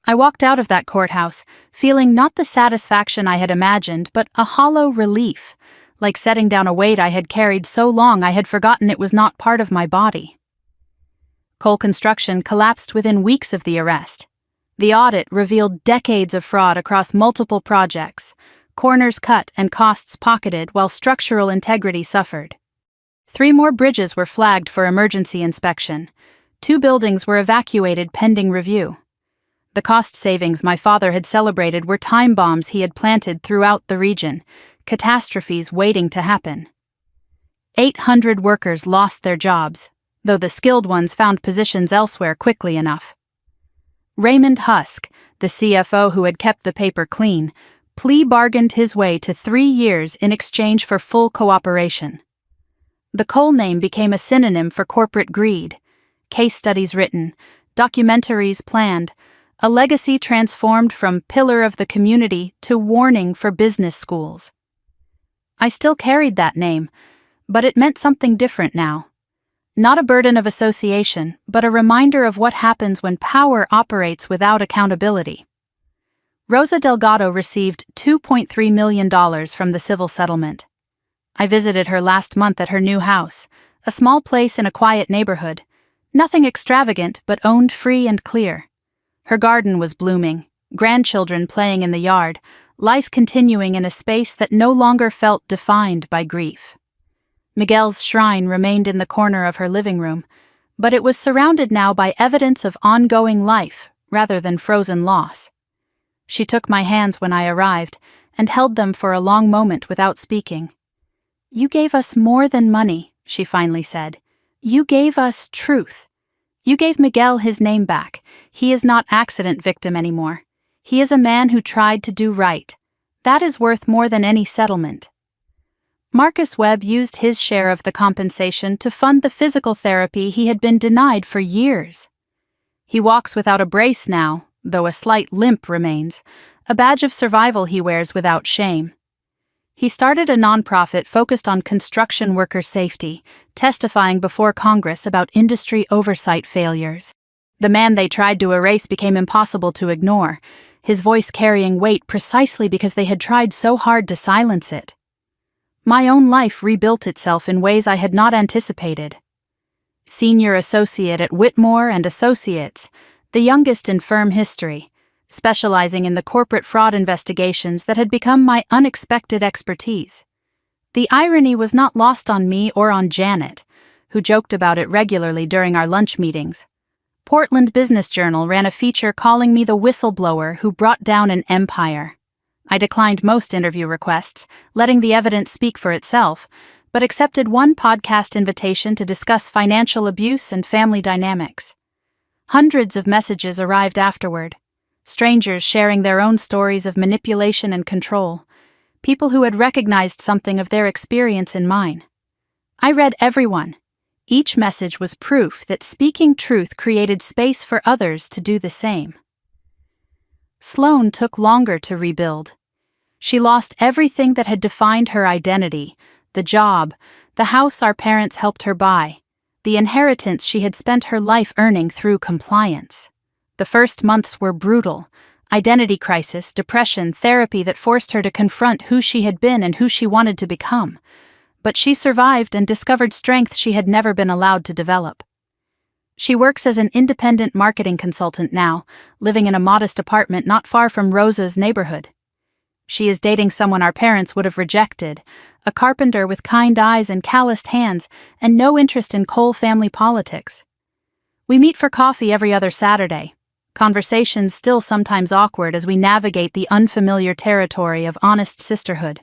A: I walked out of that courthouse, feeling not the satisfaction I had imagined, but a hollow relief, like setting down a weight I had carried so long I had forgotten it was not part of my body. Coal Construction collapsed within weeks of the arrest. The audit revealed decades of fraud across multiple projects, corners cut and costs pocketed while structural integrity suffered. 3 more bridges were flagged for emergency inspection. 2 buildings were evacuated pending review. The cost savings my father had celebrated were time bombs he had planted throughout the region, catastrophes waiting to happen. 800 workers lost their jobs, though the skilled ones found positions elsewhere quickly enough. Raymond Husk, the CFO who had kept the paper clean, plea-bargained his way to 3 years in exchange for full cooperation. The Cole name became a synonym for corporate greed. Case studies written, documentaries planned, a legacy transformed from pillar of the community to warning for business schools. I still carried that name, but it meant something different now. Not a burden of association, but a reminder of what happens when power operates without accountability. Rosa Delgado received $2.3 million from the civil settlement. I visited her last month at her new house, a small place in a quiet neighborhood. Nothing extravagant, but owned free and clear. Her garden was blooming, grandchildren playing in the yard, life continuing in a space that no longer felt defined by grief. Miguel's shrine remained in the corner of her living room, but it was surrounded now by evidence of ongoing life rather than frozen loss. She took my hands when I arrived and held them for a long moment without speaking. "You gave us more than money," she finally said. "You gave us truth. You gave Miguel his name back. He is not accident victim anymore. He is a man who tried to do right. That is worth more than any settlement." Marcus Webb used his share of the compensation to fund the physical therapy he had been denied for years. He walks without a brace now, though a slight limp remains, a badge of survival he wears without shame. He started a nonprofit focused on construction worker safety, testifying before Congress about industry oversight failures. The man they tried to erase became impossible to ignore, his voice carrying weight precisely because they had tried so hard to silence it. My own life rebuilt itself in ways I had not anticipated. Senior associate at Whitmore and Associates, the youngest in firm history, specializing in the corporate fraud investigations that had become my unexpected expertise. The irony was not lost on me or on Janet, who joked about it regularly during our lunch meetings. Portland Business Journal ran a feature calling me the whistleblower who brought down an empire. I declined most interview requests, letting the evidence speak for itself, but accepted one podcast invitation to discuss financial abuse and family dynamics. Hundreds of messages arrived afterward. Strangers sharing their own stories of manipulation and control, people who had recognized something of their experience in mine. I read every one. Each message was proof that speaking truth created space for others to do the same. Sloane took longer to rebuild. She lost everything that had defined her identity, the job, the house our parents helped her buy, the inheritance she had spent her life earning through compliance. The first months were brutal. Identity crisis, depression, therapy that forced her to confront who she had been and who she wanted to become. But she survived and discovered strength she had never been allowed to develop. She works as an independent marketing consultant now, living in a modest apartment not far from Rosa's neighborhood. She is dating someone our parents would have rejected, a carpenter with kind eyes and calloused hands and no interest in Cole family politics. We meet for coffee every other Saturday. Conversations still sometimes awkward as we navigate the unfamiliar territory of honest sisterhood.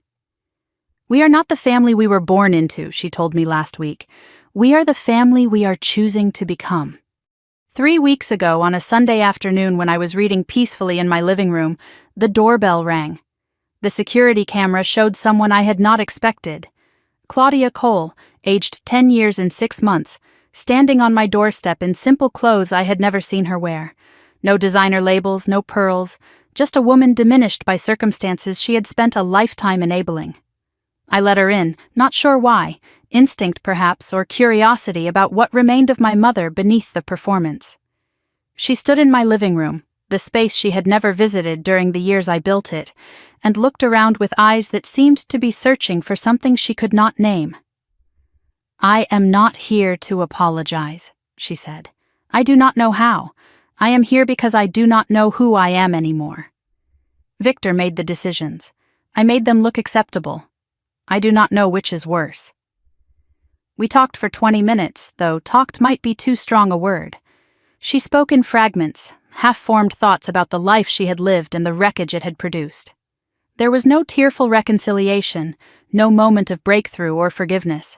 A: "We are not the family we were born into," she told me last week. "We are the family we are choosing to become." 3 weeks ago, on a Sunday afternoon when I was reading peacefully in my living room, the doorbell rang. The security camera showed someone I had not expected. Claudia Cole, aged 10 years and 6 months, standing on my doorstep in simple clothes I had never seen her wear. No designer labels, no pearls, just a woman diminished by circumstances she had spent a lifetime enabling. I let her in, not sure why, instinct perhaps, or curiosity about what remained of my mother beneath the performance. She stood in my living room, the space she had never visited during the years I built it, and looked around with eyes that seemed to be searching for something she could not name. "I am not here to apologize," she said. "I do not know how. I am here because I do not know who I am anymore." Victor made the decisions. I made them look acceptable. I do not know which is worse. We talked for 20 minutes, though talked might be too strong a word. She spoke in fragments, half-formed thoughts about the life she had lived and the wreckage it had produced. There was no tearful reconciliation, no moment of breakthrough or forgiveness.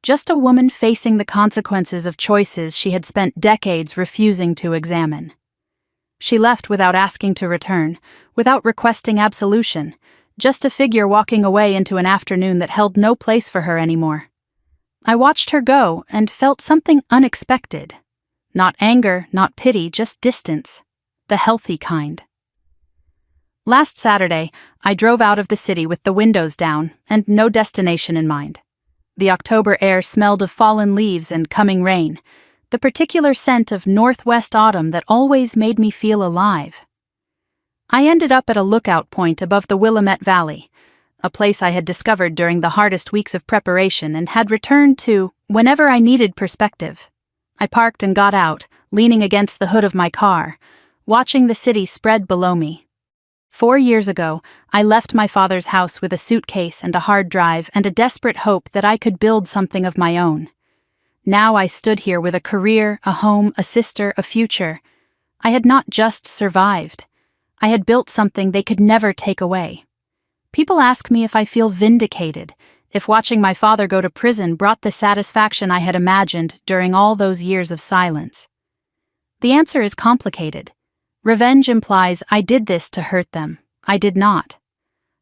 A: Just a woman facing the consequences of choices she had spent decades refusing to examine. She left without asking to return, without requesting absolution, just a figure walking away into an afternoon that held no place for her anymore. I watched her go and felt something unexpected. Not anger, not pity, just distance. The healthy kind. Last Saturday, I drove out of the city with the windows down and no destination in mind. The October air smelled of fallen leaves and coming rain, the particular scent of northwest autumn that always made me feel alive. I ended up at a lookout point above the Willamette Valley, a place I had discovered during the hardest weeks of preparation and had returned to whenever I needed perspective. I parked and got out, leaning against the hood of my car, watching the city spread below me. 4 years ago, I left my father's house with a suitcase and a hard drive and a desperate hope that I could build something of my own. Now I stood here with a career, a home, a sister, a future. I had not just survived. I had built something they could never take away. People ask me if I feel vindicated, if watching my father go to prison brought the satisfaction I had imagined during all those years of silence. The answer is complicated. Revenge implies I did this to hurt them. I did not.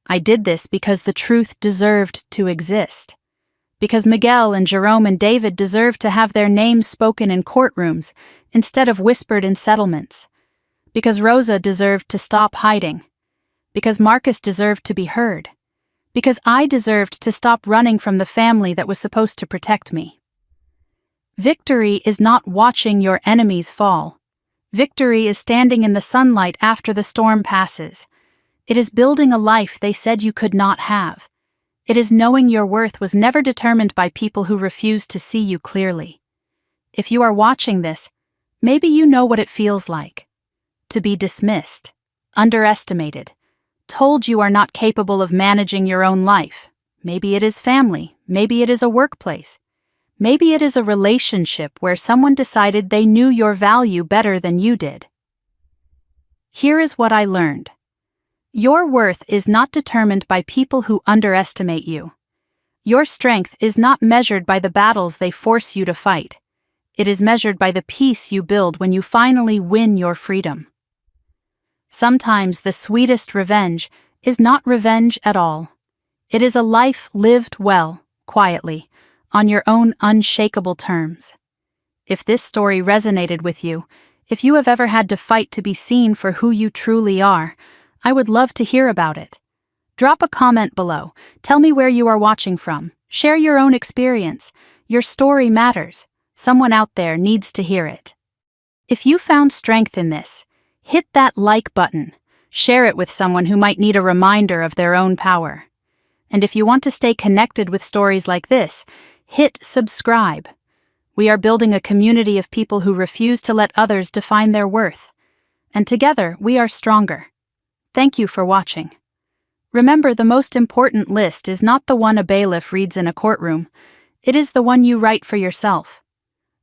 A: I did this because the truth deserved to exist. Because Miguel and Jerome and David deserved to have their names spoken in courtrooms instead of whispered in settlements. Because Rosa deserved to stop hiding. Because Marcus deserved to be heard. Because I deserved to stop running from the family that was supposed to protect me. Victory is not watching your enemies fall. Victory is standing in the sunlight after the storm passes. It is building a life they said you could not have. It is knowing your worth was never determined by people who refused to see you clearly. If you are watching this, maybe you know what it feels like. To be dismissed, underestimated, told you are not capable of managing your own life. Maybe it is family, maybe it is a workplace. Maybe it is a relationship where someone decided they knew your value better than you did. Here is what I learned. Your worth is not determined by people who underestimate you. Your strength is not measured by the battles they force you to fight. It is measured by the peace you build when you finally win your freedom. Sometimes the sweetest revenge is not revenge at all. It is a life lived well, quietly, on your own unshakable terms. If this story resonated with you, if you have ever had to fight to be seen for who you truly are, I would love to hear about it. Drop a comment below, tell me where you are watching from, share your own experience. Your story matters. Someone out there needs to hear it. If you found strength in this, hit that like button. Share it with someone who might need a reminder of their own power. And if you want to stay connected with stories like this, hit subscribe. We are building a community of people who refuse to let others define their worth. And together, we are stronger. Thank you for watching. Remember, the most important list is not the one a bailiff reads in a courtroom. It is the one you write for yourself.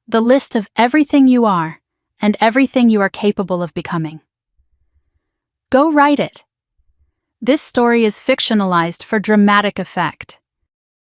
A: The list of everything you are and everything you are capable of becoming. Go write it. This story is fictionalized for dramatic effect.